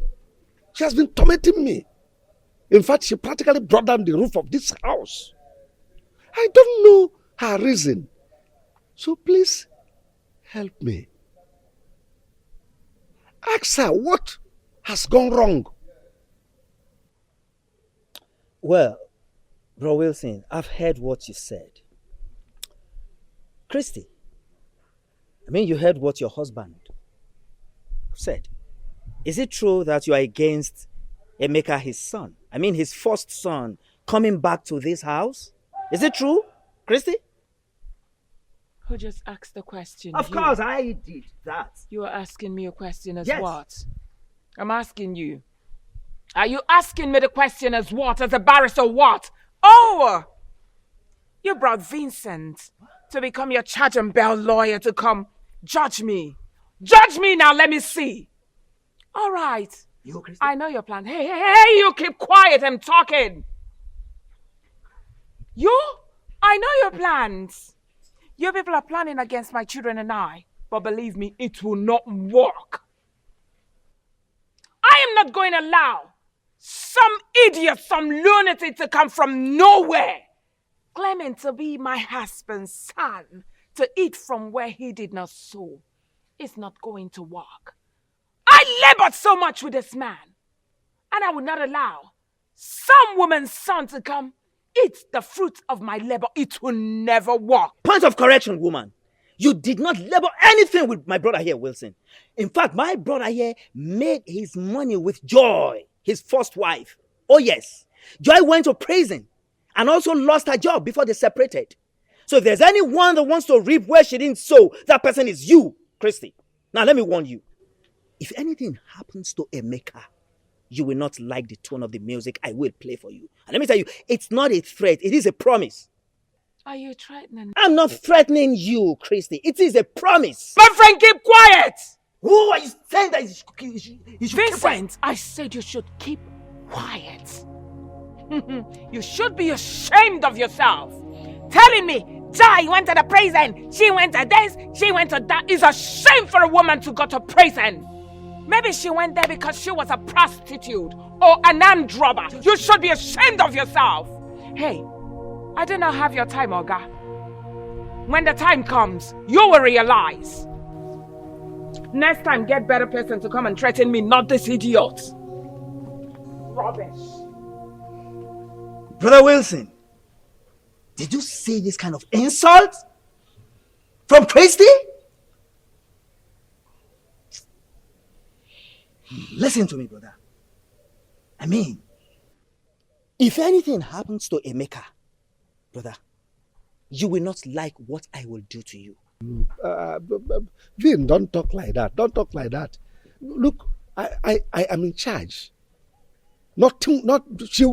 She has been tormenting me. In fact, she practically brought down the roof of this house. I don't know her reason. So please, help me. Ask her what has gone wrong. Well, Bro Wilson, I've heard what you said. Christy, you heard what your husband said. Is it true that you are against Emeka, his son? His first son coming back to this house? Is it true, Christy? Who just asked the question? Of course, I did that. You are asking me a question as Yes. what? I'm asking you. Are you asking me the question as what? As a barrister what? Oh! You brought Vincent to become your charge and bail lawyer to come judge me. Judge me now, let me see. All right. I know your plan. Hey, you keep quiet, I'm talking. I know your plans. You people are planning against my children and I, but believe me, it will not work. I am not going to allow some idiot, some lunatic to come from nowhere, claiming to be my husband's son, to eat from where he did not sow. It's not going to work. I labored so much with this man, and I will not allow some woman's son to come eat the fruit of my labor. It will never work. Point of correction, woman. You did not labor anything with my brother here, Wilson. In fact, my brother here made his money with Joy, his first wife. Oh yes, Joy went to prison and also lost her job before they separated. So if there's anyone that wants to reap where she didn't sow, that person is you, Christy. Now let me warn you. If anything happens to Emeka, you will not like the tone of the music I will play for you. And let me tell you, it's not a threat, it is a promise. Are you threatening? I'm not threatening you, Christy. It is a promise. My friend, keep quiet! Who are you saying that you should Vincent, keep quiet? I said you should keep quiet. You should be ashamed of yourself. Telling me, Joy went to the prison, she went to this, she went to that. It's a shame for a woman to go to prison. Maybe she went there because she was a prostitute or an armed robber. You should be ashamed of yourself. Hey, I do not have your time, Oga. When the time comes, you will realize. Next time, get better person to come and threaten me, not this idiot. Rubbish. Brother Wilson, did you see this kind of insult from Christy? Listen to me, brother. If anything happens to Emeka, brother, you will not like what I will do to you. Vin, don't talk like that. Don't talk like that. Look, I am in charge.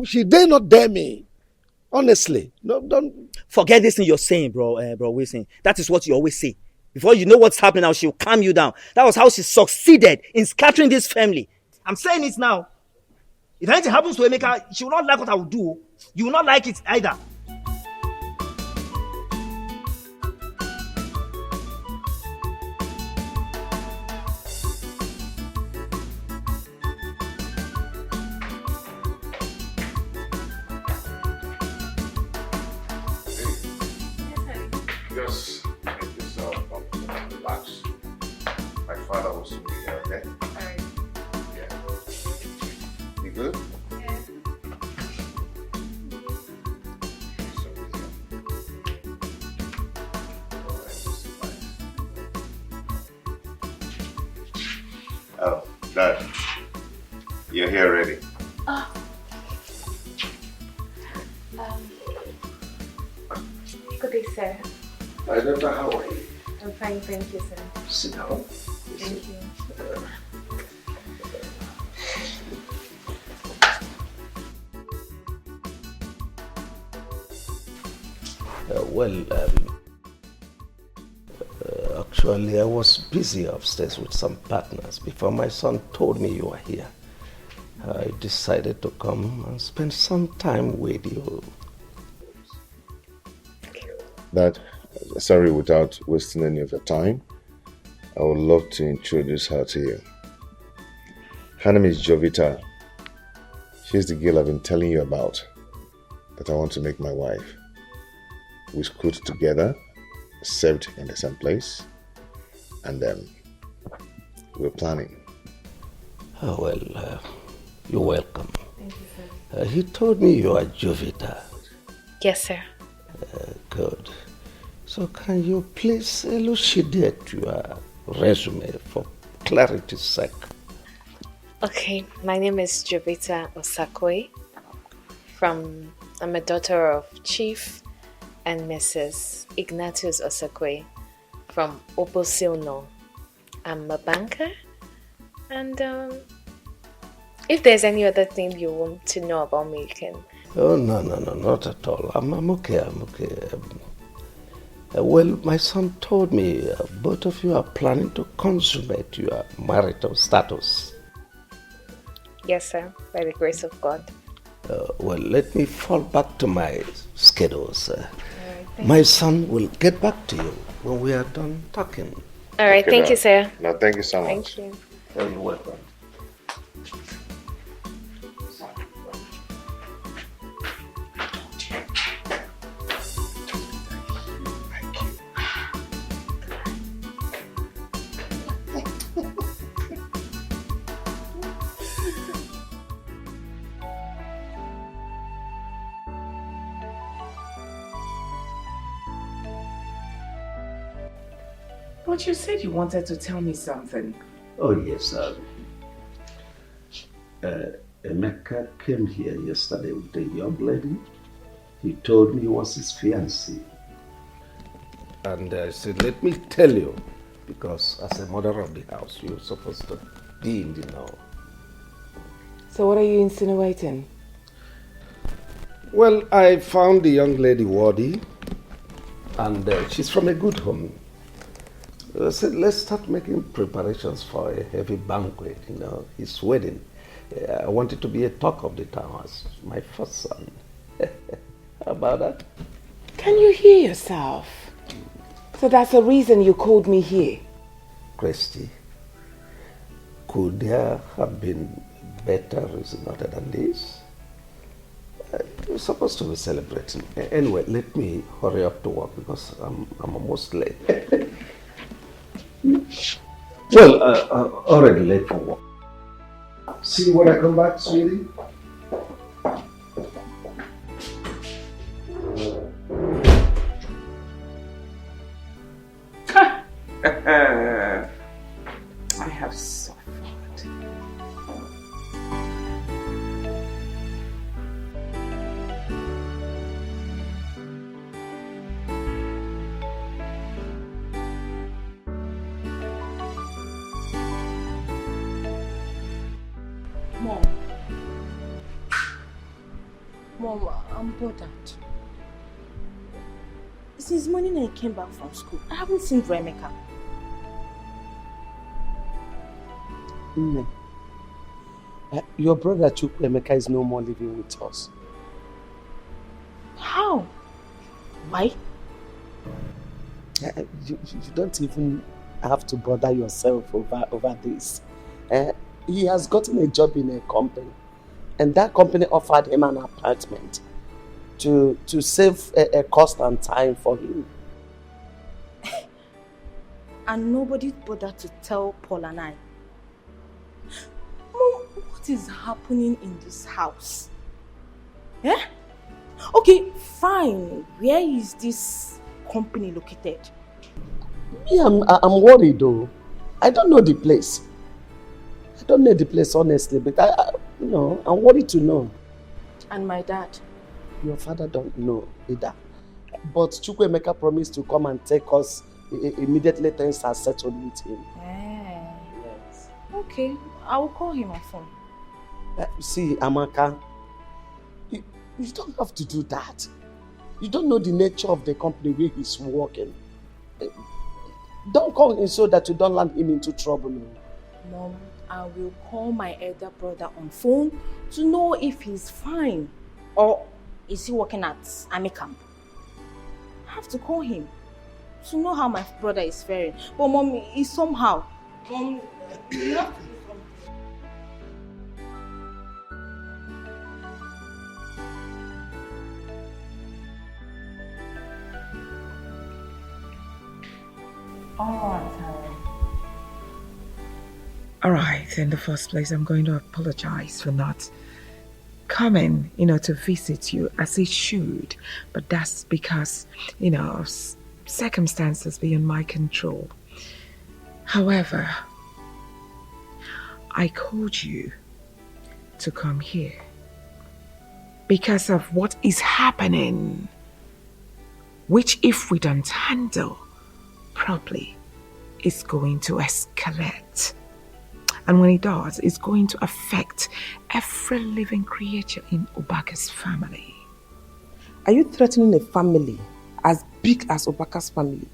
She dare not dare me. Honestly, no, don't forget this thing you're saying, bro Wilson. That is what you always say. Before you know what's happening now, she'll calm you down. That was how she succeeded in scattering this family. I'm saying it now. If anything happens to Emeka, she will not like what I will do. You will not like it either. Just make yourself comfortable and relax. My father will soon be here, okay? Alright. Yeah. You good? Yeah. Oh, Dad. You're here already. Oh. Good day, sir. My daughter, how are you? I'm fine, thank you, sir. Sit down. Thank you. Actually, I was busy upstairs with some partners before my son told me you were here. I decided to come and spend some time with you. Dad, sorry, without wasting any of your time, I would love to introduce her to you. Her name is Jovita. She's the girl I've been telling you about that I want to make my wife. We schooled together, served in the same place, and we're planning. Oh, well, you're welcome. Thank you, sir. He told me you are Jovita. Yes, sir. Good. So can you please elucidate your resume for clarity's sake? Okay, my name is Jovita Osakwe. I'm a daughter of Chief and Mrs. Ignatius Osakwe from Obosilno. I'm a banker, and if there's any other thing you want to know about me, you can. Oh, no, not at all. I'm okay. Well, my son told me both of you are planning to consummate your marital status. Yes, sir, by the grace of God. Well, let me fall back to my schedule, sir. My son will get back to you when we are done talking. All right, Okay, thank you, sir. No, thank you so much. Thank you. You're welcome. But you said you wanted to tell me something. Oh, yes, Emeka came here yesterday with a young lady. He told me he was his fiancée. And I said, let me tell you, because as a mother of the house, you're supposed to be in the know. So what are you insinuating? Well, I found the young lady worthy, and she's from a good home. I said, let's start making preparations for a heavy banquet, his wedding. I want it to be a talk of the town as my first son. How about that? Can you hear yourself? So that's the reason you called me here. Christy, could there have been better reason other than this? We're supposed to be celebrating. Anyway, let me hurry up to work because I'm almost late. Well, already late for work. See you when I come back, sweetie. I have suffered. Mom, I'm bothered. Since morning I came back from school, I haven't seen Emeka. No. Your brother Emeka is no more living with us. How? Why? You don't even have to bother yourself over this. He has gotten a job in a company, and that company offered him an apartment to save a cost and time for him. And nobody bothered to tell Paul and I. Mom, what is happening in this house? Eh? Okay, fine. Where is this company located? Me, I'm worried though. I don't know the place. don't know the place honestly, but I'm worried to know. And my dad? Your father don't know either. But Chukwuemeka promised to come and take us immediately things are settled with him. Yes. Okay, I will call him on phone. See, Amaka, you don't have to do that. You don't know the nature of the company where he's working. Don't call him so that you don't land him into trouble. Mom, I will call my elder brother on phone to know if he's fine. Or is he working at army camp? I have to call him to know how my brother is faring. But Mom, he's somehow. Mom, you have to do something. All right, in the first place, I'm going to apologize for not coming, to visit you as it should. But that's because, of circumstances beyond my control. However, I called you to come here because of what is happening, which if we don't handle properly, is going to escalate. And when it does, it's going to affect every living creature in Obaka's family. Are you threatening a family as big as Obaka's family?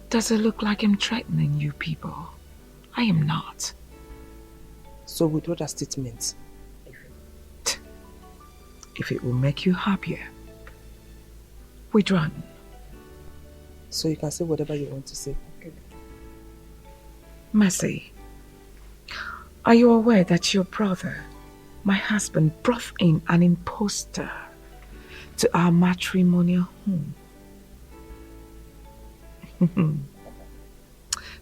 Does it look like I'm threatening you people? I am not. So withdraw that statement. If it will make you happier, withdraw. So you can say whatever you want to say. Mercy, are you aware that your brother, my husband, brought in an impostor to our matrimonial home?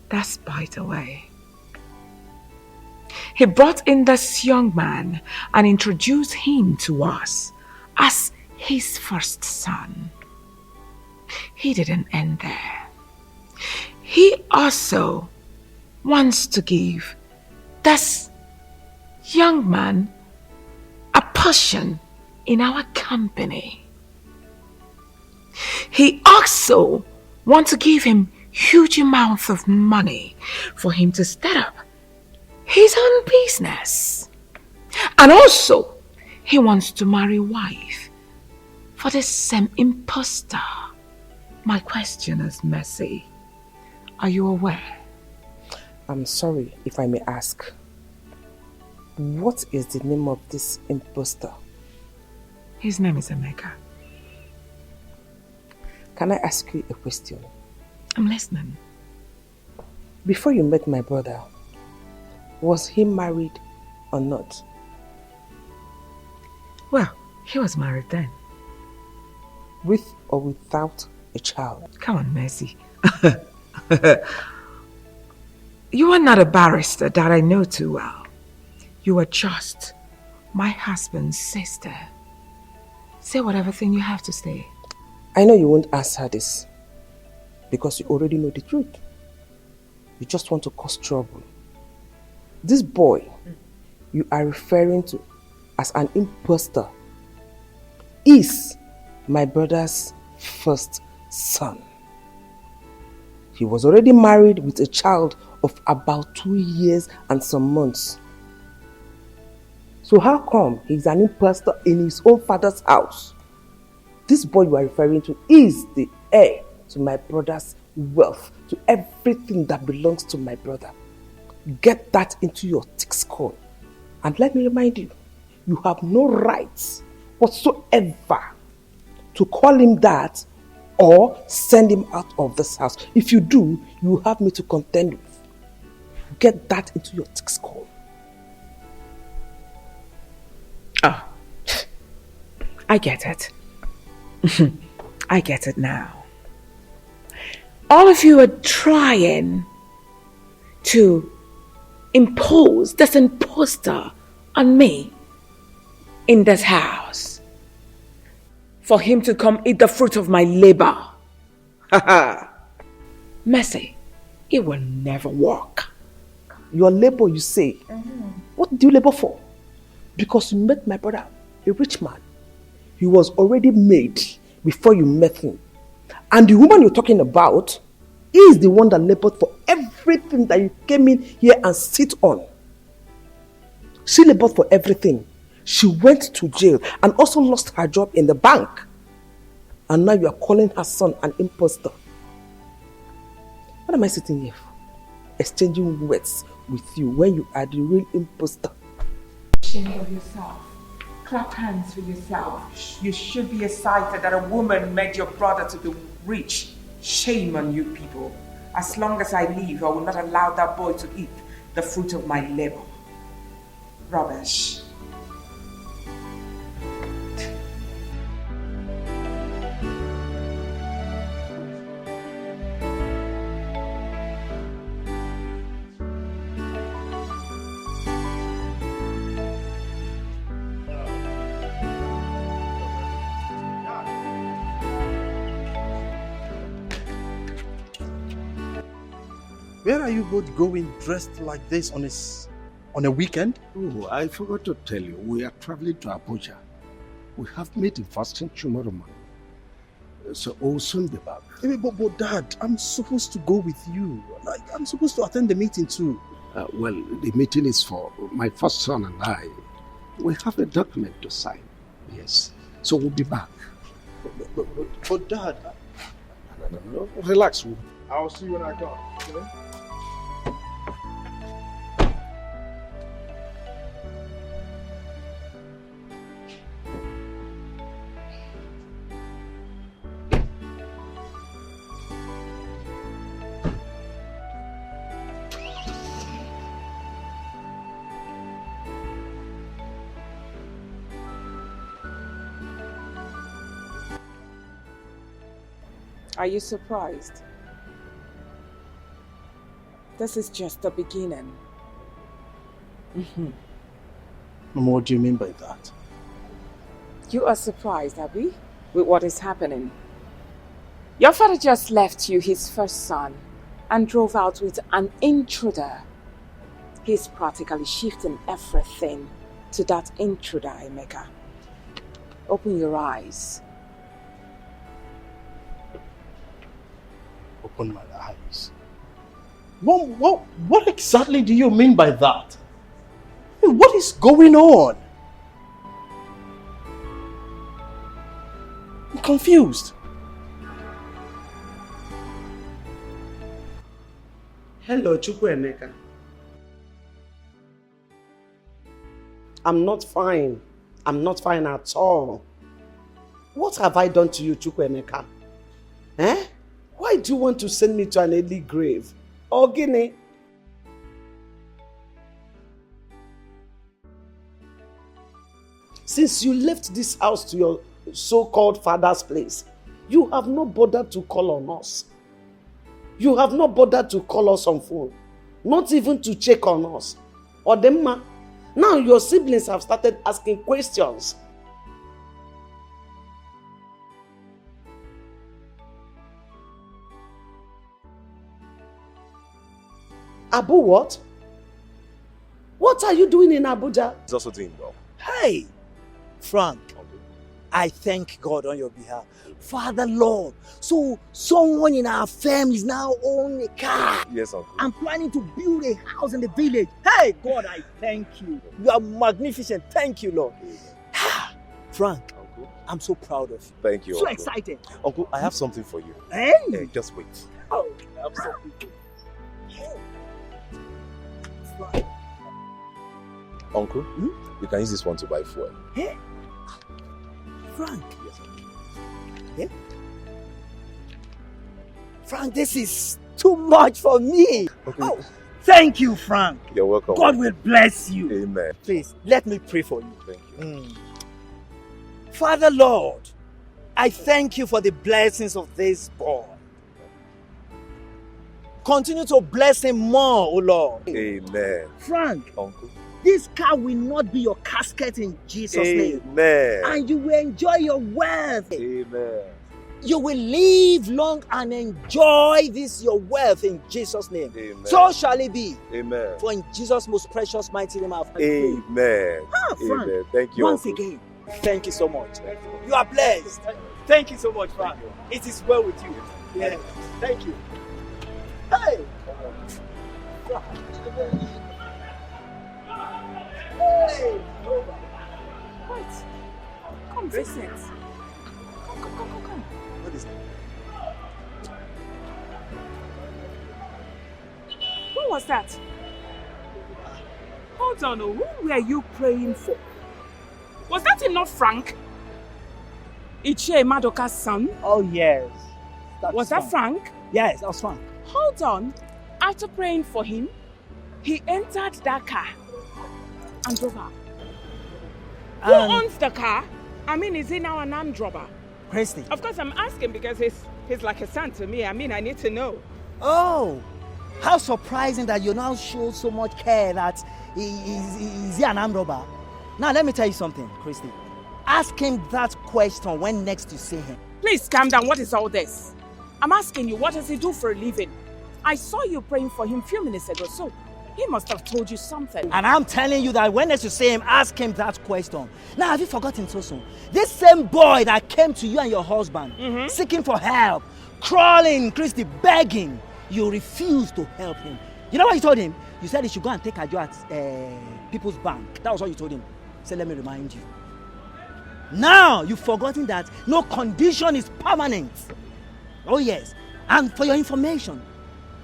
That's by the way. He brought in this young man and introduced him to us as his first son. He didn't end there. He also wants to give this young man a portion in our company. He also wants to give him huge amounts of money for him to start up his own business. And also, he wants to marry a wife for the same impostor. My question is, Mercy, are you aware? I'm sorry if I may ask. What is the name of this impostor? His name is Emeka. Can I ask you a question? I'm listening. Before you met my brother, was he married or not? Well, he was married then. With or without a child? Come on, Mercy. You are not a barrister that I know too well. You are just my husband's sister. Say whatever thing you have to say. I know you won't answer this because you already know the truth. You just want to cause trouble. This boy you are referring to as an impostor is my brother's first son. He was already married with a child of about 2 years and some months. So how come he's an impostor in his own father's house? This boy you are referring to is the heir to my brother's wealth, to everything that belongs to my brother. Get that into your thick skull. And let me remind you, you have no rights whatsoever to call him that or send him out of this house. If you do, you will have me to contend with. Get that into your thick skull. Oh, I get it. I get it now. All of you are trying to impose this imposter on me in this house for him to come eat the fruit of my labor. Mercy, it will never work. Your labor, you say. What do you labor for? Because you met my brother, a rich man. He was already made before you met him. And the woman you're talking about is the one that labored for everything that you came in here and sit on. She labored for everything. She went to jail and also lost her job in the bank. And now you are calling her son an imposter. What am I sitting here for? Exchanging words with you when you are the real imposter. Shame of yourself. Clap hands for yourself. You should be excited that a woman made your brother to be rich. Shame on you people. As long as I live, I will not allow that boy to eat the fruit of my labor. Rubbish. Where are you both going dressed like this on a weekend? Oh, I forgot to tell you, we are traveling to Abuja. We have meeting fasting tomorrow morning. So we'll soon be back. But Dad, I'm supposed to go with you. I'm supposed to attend the meeting too. Well, the meeting is for my first son and I. We have a document to sign. Yes. So we'll be back. But Dad... No, relax. I'll see you when I come. Okay? Are you surprised? This is just the beginning. Mama, what do you mean by that? You are surprised, Abby, with what is happening. Your father just left you his first son and drove out with an intruder. He's practically shifting everything to that intruder, Emeka. Open your eyes. Open my eyes. What exactly do you mean by that? What is going on? I'm confused. Hello, Chukwuemeka. I'm not fine. I'm not fine at all. What have I done to you, Chukwuemeka? Eh? Why do you want to send me to an early grave? Or Guinea? Since you left this house to your so-called father's place, you have not bothered to call on us. You have not bothered to call us on phone. Not even to check on us. Or Odemma, now your siblings have started asking questions. Abu what? What are you doing in Abuja? He's also doing well. Hey, Frank, I thank God on your behalf. Father Lord, so someone in our family is now owning a car. Yes, Uncle. I'm planning to build a house in the village. Hey, God, I thank you. You are magnificent. Thank you, Lord. Frank, Uncle, I'm so proud of you. Thank you, So Uncle. excited. Uncle, I have something for you. Hey! Hey, just wait. Oh, I have something for you. Uncle, you can use this one to buy fuel. Hey, Frank. Yes, Uncle. Yeah? Frank, this is too much for me. Okay. Oh, thank you, Frank. You're welcome. God will bless you. Amen. Please, let me pray for you. Thank you. Father Lord, I thank you for the blessings of this boy. Continue to bless him more, O Lord. Amen. Frank, Uncle. this car will not be your casket in Jesus' name. Amen. And you will enjoy your wealth. Amen. you will live long and enjoy this your wealth in Jesus' name. Amen. So shall it be. Amen. For in Jesus' most precious mighty name I've prayed. Amen. Frank, Amen. Thank you. once Uncle. again, thank you so much. You are blessed. Thank you so much, Frank. It is well with you. Yes. Thank you. Hey! Hey! Wait. Come, Vincent. Come. What is it? Who was that? Hold on, who were you praying for? Was that not Frank? Ichie Madoka's son? Oh, yes. Was that Frank? Yes, that was Frank. Hold on. After praying for him, he entered that car and drove out. Who owns the car? I mean, is he now an armed robber? Christy. Of course, I'm asking because he's like a son to me. I mean, I need to know. Oh, how surprising that you now show so much care that is he an armed robber? Now, let me tell you something, Christy. Ask him that question when next you see him. Please calm down. What is all this? I'm asking you, what does he do for a living? I saw you praying for him a few minutes ago, so he must have told you something. And I'm telling you that when next you see him, ask him that question. Now, have you forgotten so soon? This same boy that came to you and your husband, seeking for help, crawling, Christy, begging, you refused to help him. You know what you told him? You said he should go and take a job at People's Bank. That was what you told him. So let me remind you. Now, you've forgotten that no condition is permanent. Oh yes, and for your information,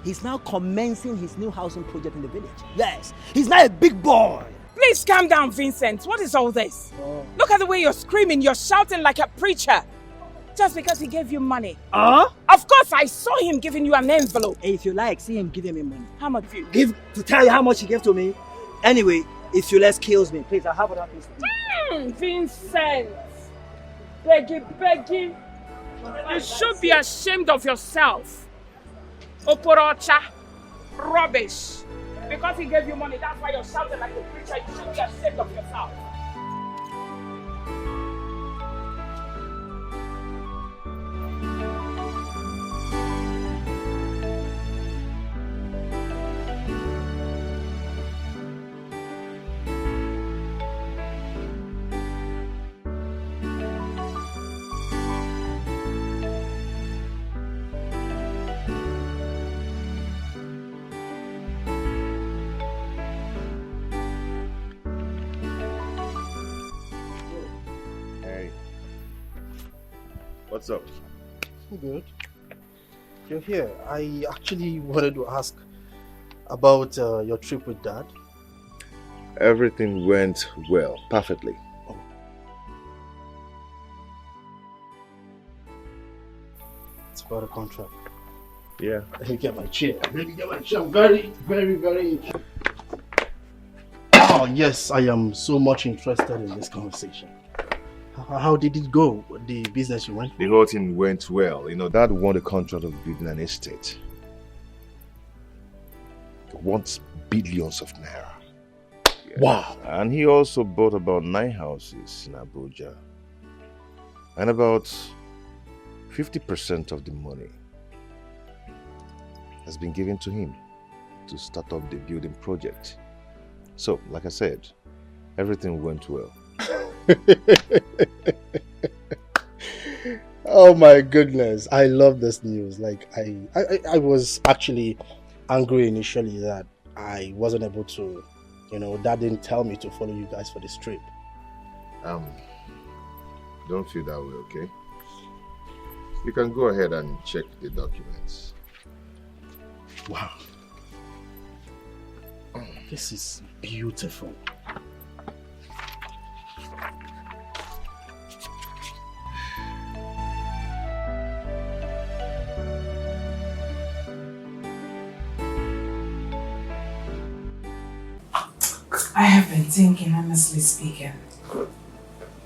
he's now commencing his new housing project in the village. Yes, he's now a big boy. Please calm down, Vincent. What is all this? Look at the way you're screaming. You're shouting like a preacher. Just because he gave you money. Of course, I saw him giving you an envelope. Hey, if you like, see him giving me money. How much do you give? To tell you how much he gave to me. Anyway, if you less kills me, please, I have other things to do. Vincent. Begging. You should be ashamed of yourself. Oporocha. Rubbish. Because he gave you money, that's why you're shouting like a preacher. You should be ashamed of yourself. What's up? Good. You're here. I actually wanted to ask about your trip with Dad. Everything went well, perfectly. It's about a contract. Yeah. Let me get my chair. I'm very, very, very interested. Oh, yes, I am so much interested in this conversation. How did it go? The business you went? The whole thing went well. You know, Dad won the contract of building an estate. He wants billions of naira. Yeah. Wow. And he also bought about 9 houses in Abuja. And about 50% of the money has been given to him to start up the building project. So, like I said, everything went well. Oh my goodness, I love this news. Like I was actually angry initially that I wasn't able to, Dad didn't tell me to follow you guys for this trip. Don't feel that way, okay? You can go ahead and check the documents. Wow. This is beautiful. I have been thinking, honestly speaking,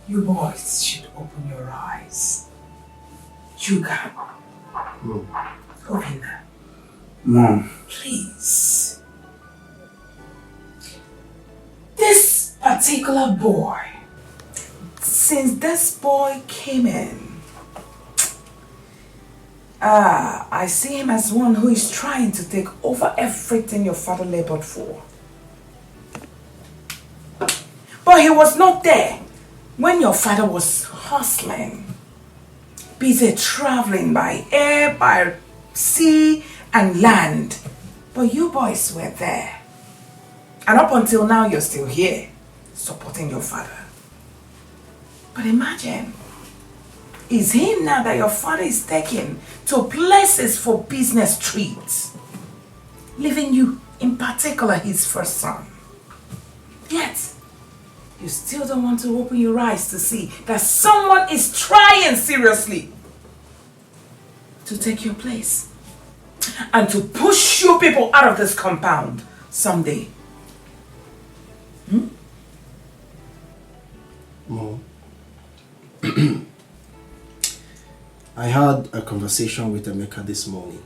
you boys should open your eyes. Chuka. Open them. Mom. Please. This particular boy, since this boy came in, I see him as one who is trying to take over everything your father labored for. But he was not there when your father was hustling, busy traveling by air, by sea and land. But you boys were there. And up until now, you're still here, supporting your father. But imagine, it's him now that your father is taking to places for business trips, leaving you, in particular, his first son. Yet, you still don't want to open your eyes to see that someone is trying seriously to take your place and to push you people out of this compound someday. Mom, I had a conversation with Emeka this morning.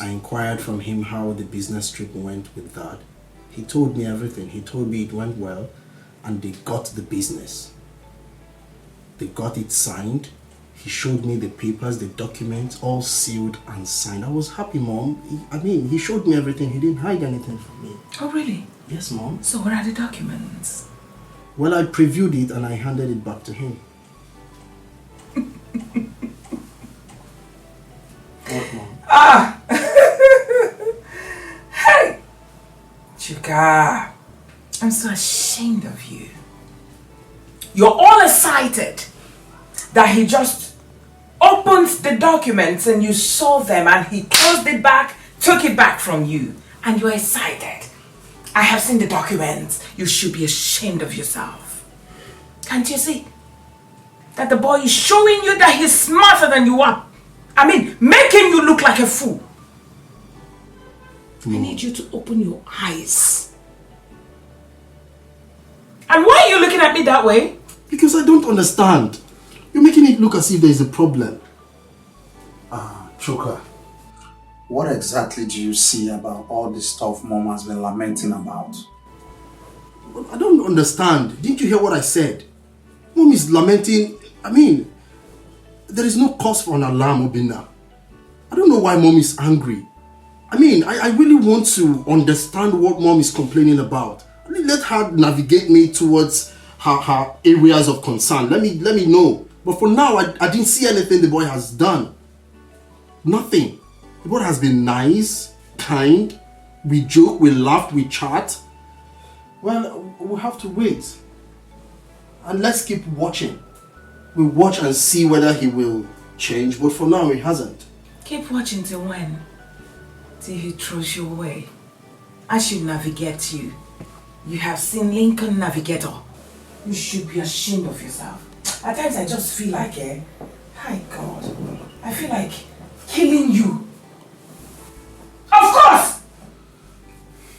I inquired from him how the business trip went with Dad. He told me everything. He told me it went well and they got the business. They got it signed. He showed me the papers, the documents, all sealed and signed. I was happy, Mom. He showed me everything. He didn't hide anything from me. Oh, really? Yes, Mom. So where are the documents? Well, I previewed it and I handed it back to him. What, Mom? Hey! Chuka, I'm so ashamed of you. You're all excited that he just opened the documents and you saw them and he closed it back, took it back from you, and you're excited. I have seen the documents. You should be ashamed of yourself. Can't you see that the boy is showing you that he's smarter than you are? Making you look like a fool. I need you to open your eyes. And why are you looking at me that way? Because I don't understand. You're making it look as if there is a problem. Chuka, what exactly do you see about all the stuff Mom has been lamenting about? I don't understand. Didn't you hear what I said? Mom is lamenting. There is no cause for an alarm, Obinna. I don't know why Mom is angry. I really want to understand what Mom is complaining about. Let her navigate me towards her areas of concern. Let me know. But for now, I didn't see anything the boy has done. Nothing. The boy has been nice, kind. We joke, we laugh, we chat. Well, we'll have to wait. And let's keep watching. We'll watch and see whether he will change. But for now, he hasn't. Keep watching till when? Till he throws you away. I should navigate you. You have seen Lincoln Navigator. You should be ashamed of yourself. At times I just feel like, hi God, I feel like killing you. Of course!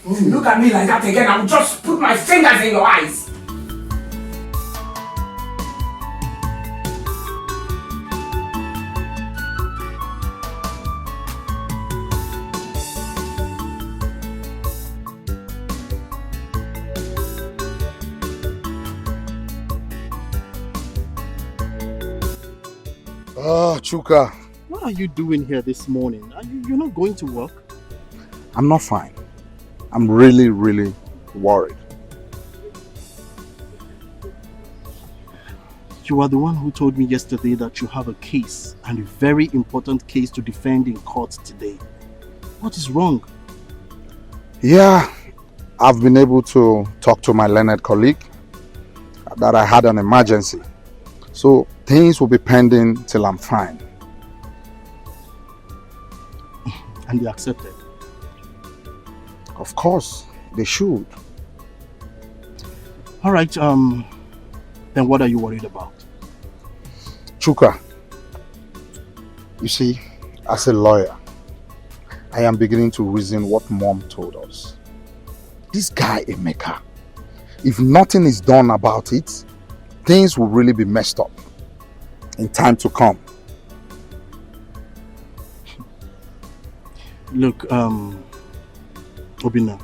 If you look at me like that again, I'll just put my fingers in your eyes. Chuka. What are you doing here this morning? You're not going to work? I'm not fine. I'm really, really worried. You are the one who told me yesterday that you have a case, and a very important case to defend in court today. What is wrong? Yeah, I've been able to talk to my learned colleague that I had an emergency. So things will be pending till I'm fine. And they accepted? Of course, they should. Alright, then what are you worried about? Chuka, you see, as a lawyer, I am beginning to reason what Mom told us. This guy, Emeka, if nothing is done about it, things will really be messed up in time to come. Look, Obinna,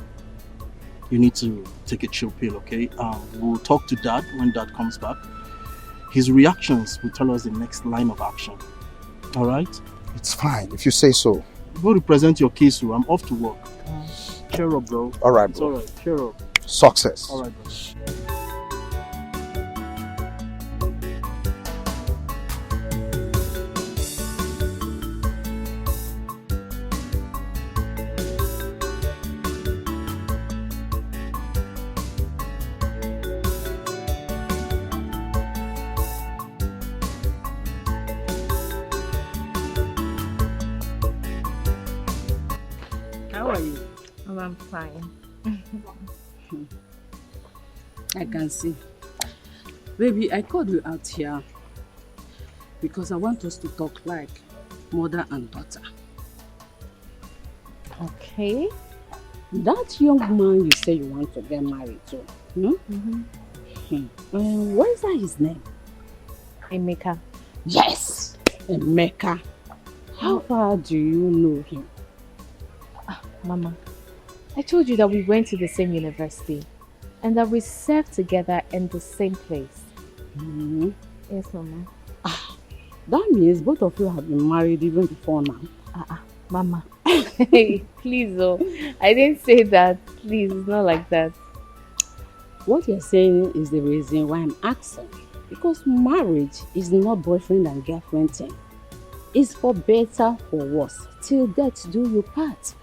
you need to take a chill pill, okay? We'll talk to Dad when Dad comes back. His reactions will tell us the next line of action. Alright? It's fine if you say so. Go represent your case, so I'm off to work. Cheer up, bro. Alright, It's bro. alright. Cheer up. Success. Alright, bro. How are you? Oh, I'm fine. I can see. Baby, I called you out here because I want us to talk like mother and daughter. Okay. That young man you say you want to get married to, what is that his name? Emeka. Yes, Emeka. How far do you know him? Mama, I told you that we went to the same university and that we served together in the same place. Yes, Mama. That means both of you have been married even before now. Mama. Hey, please, I didn't say that. Please, it's not like that. What you're saying is the reason why I'm asking. Because marriage is not boyfriend and girlfriend thing. It's for better or worse. Till death do you part.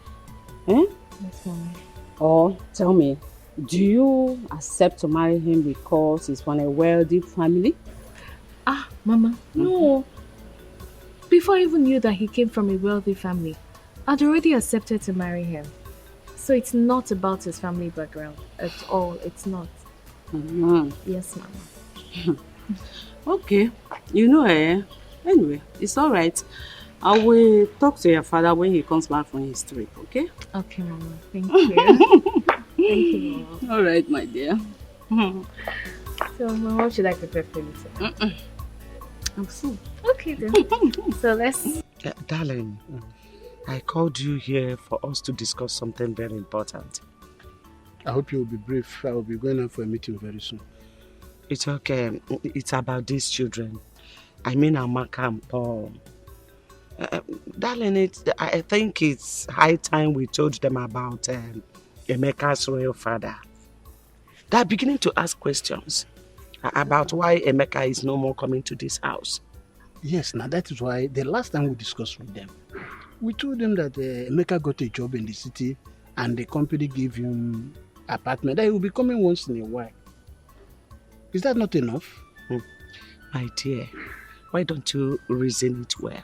Eh? Yes, Mama. Or tell me, do you accept to marry him because he's from a wealthy family? Mama, no. Before I even knew that he came from a wealthy family, I'd already accepted to marry him. So it's not about his family background at all. It's not. Yes, Mama. Okay. Anyway, it's alright. I will talk to your father when he comes back from his trip, okay? Okay, Mama. Thank you. Thank you, Mama. Alright, my dear. So, Mama, what should I prepare for you today? I'm full. Okay, then. So, let's... Darling, I called you here for us to discuss something very important. I hope you will be brief. I will be going out for a meeting very soon. It's okay. It's about these children. I mean Amaka and Paul. Darling, I think it's high time we told them about Emeka's royal father. They're beginning to ask questions about why Emeka is no more coming to this house. Yes, now that is why the last time we discussed with them, we told them that Emeka got a job in the city and the company gave him apartment that he will be coming once in a while. Is that not enough? My dear, why don't you reason it well?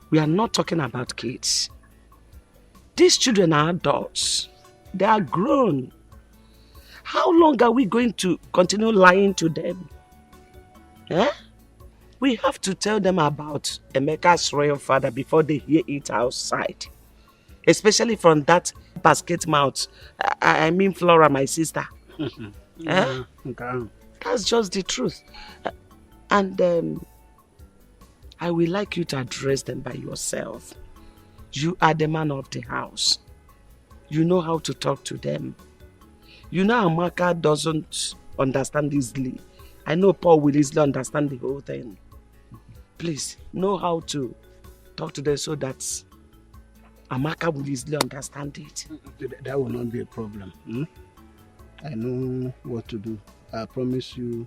We are not talking about kids. These children are adults. They are grown. How long are we going to continue lying to them? Eh? We have to tell them about Emeka's royal father before they hear it outside. Especially from that basket mouth. I mean Flora, my sister. Eh? That's just the truth. And I would like you to address them by yourself. You are the man of the house. You know how to talk to them. You know Amaka doesn't understand easily. I know Paul will easily understand the whole thing. Please, know how to talk to them so that Amaka will easily understand it. That will not be a problem. I know what to do. I promise you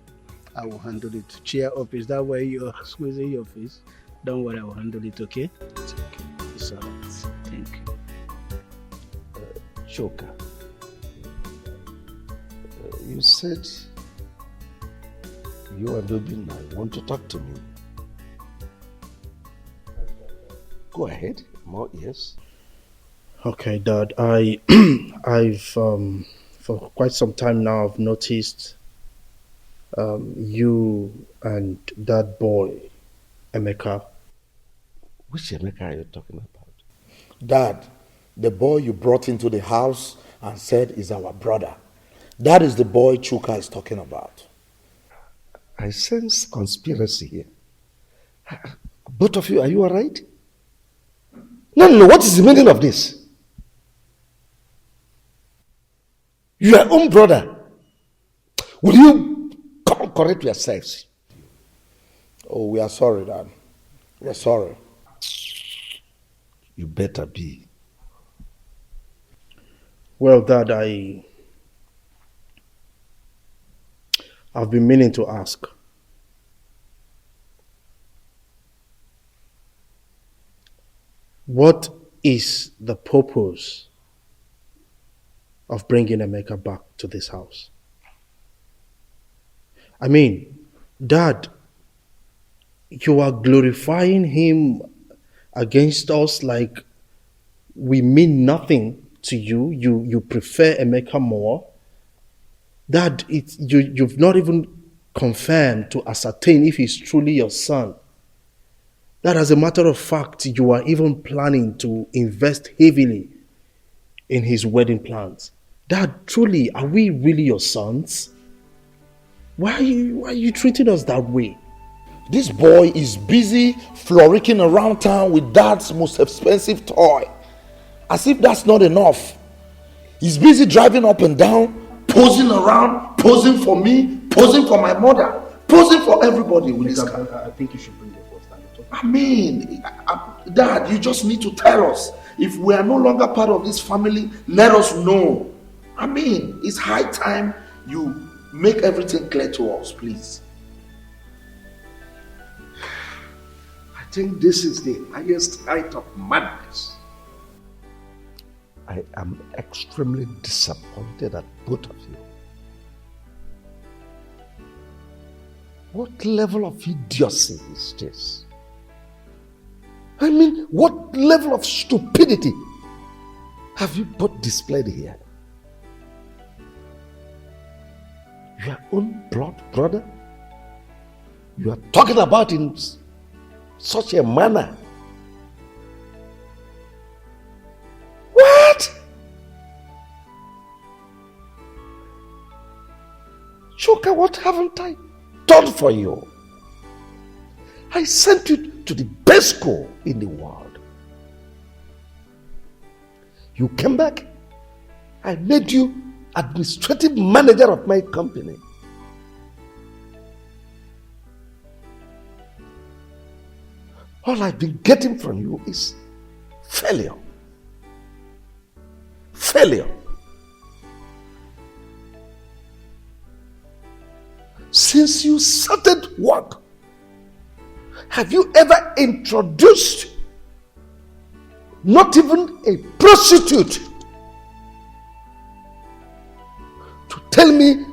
I will handle it. Cheer up. Is that why you're squeezing your face? Don't worry, I will handle it, okay? It's okay. It's alright. Thank you. Choka, you said you and Obinna want to talk to me. Go ahead, more ears. Okay, Dad. I've for quite some time now I've noticed you and that boy, Emeka. Which Emeka are you talking about? Dad, the boy you brought into the house and said is our brother. That is the boy Chuka is talking about. I sense conspiracy here. Both of you, are you all right? No, what is the meaning of this? Your own brother. Will you correct yourselves? Oh, we are sorry, Dad. We are sorry. You better be. Well, Dad, I've been meaning to ask. What is the purpose of bringing Emeka back to this house? I mean, Dad, you are glorifying him against us like we mean nothing to you. You prefer Emeka more. Dad, you've not even confirmed to ascertain if he's truly your son. That, as a matter of fact, you are even planning to invest heavily in his wedding plans. Dad, truly, are we really your sons? Why are you treating us that way? This boy is busy frolicking around town with Dad's most expensive toy. As if that's not enough. He's busy driving up and down, posing around, posing for me, posing for my mother, posing for everybody with this car. I think you should bring your first time. I mean, Dad, you just need to tell us. If we are no longer part of this family, let us know. I mean, it's high time you make everything clear to us, please. I think this is the highest height of madness. I am extremely disappointed at both of you. What level of idiocy is this? I mean, what level of stupidity have you both displayed here? Your own blood brother? You are talking about in such a manner. What? Choka, what haven't I done for you? I sent you to the best school in the world. You came back. I made you administrative manager of my company. All I've been getting from you is failure. Failure. Since you started work, have you ever introduced not even a prostitute to tell me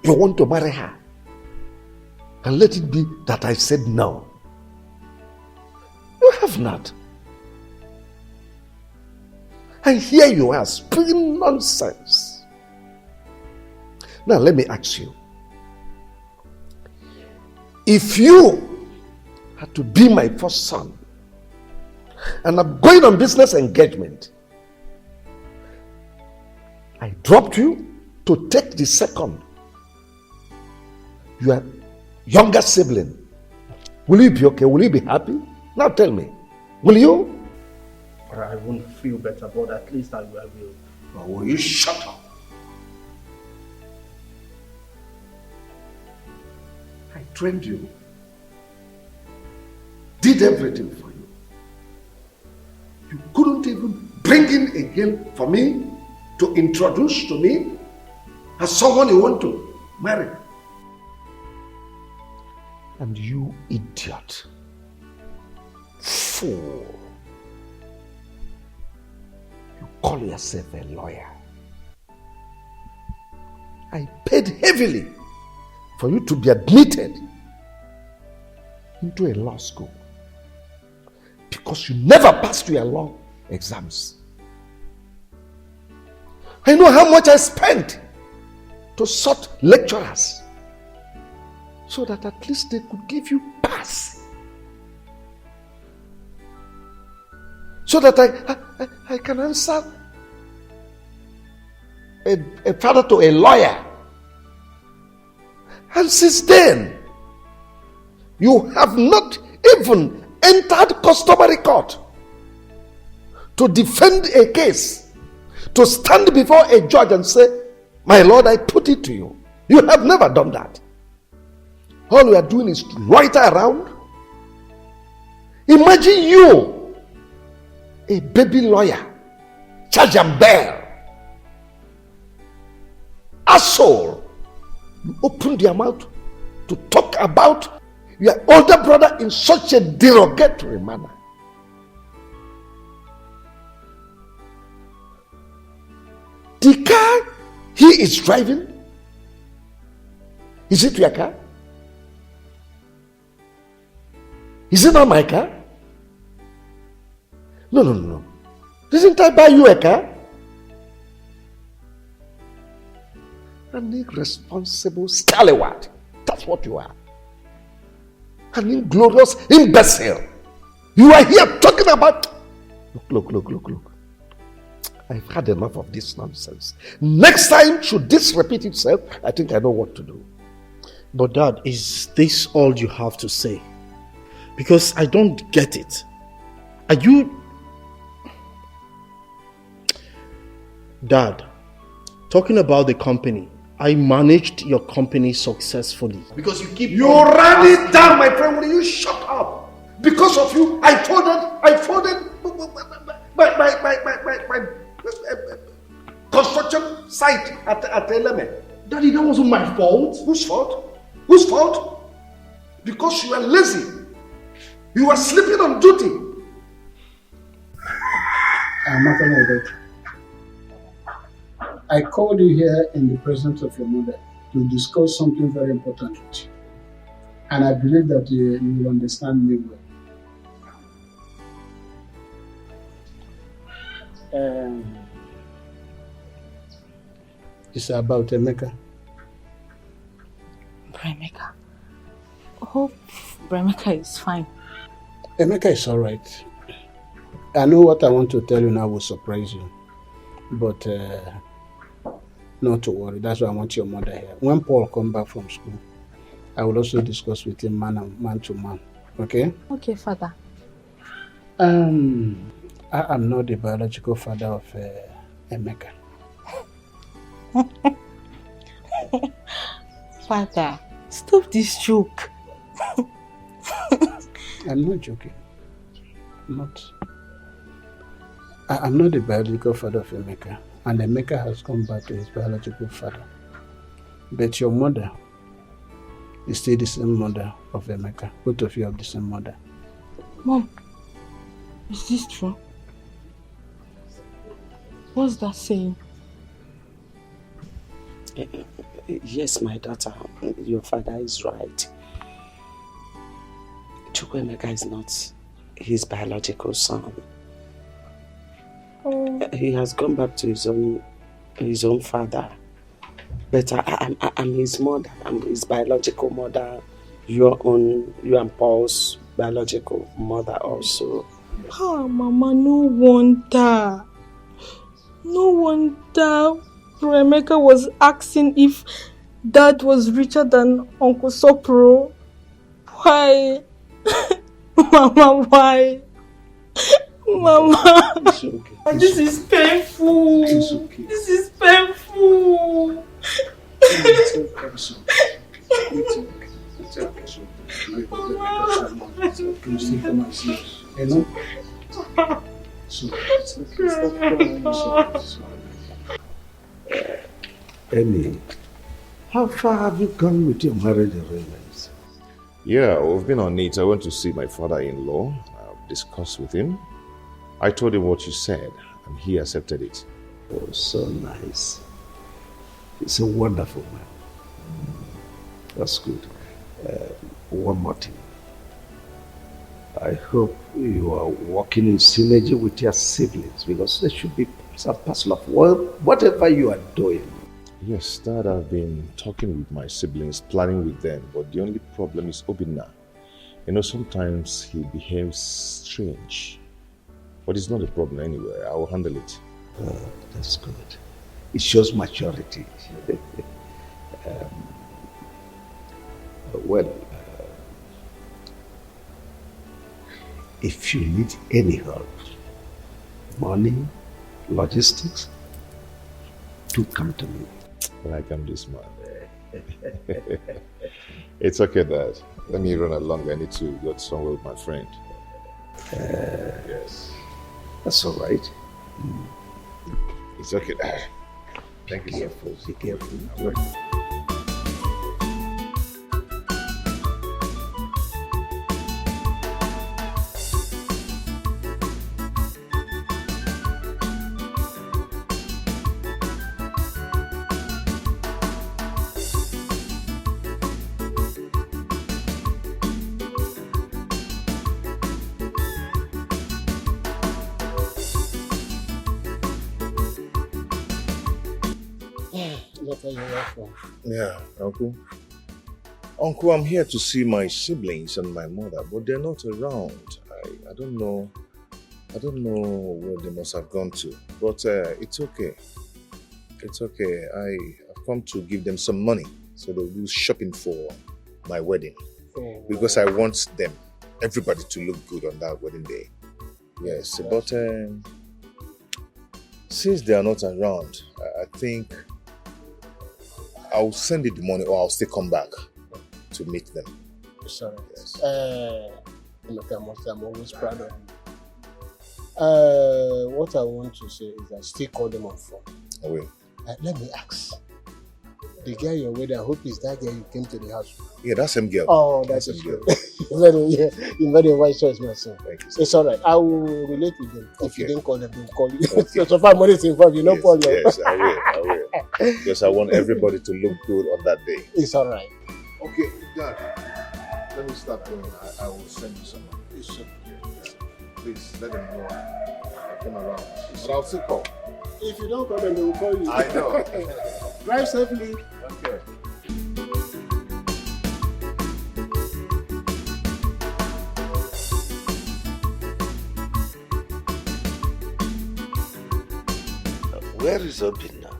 you want to marry her? And let it be that I said no. You have not. And here you are speaking nonsense. Now let me ask you. If you had to be my first son, and I'm going on business engagement, I dropped you to take the second, your younger sibling, will you be okay? Will you be happy? Now tell me, will you? I won't feel better, but at least I will. Or will you shut up? I trained you, did everything for you. You couldn't even bring in a girl for me to introduce to me as someone you want to marry. And you idiot, fool, you call yourself a lawyer. I paid heavily for you to be admitted into a law school because you never passed your law exams. I know how much I spent to sort lecturers so that at least they could give you pass. So that I can answer a father to a lawyer. And since then, you have not even entered customary court to defend a case, to stand before a judge and say, my lord, I put it to you. You have never done that. All you are doing is to loiter around. Imagine you a baby lawyer, charge and bear. Asshole! You opened your mouth to talk about your older brother in such a derogatory manner. The car he is driving, is it your car? Is it not my car? No. Didn't I buy you a car? An irresponsible scallywag. That's what you are. An inglorious imbecile. You are here talking about... Look. I've had enough of this nonsense. Next time, should this repeat itself, I think I know what to do. But Dad, is this all you have to say? Because I don't get it. Are you... Dad, talking about the company, I managed your company successfully. Because you keep... You ran it down, my friend. Will you shut up? Because of you, I folded my construction site at Eleme. Daddy, that wasn't my fault. Whose fault? Whose fault? Because you are lazy. You are sleeping on duty. Marital, I called you here in the presence of your mother to discuss something very important with you. And I believe that you will understand me well. It's about Emeka. Bremeka. Hope Bremeka is fine. Emeka is alright. I know what I want to tell you now will surprise you. But not to worry. That's why I want your mother here. When Paul comes back from school, I will also discuss with him man to man. Okay? Okay, Father. I am not the biological father of Emeka. Father, stop this joke. I'm not joking. I'm not the biological father of Emeka. And Emeka has come back to his biological father. But your mother is still the same mother of Emeka. Both of you have the same mother. Mom, is this true? What's that saying? Yes, my daughter, your father is right. Chukwuemeka is not his biological son. He has gone back to his own father. But I'm his mother. I'm his biological mother. You and Paul's biological mother also. Oh, Mama, no wonder. No wonder Emeka was asking if Dad was richer than Uncle Sopro. Why? Mama, why? Mama, it's okay. This is painful. It's okay. This is painful. It's okay. Can you still come and see us? You know? So, it's okay. Stop crying. It's okay. Amy, how far have you gone with your marriage arrangements? Yeah, we've been on it. I went to see my father-in-law. I've discussed with him. I told him what you said, and he accepted it. Oh, so nice. He's a wonderful man. That's good. One more thing. I hope you are working in synergy with your siblings, because there should be some parcel of whatever you are doing. Yes, Dad, I've been talking with my siblings, planning with them, but the only problem is Obinna. You know, sometimes he behaves strange. But it's not a problem anyway. I will handle it. That's good. It shows maturity. If you need any help, money, logistics, do come to me. Like I'm this man. It's okay, Dad. Let me run along. I need to go somewhere with my friend. Yes. That's all right. It's okay, Dad. Thank you, sir. Be careful. Yeah, Uncle. Uncle, I'm here to see my siblings and my mother, but they're not around. I don't know. I don't know where they must have gone to. But it's okay. It's okay. I've come to give them some money so they'll do shopping for my wedding. Oh. Because I want them, everybody, to look good on that wedding day. Yes, but since they are not around, I think I'll send you the money or I'll still come back to meet them. Sorry. Yes. I'm always proud of you. What I want to say is that still call them on phone. I will. Let me ask. The guy you're with, I hope is that guy you came to the house. Yeah, that's him girl. Oh, that's him girl. You're very wise choice, my son. Thank you. It's all right. I will relate with them. Okay. If you didn't call them, they'll call you. So far, money is involved. You know, Yes, Paul. yes, I will. Because I want everybody to look good on that day. It's all right. Okay, Dad. Let me start going. I will send you some money. Please let them know I came around. But I'll still call. If you don't call them, they will call you. I know. Drive safely. Okay. Where is Obin now?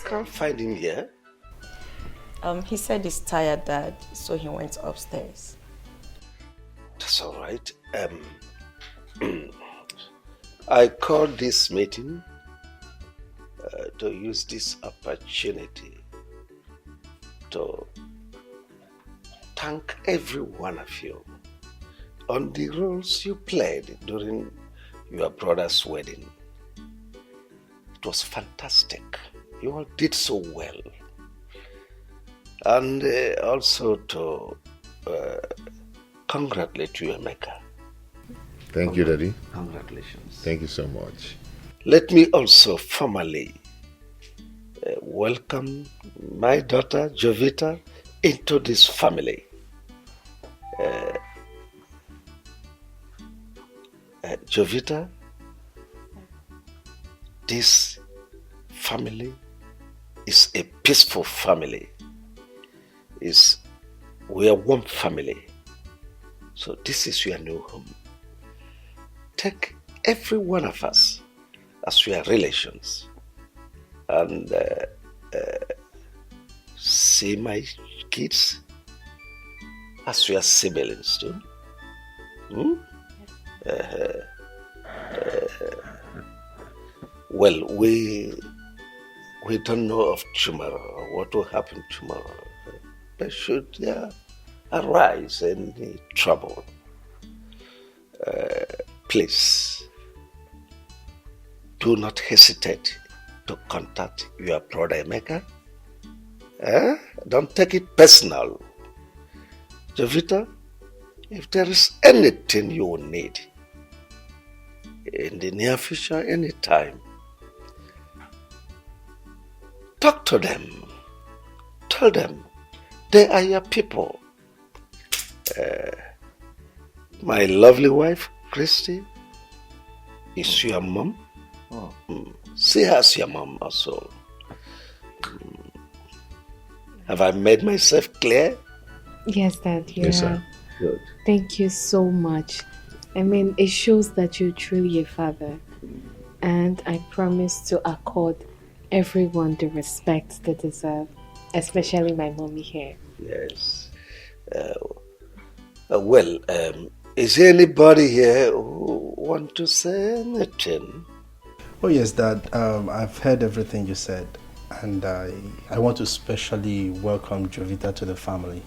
Can't find him here. He said he's tired, Dad, so he went upstairs. That's all right. I called this meeting to use this opportunity to thank every one of you on the roles you played during your brother's wedding. It was fantastic. You all did so well. And also to congratulate you, Emeka. Thank you, Daddy. Congratulations. Thank you so much. Let me also formally welcome my daughter, Jovita, into this family. Jovita, this family is a peaceful family. We are one family. So this is your new home. Take every one of us as your relations and see my kids as your siblings too. Well, we don't know of tomorrow or what will happen tomorrow. But should there arise any trouble, please do not hesitate to contact your brother Emeka. Don't take it personal. Jovita, if there is anything you will need in the near future, anytime, talk to them. Tell them they are your people. My lovely wife, Christy, is your mom. See her as your mom also. Have I made myself clear? Yes, Dad, you Yes, have. sir. Good. Thank you so much. I mean, it shows that you're truly a father. And I promise to accord everyone the respect they deserve, especially my mommy here. Yes. Is there anybody here who want to say anything? Oh yes, Dad. I've heard everything you said, and I want to especially welcome Jovita to the family.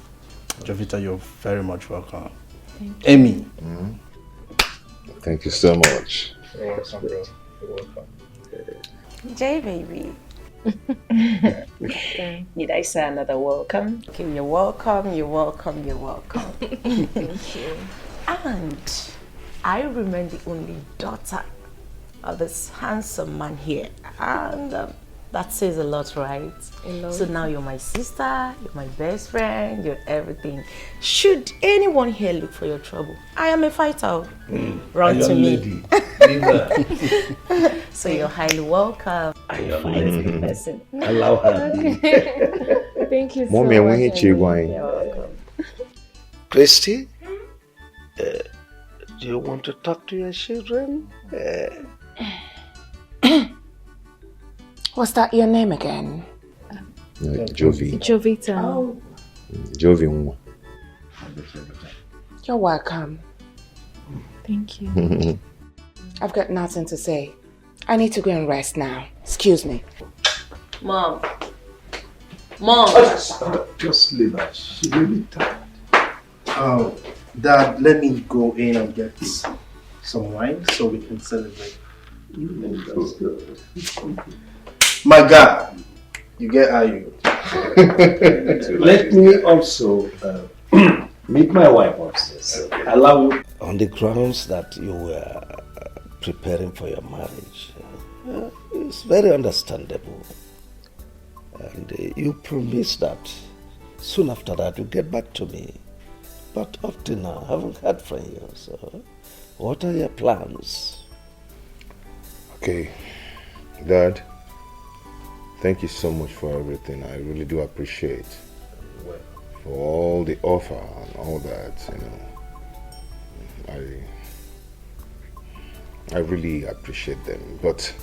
Jovita, you're very much welcome. Thank you. Amy. Thank you so much. You're welcome, bro. You're welcome. J baby. Need I say another welcome? Okay, you're welcome, you're welcome, you're welcome. Thank you. And I remain the only daughter of this handsome man here. And that says a lot, right? A lot. So now you're my sister, you're my best friend, you're everything. Should anyone here look for your trouble, I am a fighter. Run to me. So you're highly welcome. I am fighting person. Allow her. Thank you so Mommy, much. You're welcome. Christy, do you want to talk to your children? What's that your name again? Jovi. Jovita. Oh. Jovi. You're welcome. Thank you. I've got nothing to say. I need to go and rest now. Excuse me. Mom. Just leave her. She's really tired. Oh, Dad, let me go in and get some wine so we can celebrate. My God, you get how you. Let me also meet my wife upstairs. Allow you. On the grounds that you were preparing for your marriage. It's very understandable. And you promised that soon after that you get back to me. But up to now, I haven't heard from you. So, what are your plans? Okay, Dad, thank you so much for everything. I really do appreciate for all the offer and all that, I really appreciate them, but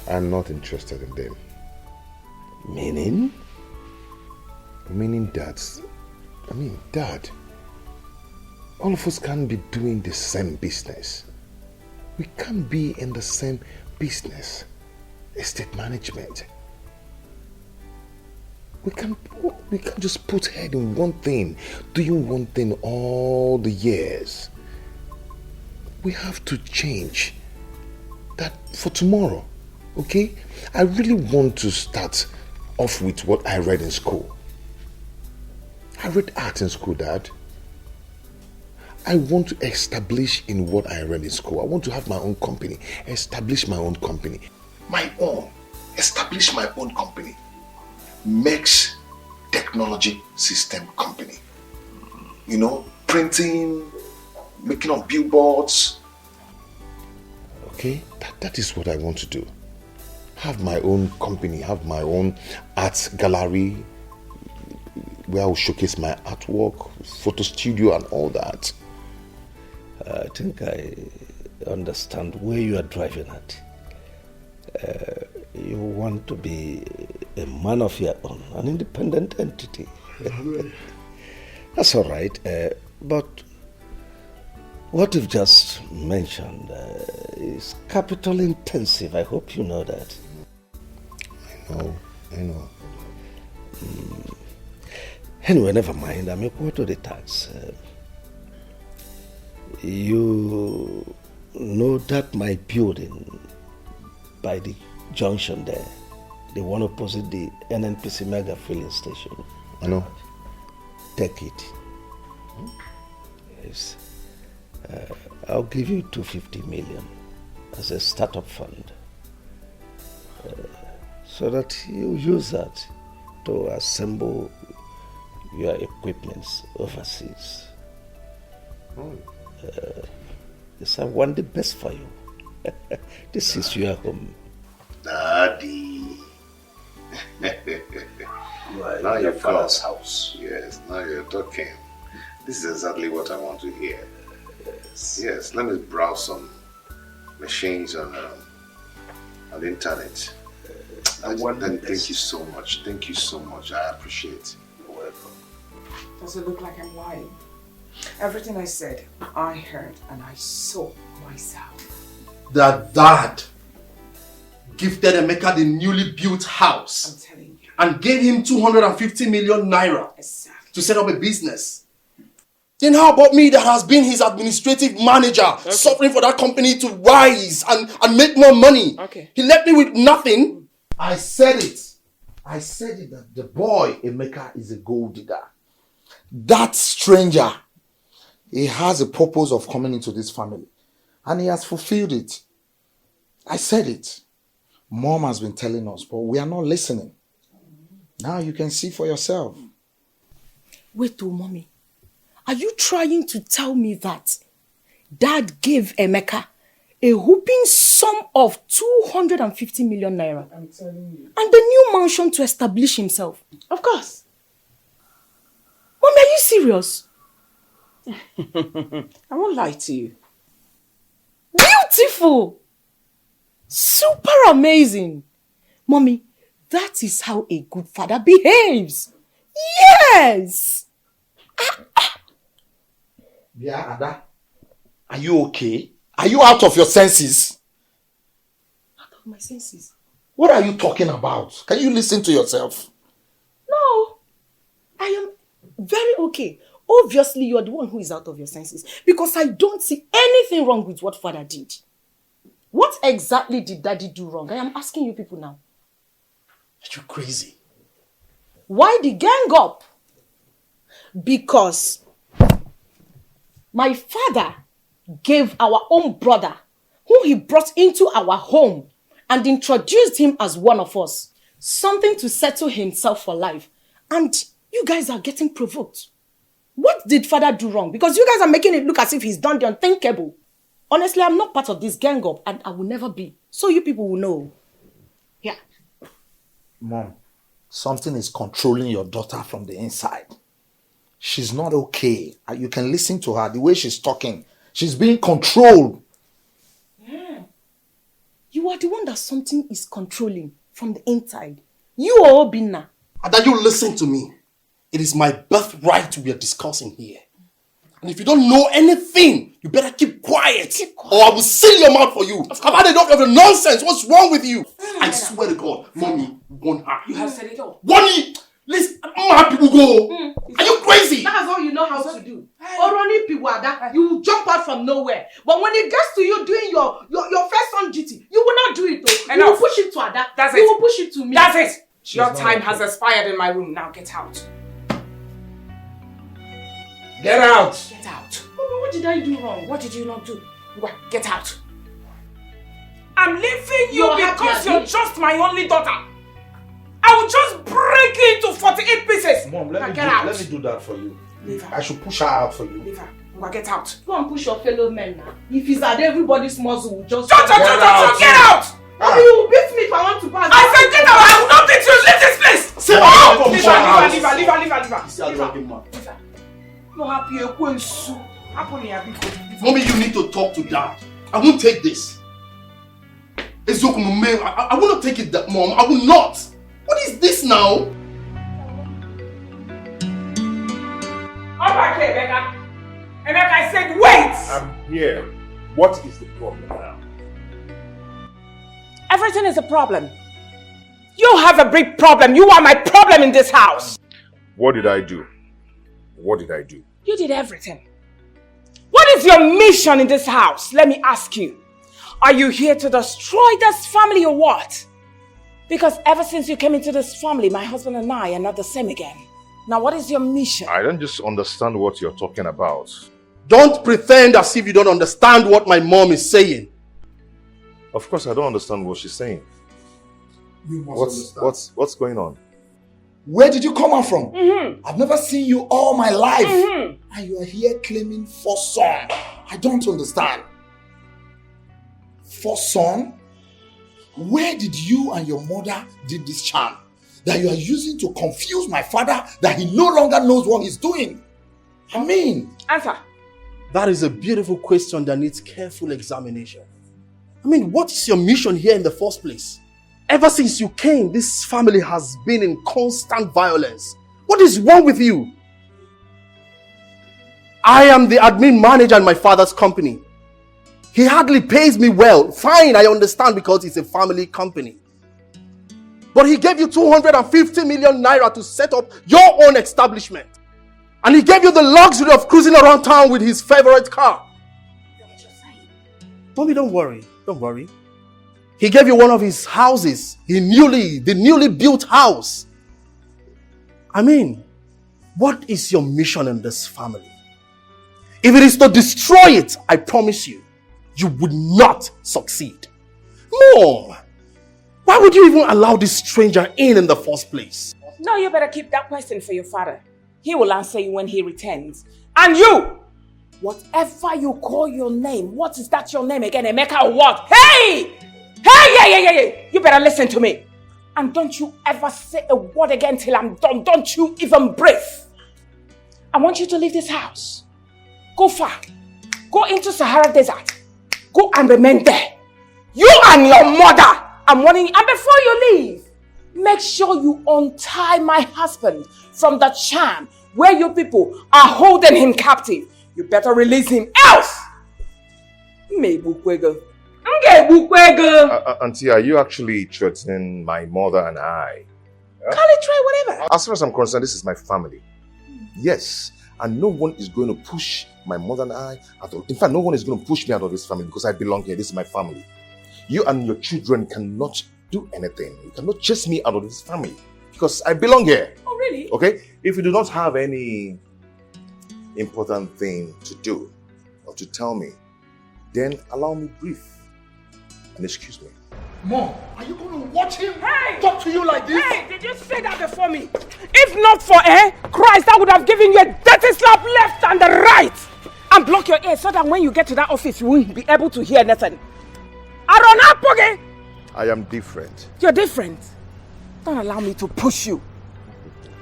I'm not interested in them. Meaning? Meaning that, Dad, all of us can't be doing the same business. We can't be in the same business, estate management. We can't just put head in one thing, doing one thing all the years. We have to change that for tomorrow, okay? I really want to start off with what I read in school. I read art in school, Dad. I want to establish in what I read in school. I want to have my own company, establish my own company. Establish my own company. Makes technology system company. Printing, making up billboards. Okay, that is what I want to do. Have my own company, have my own art gallery where I will showcase my artwork, photo studio and all that. I think I understand where you are driving at. You want to be a man of your own, an independent entity. That's all right. But what you've just mentioned is capital intensive. I hope you know that. I know. Anyway, never mind. I'm equal to the tax. You know that my building by the junction there, the one opposite the NNPC mega filling station. I know. Take it. Yes. I'll give you 250 million as a startup fund. So that you use that to assemble your equipments overseas. Yes, I want the best for you. This is your home. Daddy. Now your father's house. Yes, now you're talking. This is exactly what I want to hear. Yes, let me browse some machines on the internet. Then thank you so much. Thank you so much. I appreciate it. You're welcome. Does it look like I'm lying? Everything I said, I heard and I saw myself. That Dad gifted Emeka the newly built house. I'm telling you. And gave him 250 million naira Exactly. to set up a business. Then how about me that has been his administrative manager, suffering for that company to rise and make more money? Okay. He left me with nothing. I said it. I said it that the boy, Emeka, is a gold digger. That stranger, he has a purpose of coming into this family. And he has fulfilled it. I said it. Mom has been telling us, but we are not listening. Now you can see for yourself. Wait, mommy. Are you trying to tell me that Dad gave Emeka a whooping sum of 250 million naira? I'm telling you. And the new mansion to establish himself? Of course. Mommy, are you serious? I won't lie to you. Beautiful! Super amazing! Mommy, that is how a good father behaves. Yes! Yeah, Ada. Are you okay? Are you out of your senses? Out of my senses? What are you talking about? Can you listen to yourself? No. I am very okay. Obviously, you're the one who is out of your senses. Because I don't see anything wrong with what father did. What exactly did daddy do wrong? I am asking you people now. Are you crazy? Why the gang up? Because my father gave our own brother, who he brought into our home and introduced him as one of us, something to settle himself for life. And you guys are getting provoked. What did father do wrong? Because you guys are making it look as if he's done the unthinkable. Honestly, I'm not part of this gang up and I will never be. So you people will know. Yeah. Mom, something is controlling your daughter from the inside. She's not okay. You can listen to her, the way she's talking. She's being controlled. Yeah. You are the one that something is controlling from the inside. You are Obinna. Ada, you listen to me. It is my birthright we are discussing here. And if you don't know anything, you better keep quiet. Or I will seal your mouth for you. I've had enough of the nonsense. What's wrong with you? I swear to God, mommy, warn her. You have said it all. Warn me! Listen, my people go. Are you crazy? That's all you know how to do. Oroni Piwada, you will jump out from nowhere. But when it gets to you doing your first son duty, you will not do it though. You will push it to Ada. That's you it. will push it to me. That's it. Your time has expired in my room. Now get out. Get out. Get out. Mommy, what did I do wrong? What did you not do? Get out. I'm leaving you You're because happy, you're Abi? just my only daughter. I will just break you into 48 pieces. Mom, Now get out. let me do that for you. Leave her. I should push her out for you. Leave her. Now get out. Go and push your fellow men now. If he's at everybody's muzzle, will just Get out. Mommy, you will beat me if I want to pass. I said get out. I will not beat you. Leave this place. Sit Oh, down. leave her. Leave her. See how the rocking man. Leave her. No happy. Mommy, you need to talk to Dad. I won't take this. I will not take it, Mom. I will not. What is this now? Come back here, Becca. And like I said, wait! I'm here. What is the problem now? Everything is a problem. You have a big problem. You are my problem in this house. What did I do? What did I do? You did everything. What is your mission in this house? Let me ask you. Are you here to destroy this family or what? Because ever since you came into this family, my husband and I are not the same again. Now what is your mission? I don't just understand what you're talking about. Don't pretend as if you don't understand what my mom is saying. Of course, I don't understand what she's saying. You must understand. What's going on? Where did you come out from? I've never seen you all my life. And you are here claiming for son. I don't understand. For son? Where did you and your mother did this charm that you are using to confuse my father that he no longer knows what he's doing? I mean... Answer. That is a beautiful question that needs careful examination. I mean, what is your mission here in the first place? Ever since you came, this family has been in constant violence. What is wrong with you? I am the admin manager in my father's company. He hardly pays me well. Fine, I understand because it's a family company. But he gave you 250 million naira to set up your own establishment. And he gave you the luxury of cruising around town with his favorite car. Mommy, don't worry. Don't worry. He gave you one of his houses. The newly built house. I mean, what is your mission in this family? If it is to destroy it, I promise you, you would not succeed. Mom, why would you even allow this stranger in the first place? No, you better keep that question for your father. He will answer you when he returns. And you, whatever you call your name, what is that your name again, Emeka or what? Hey! Hey! You better listen to me. And don't you ever say a word again till I'm done. Don't you even breathe. I want you to leave this house. Go far. Go into Sahara Desert. Go and remain there. You and your mother. I'm warning you. And before you leave, make sure you untie my husband from the charm where you people are holding him captive. You better release him, else. Auntie, are you actually threatening my mother and I? Call it try whatever. As far as I'm concerned, this is my family. Yes, and no one is going to push my mother and I out of. In fact, no one is going to push me out of this family because I belong here. This is my family. You and your children cannot do anything. You cannot chase me out of this family because I belong here. Oh, really? Okay? If you do not have any important thing to do or to tell me, then allow me brief and excuse me. Mom, are you going to watch him Hey! talk to you like this? Hey, did you say that before me? If not for Christ, I would have given you a dirty slap left and the right. And block your ears so that when you get to that office, you won't be able to hear nothing. I am different. You're different. Don't allow me to push you.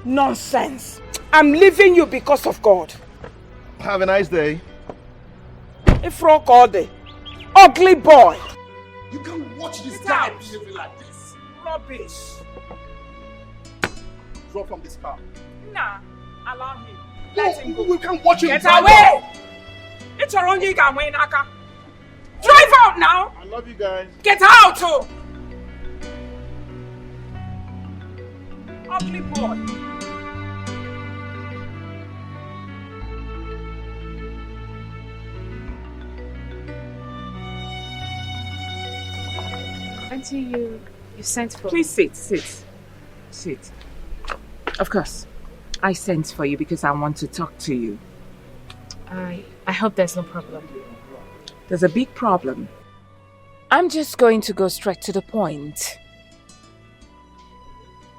Nonsense. I'm leaving you because of God. Have a nice day. If rock all day. Ugly boy. You can't watch this guy behaving like this. Rubbish. Drop from this car. Nah, allow him. Let him go. We can't watch him. Get away! It's your own you can win, Aka. Drive out now! I love you guys. Get out! Oh. Ugly boy. Auntie, you sent for... Please sit. Of course. I sent for you because I want to talk to you. I hope there's no problem. There's a big problem. I'm just going to go straight to the point.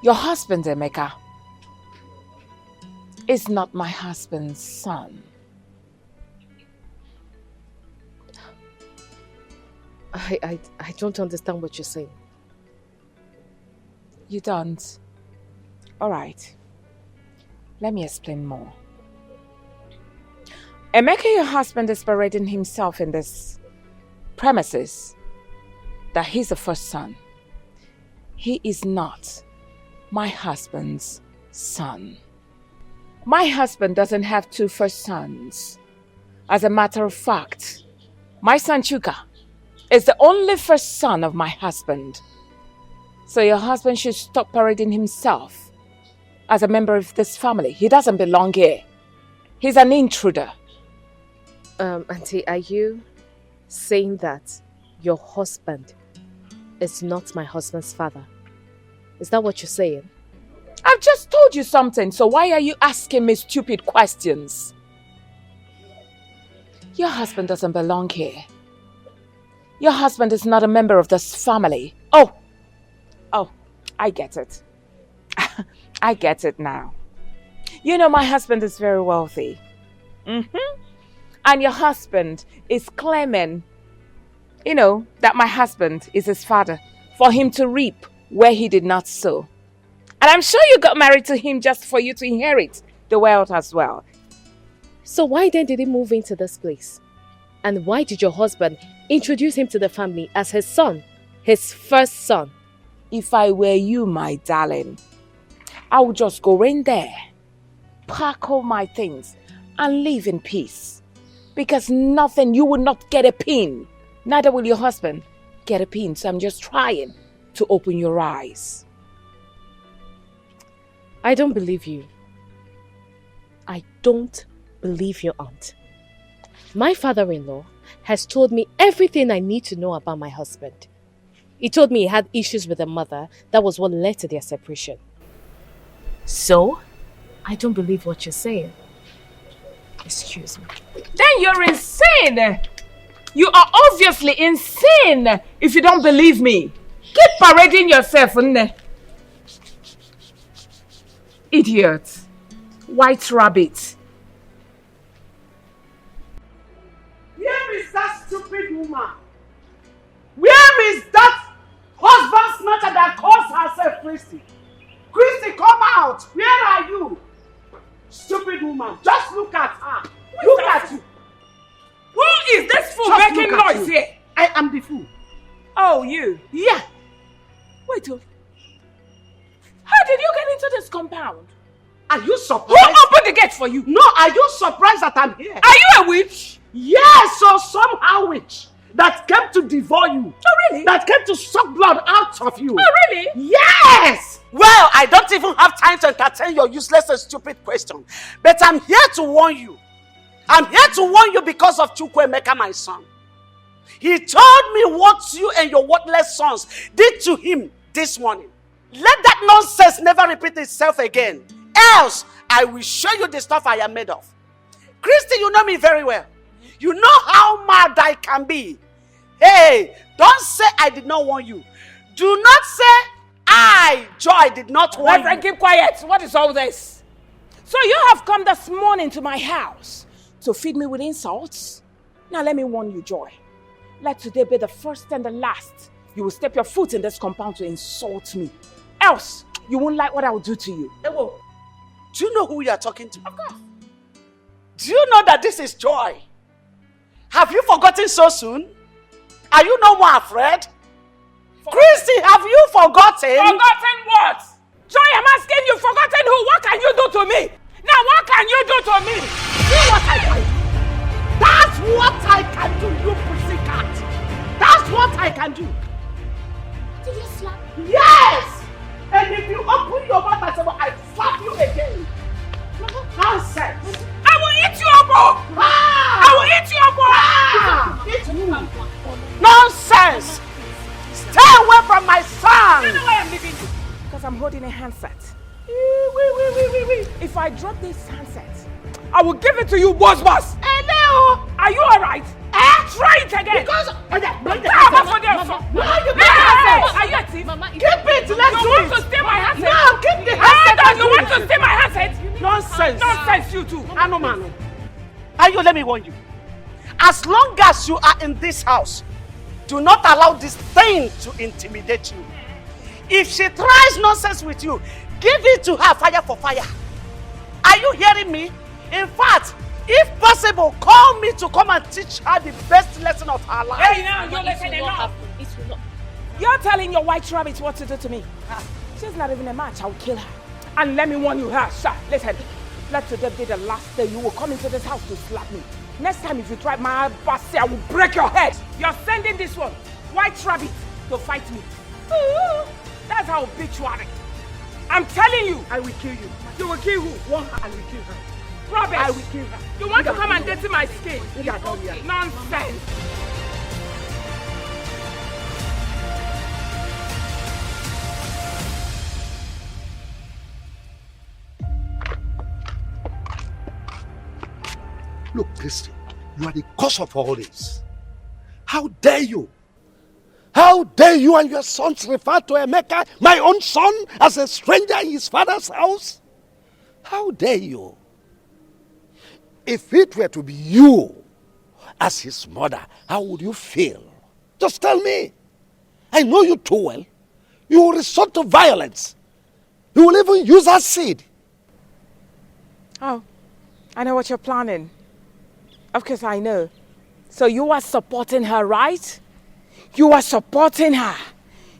Your husband, Emeka, is not my husband's son. I don't understand what you're saying. You don't? Alright. Let me explain more. Emeka, your husband, is parading himself in this premises that he's the first son. He is not my husband's son. My husband doesn't have two first sons. As a matter of fact, my son Chuka is the only first son of my husband. So your husband should stop parading himself as a member of this family. He doesn't belong here. He's an intruder. Auntie, are you saying that your husband is not my husband's father? Is that what you're saying? I've just told you something, so why are you asking me stupid questions? Your husband doesn't belong here. Your husband is not a member of this family. Oh, I get it. I get it now. You know, my husband is very wealthy. And your husband is claiming, that my husband is his father for him to reap where he did not sow. And I'm sure you got married to him just for you to inherit the wealth as well. So why then did he move into this place? And why did your husband introduce him to the family as his son, his first son? If I were you, my darling, I would just go in there, pack all my things, and live in peace. Because you will not get a pin. Neither will your husband get a pin. So I'm just trying to open your eyes. I don't believe you. I don't believe your aunt. My father-in-law has told me everything I need to know about my husband. He told me he had issues with the mother. That was what led to their separation. So, I don't believe what you're saying. Excuse me. Then you're insane! You are obviously insane if you don't believe me. Keep parading yourself, Nne. Idiot. White rabbit. Where is that stupid woman? Where is that husband snatcher that calls herself Christy? Christy, come out! Where are you? Stupid woman, just look at her. Look at you. Who is this fool Just making look at noise you. here? I am the fool. Oh, you? Yeah. Wait, how did you get into this compound? Are you surprised? Who opened the gate for you? No, are you surprised that I'm here? Are you a witch? Yes, or somehow witch that came to devour you. Oh, really? That came to suck blood out of you. Oh, really? Yes! Well, I don't even have time to entertain your useless and stupid question. But I'm here to warn you. I'm here to warn you because of Chukwuemeka, my son. He told me what you and your worthless sons did to him this morning. Let that nonsense never repeat itself again. Else, I will show you the stuff I am made of. Christy, you know me very well. You know how mad I can be. Hey, don't say I did not warn you. Do not say I, Joy, did not warn Reverend, you. keep quiet. What is all this? So you have come this morning to my house to feed me with insults? Now let me warn you, Joy. Let today be the first and the last. You will step your foot in this compound to insult me. Else, you won't like what I will do to you. Ewo, do you know who you are talking to? Of course. Do you know that this is Joy? Have you forgotten so soon? Are you no more afraid? Christy, have you forgotten? Forgotten what? Joy, I'm asking you, forgotten who? What can you do to me? Now, what can you do to me? See what I can do. That's what I can do, you pussycat. That's what I can do. Did you slap? Yes! And if you open your mouth and say, well, I slap you again. Nonsense. I will eat you up! Ah! I will eat you up! Ah! Eat you. Nonsense! Stay away from my son! You know why I'm leaving you? Because I'm holding a handset. If I drop this handset, I will give it to you, boss. Hello! Are you alright? Try it again! Because... Are you a thief? Mama, keep it! Let's do it! You want to steal my handset? No, keep the handset! You want to steal my handset? Nonsense! Nonsense, you too! Anomano. Ayo, let me warn you. As long as you are in this house, do not allow this thing to intimidate you. If she tries nonsense with you, give it to her fire for fire. Are you hearing me? In fact, if possible, call me to come and teach her the best lesson of her life. Hey, now you're listening enough. You're telling your white rabbit what to do to me. She's not even a match. I'll kill her. And let me warn you, sir. Listen, let today be the last day you will come into this house to slap me. Next time, if you try my bossy, I will break your head. You're sending this one, white rabbit, to fight me. That's how bitch you are. I'm telling you. I will kill you. You will kill who? One, I will kill her. Rubbish. I will kill her. You want to come and dirty my skin? Nonsense. Look, Christy, you are the cause of all this. How dare you? How dare you and your sons refer to Emeka, my own son, as a stranger in his father's house? How dare you? If it were to be you as his mother, how would you feel? Just tell me. I know you too well. You will resort to violence. You will even use acid. Oh, I know what you're planning. Of course I know. So you are supporting her, right? You are supporting her.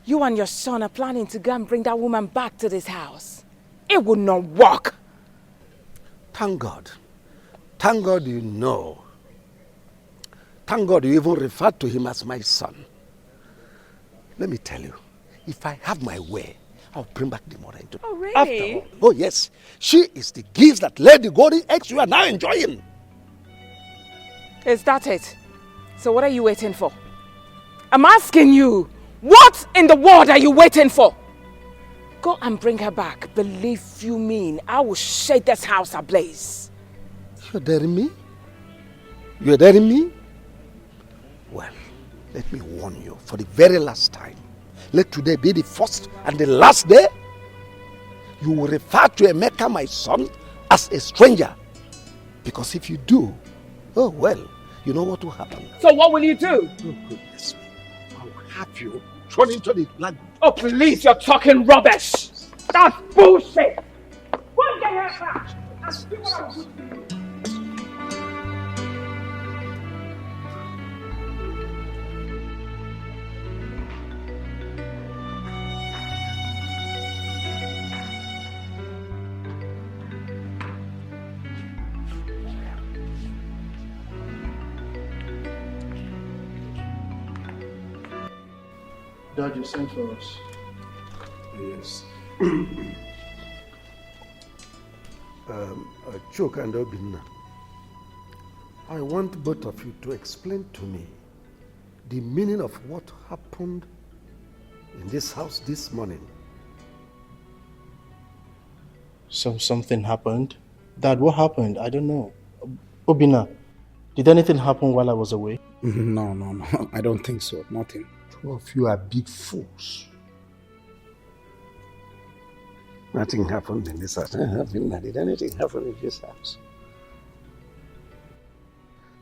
You and your son are planning to go and bring that woman back to this house. It will not work. Thank God. Thank God you know. Thank God you even refer to him as my son. Let me tell you, if I have my way, I'll bring back the mother into. Oh, really? After all, oh yes, she is the gift that laid the golden eggs you are now enjoying. Is that it? So what are you waiting for? I'm asking you, what in the world are you waiting for? Go and bring her back. Believe you me, I will shake this house ablaze. You're daring me? You're daring me? Well, let me warn you for the very last time. Let today be the first and the last day you will refer to Emeka, my son, as a stranger. Because if you do, oh well, you know what will happen. So what will you do? Oh goodness me. I'll have you thrown into the lagoon. Oh please, you're talking rubbish. That's bullshit. Go get her back. I'll see what I'll do. Dad, you sent for us. Yes. Chuka and Obinna, I want both of you to explain to me the meaning of what happened in this house this morning. Something happened? Dad, what happened? I don't know. Obina, did anything happen while I was away? No. I don't think so. Nothing. Two of you are big fools. Nothing happened in this house. Did anything happen in this house?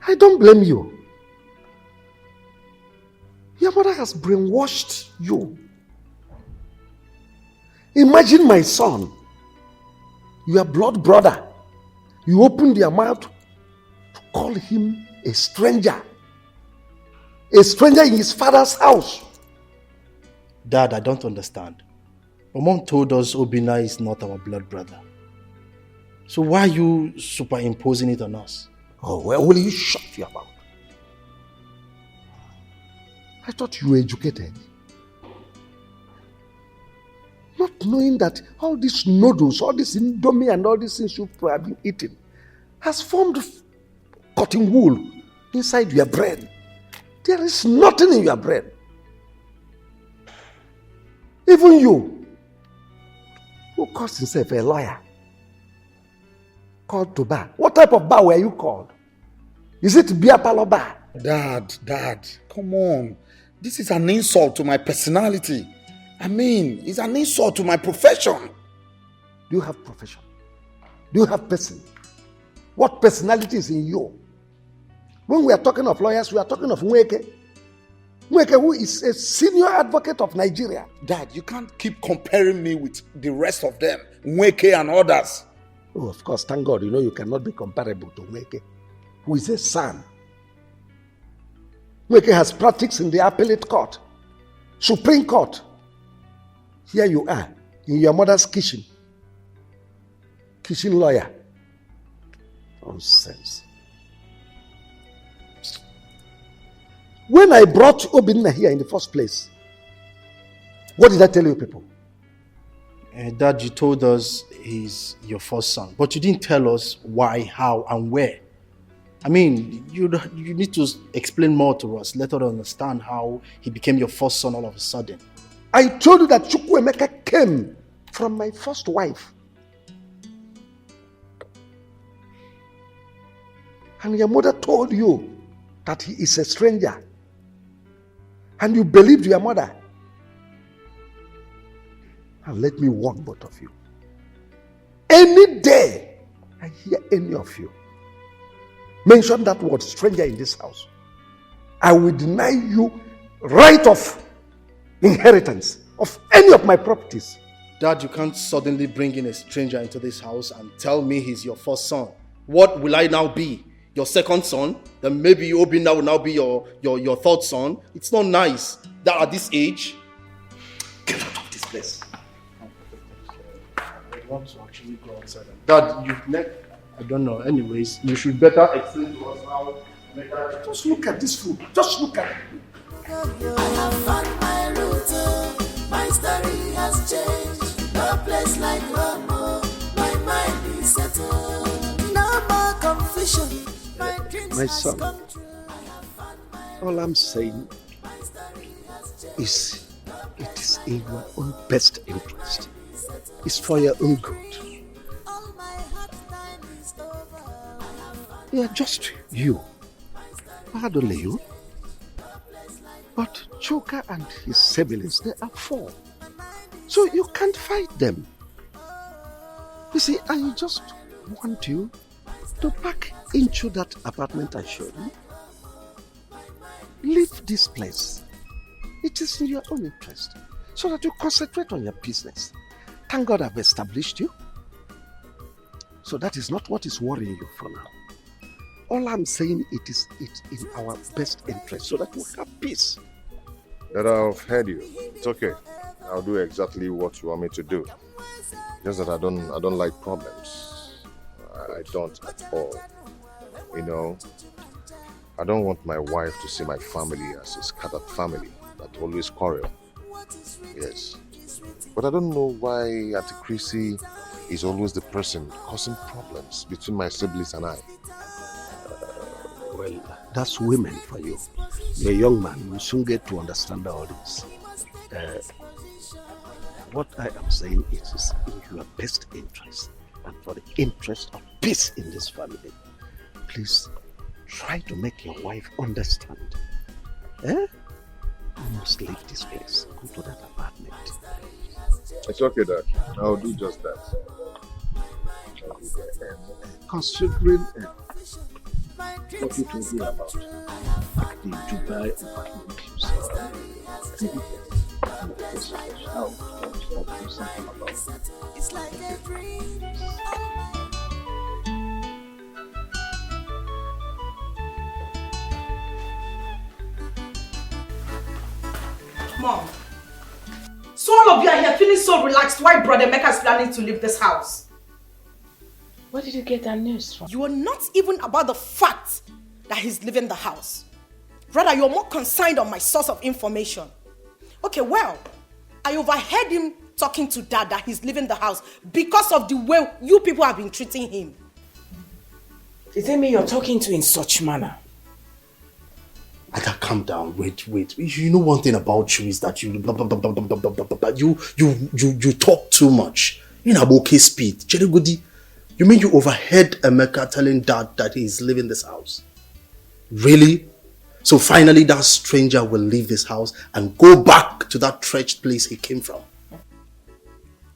I don't blame you. Your mother has brainwashed you. Imagine my son, your blood brother. You opened your mouth to call him a stranger. A stranger in his father's house. Dad, I don't understand. My mom told us Obina is not our blood brother. So why are you superimposing it on us? Oh, well, will you shut your mouth? I thought you were educated. Not knowing that all these noodles, all this indomie and all these things you have been eating has formed cotton wool inside your brain. There is nothing in your brain. Even you, who calls himself a lawyer, called to bar. What type of bar were you called? Is it beer parlor bar? Dad, come on. This is an insult to my personality. I mean, it's an insult to my profession. Do you have profession? Do you have person? What personality is in you? When we are talking of lawyers, we are talking of Nweke. Nweke, who is a senior advocate of Nigeria. Dad, you can't keep comparing me with the rest of them, Nweke and others. Oh, of course, thank God, you know you cannot be comparable to Nweke, who is a son. Nweke has practiced in the appellate court, Supreme Court. Here you are, in your mother's kitchen. Kitchen lawyer. Nonsense. When I brought Obinna here in the first place, what did I tell you people? Dad, you told us he's your first son, but you didn't tell us why, how, and where. I mean, you need to explain more to us. Let us understand how he became your first son all of a sudden. I told you that Chukwuemeka came from my first wife. And your mother told you that he is a stranger. And you believed your mother. And let me warn both of you. Any day I hear any of you mention that word stranger in this house, I will deny you right of inheritance of any of my properties. Dad, you can't suddenly bring in a stranger into this house and tell me he's your first son. What will I now be? Your second son? Then maybe Obinna will now be your third son. It's not nice that at this age. Get out of this place. I want to actually go outside. Dad, you've met. I don't know. Anyways, you should better explain to us how. Just look at this food. Just look at it. I have found my route. My story has changed. No place like home, oh, my mind is settled. No more confusion, my dreams My has son, come true. all I'm saying is it is in your own best interest. It's for your own good. Yeah, just you. Not only you. But Choka and his siblings, they are 4. So you can't fight them. You see, I just want you to pack into that apartment I showed you. Leave this place. It is in your own interest. So that you concentrate on your business. Thank God I've established you. So that is not what is worrying you for now. All I'm saying, it's in our best interest so that we have peace. That I've heard you. It's okay. I'll do exactly what you want me to do. Just that I don't like problems. I don't at all. You know, I don't want my wife to see my family as a scattered family that always quarrel. Yes. But I don't know why Auntie Chrissy is always the person causing problems between my siblings and I. Well, that's women for you. You're a young man, you soon get to understand all this. What I am saying is in your best interest and for the interest of peace in this family. Please try to make your wife understand. You must leave this place. Go to that apartment. It's okay, Dad. I'll do just that. Considering what you told me about the Dubai apartment, I'll do something about it. It's like a dream. Mom, so all of you are here feeling so relaxed while Brother Emeka is planning to leave this house. Where did you get that news from? You are not even about the fact that he's leaving the house. Rather, you're more concerned on my source of information. Okay, well, I overheard him talking to Dad that he's leaving the house because of the way you people have been treating him. Is it me you're talking to in such manner? Ada, calm down. Wait. You know one thing about you is that you you talk too much. You're in a okay speed. Jerry Goody, you mean you overheard Emeka telling Dad that he's leaving this house? Really? So finally that stranger will leave this house and go back to that wretched place he came from?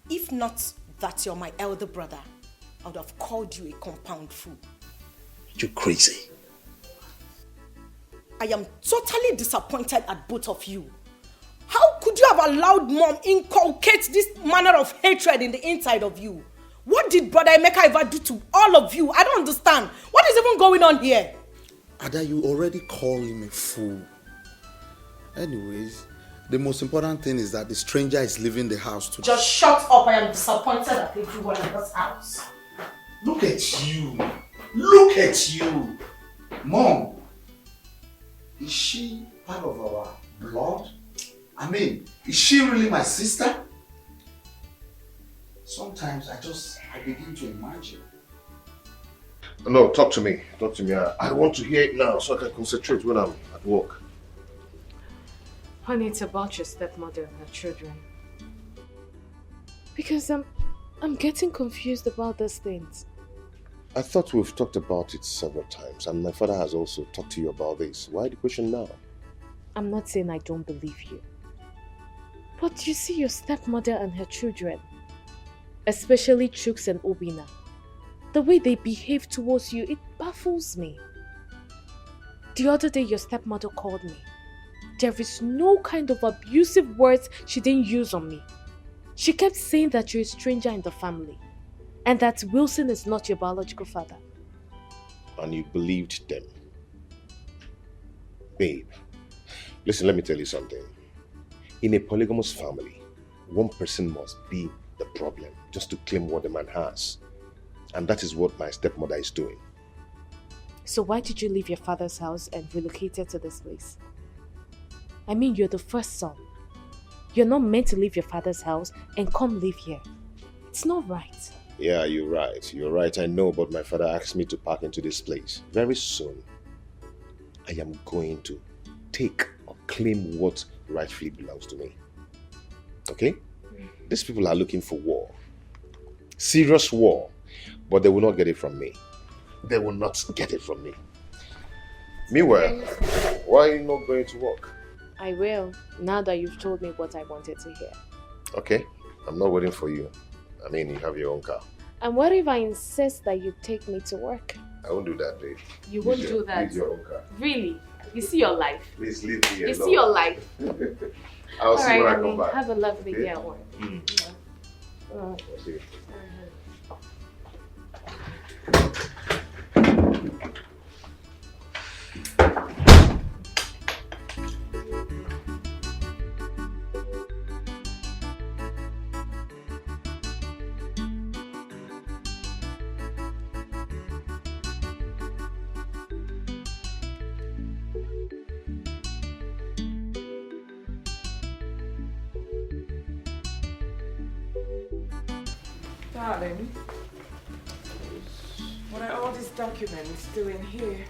If not that you're my elder brother, I would have called you a compound fool. You're crazy. I am totally disappointed at both of you. How could you have allowed Mom inculcate this manner of hatred in the inside of you? What did Brother Emeka ever do to all of you? I don't understand. What is even going on here? Ada, you already call him a fool. Anyways, the most important thing is that the stranger is leaving the house today. Just shut up. I am disappointed at everyone in this house. Look at you. Look at you. Mom, is she part of our blood? I mean, is she really my sister? Sometimes I begin to imagine. No, talk to me. Talk to me. I want to hear it now so I can concentrate when I'm at work. Honey, it's about your stepmother and her children. Because I'm getting confused about these things. I thought we've talked about it several times, and my father has also talked to you about this. Why the question now? I'm not saying I don't believe you. But you see your stepmother and her children, especially Chooks and Obina, the way they behave towards you, it baffles me. The other day your stepmother called me. There is no kind of abusive words she didn't use on me. She kept saying that you're a stranger in the family and that Wilson is not your biological father. And you believed them. Babe, listen, let me tell you something. In a polygamous family, one person must be the problem just to claim what the man has. And that is what my stepmother is doing. So why did you leave your father's house and relocated to this place? I mean, you're the first son. You're not meant to leave your father's house and come live here. It's not right. Yeah, you're right. You're right, I know, but my father asked me to pack into this place. Very soon, I am going to take or claim what rightfully belongs to me. Okay? These people are looking for war. Serious war. But they will not get it from me. They will not get it from me. Meanwhile, why are you not going to work? I will, now that you've told me what I wanted to hear. Okay, I'm not waiting for you. I mean, you have your own car. And what if I insist that you take me to work? I won't do that, babe. You won't do that? Use your own car. Really? You see your life? Please leave me alone. You see your life? I'll see when I come honey, back. have a lovely Okay? day at work. I'll see you. Darling, what are all these documents doing here?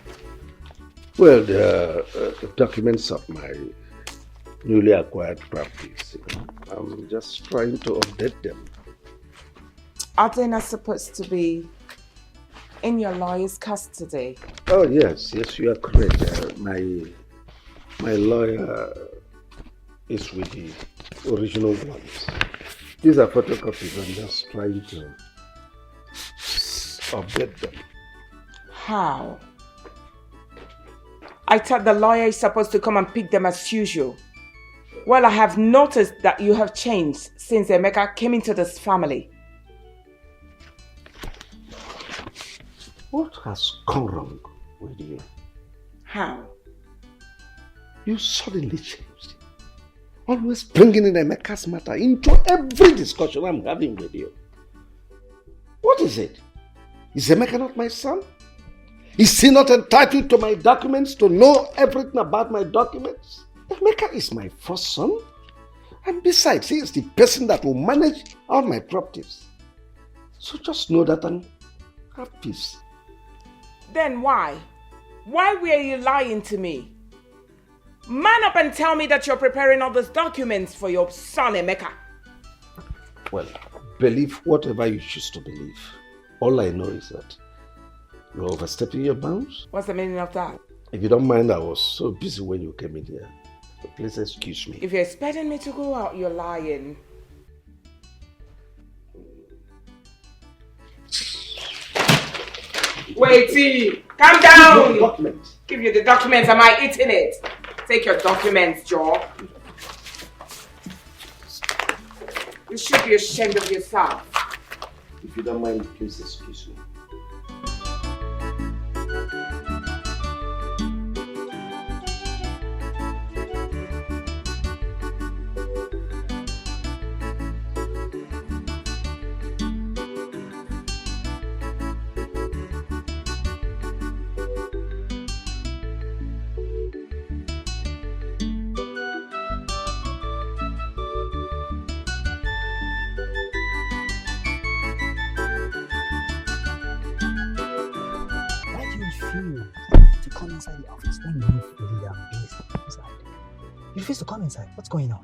Well, the documents of my newly acquired properties. I'm just trying to update them. Are they not supposed to be in your lawyer's custody? Oh, yes, you are correct. My lawyer is with the original ones. These are photocopies. I'm just trying to update them. How? I thought the lawyer is supposed to come and pick them as usual. Well, I have noticed that you have changed since Emeka came into this family. What has gone wrong with you? How? You suddenly changed. Always bringing in Emeka's matter into every discussion I'm having with you. What is it? Is Emeka not my son? Is he not entitled to my documents, to know everything about my documents? Emeka is my first son. And besides, he is the person that will manage all my properties. So just know that and have peace. Then why? Why were you lying to me? Man up and tell me that you're preparing all those documents for your son, Emeka. Well, believe whatever you choose to believe. All I know is that you're overstepping your bounds. What's the meaning of that? If you don't mind, I was so busy when you came in here. So please excuse me. If you're expecting me to go out, you're lying. Wait, calm down. Documents. Give you the documents. Am I eating it? Take your documents, Joe. You should be ashamed of yourself. If you don't mind, please excuse me. Inside the office when you really are busy inside. You refuse to come inside. What's going on?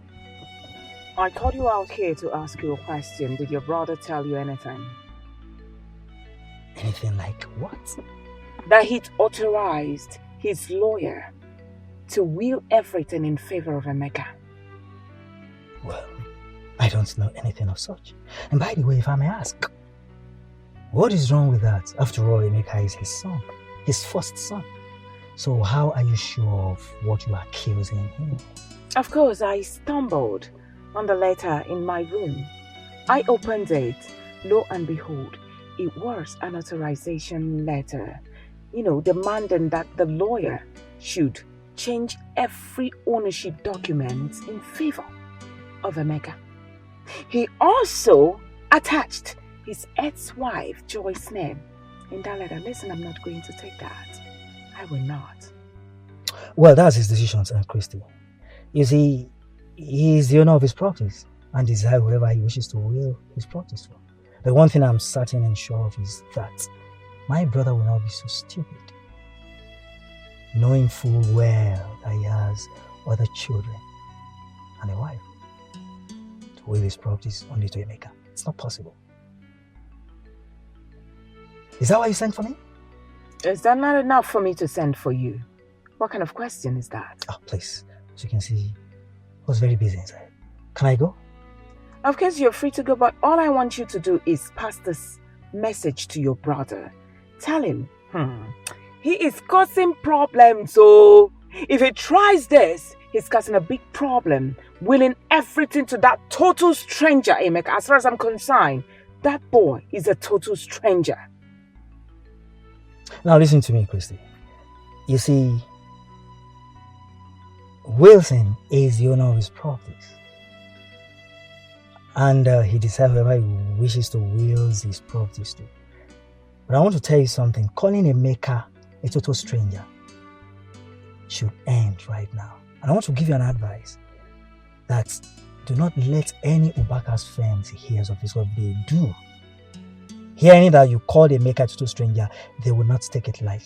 I called you out here to ask you a question. Did your brother tell you anything? Anything like what? That he'd authorized his lawyer to will everything in favor of Emeka. Well, I don't know anything of such. And by the way, if I may ask, what is wrong with that? After all, Emeka is his son, his first son. So how are you sure of what you are accusing him? Of course, I stumbled on the letter in my room. I opened it. Lo and behold, it was an authorization letter, demanding that the lawyer should change every ownership document in favor of Emeka. He also attached his ex-wife, Joyce's name in that letter. Listen, I'm not going to take that. I will not. Well, that's his decision, Aunt Christy. You see, he is the owner of his properties and decide whoever he wishes to will his properties for. The one thing I'm certain and sure of is that my brother will not be so stupid, knowing full well that he has other children and a wife, to will his properties only to Emeka. It's not possible. Is that why you sent for me? Is that not enough for me to send for you? What kind of question is that? Oh, please. As you can see, I was very busy inside. Can I go? Of course, you're free to go, but all I want you to do is pass this message to your brother. Tell him, he is causing problems, so if he tries this, he's causing a big problem, willing everything to that total stranger, Emeka. As far as I'm concerned, that boy is a total stranger. Now listen to me, Christy. You see, Wilson is the owner of his properties. And he decides whoever he wishes to will his properties to. But I want to tell you something. Calling Emeka a total stranger should end right now. And I want to give you an advice that do not let any Ubaka's friends hear of this. What they do, hearing that you called Emeka a total stranger, they will not take it lightly.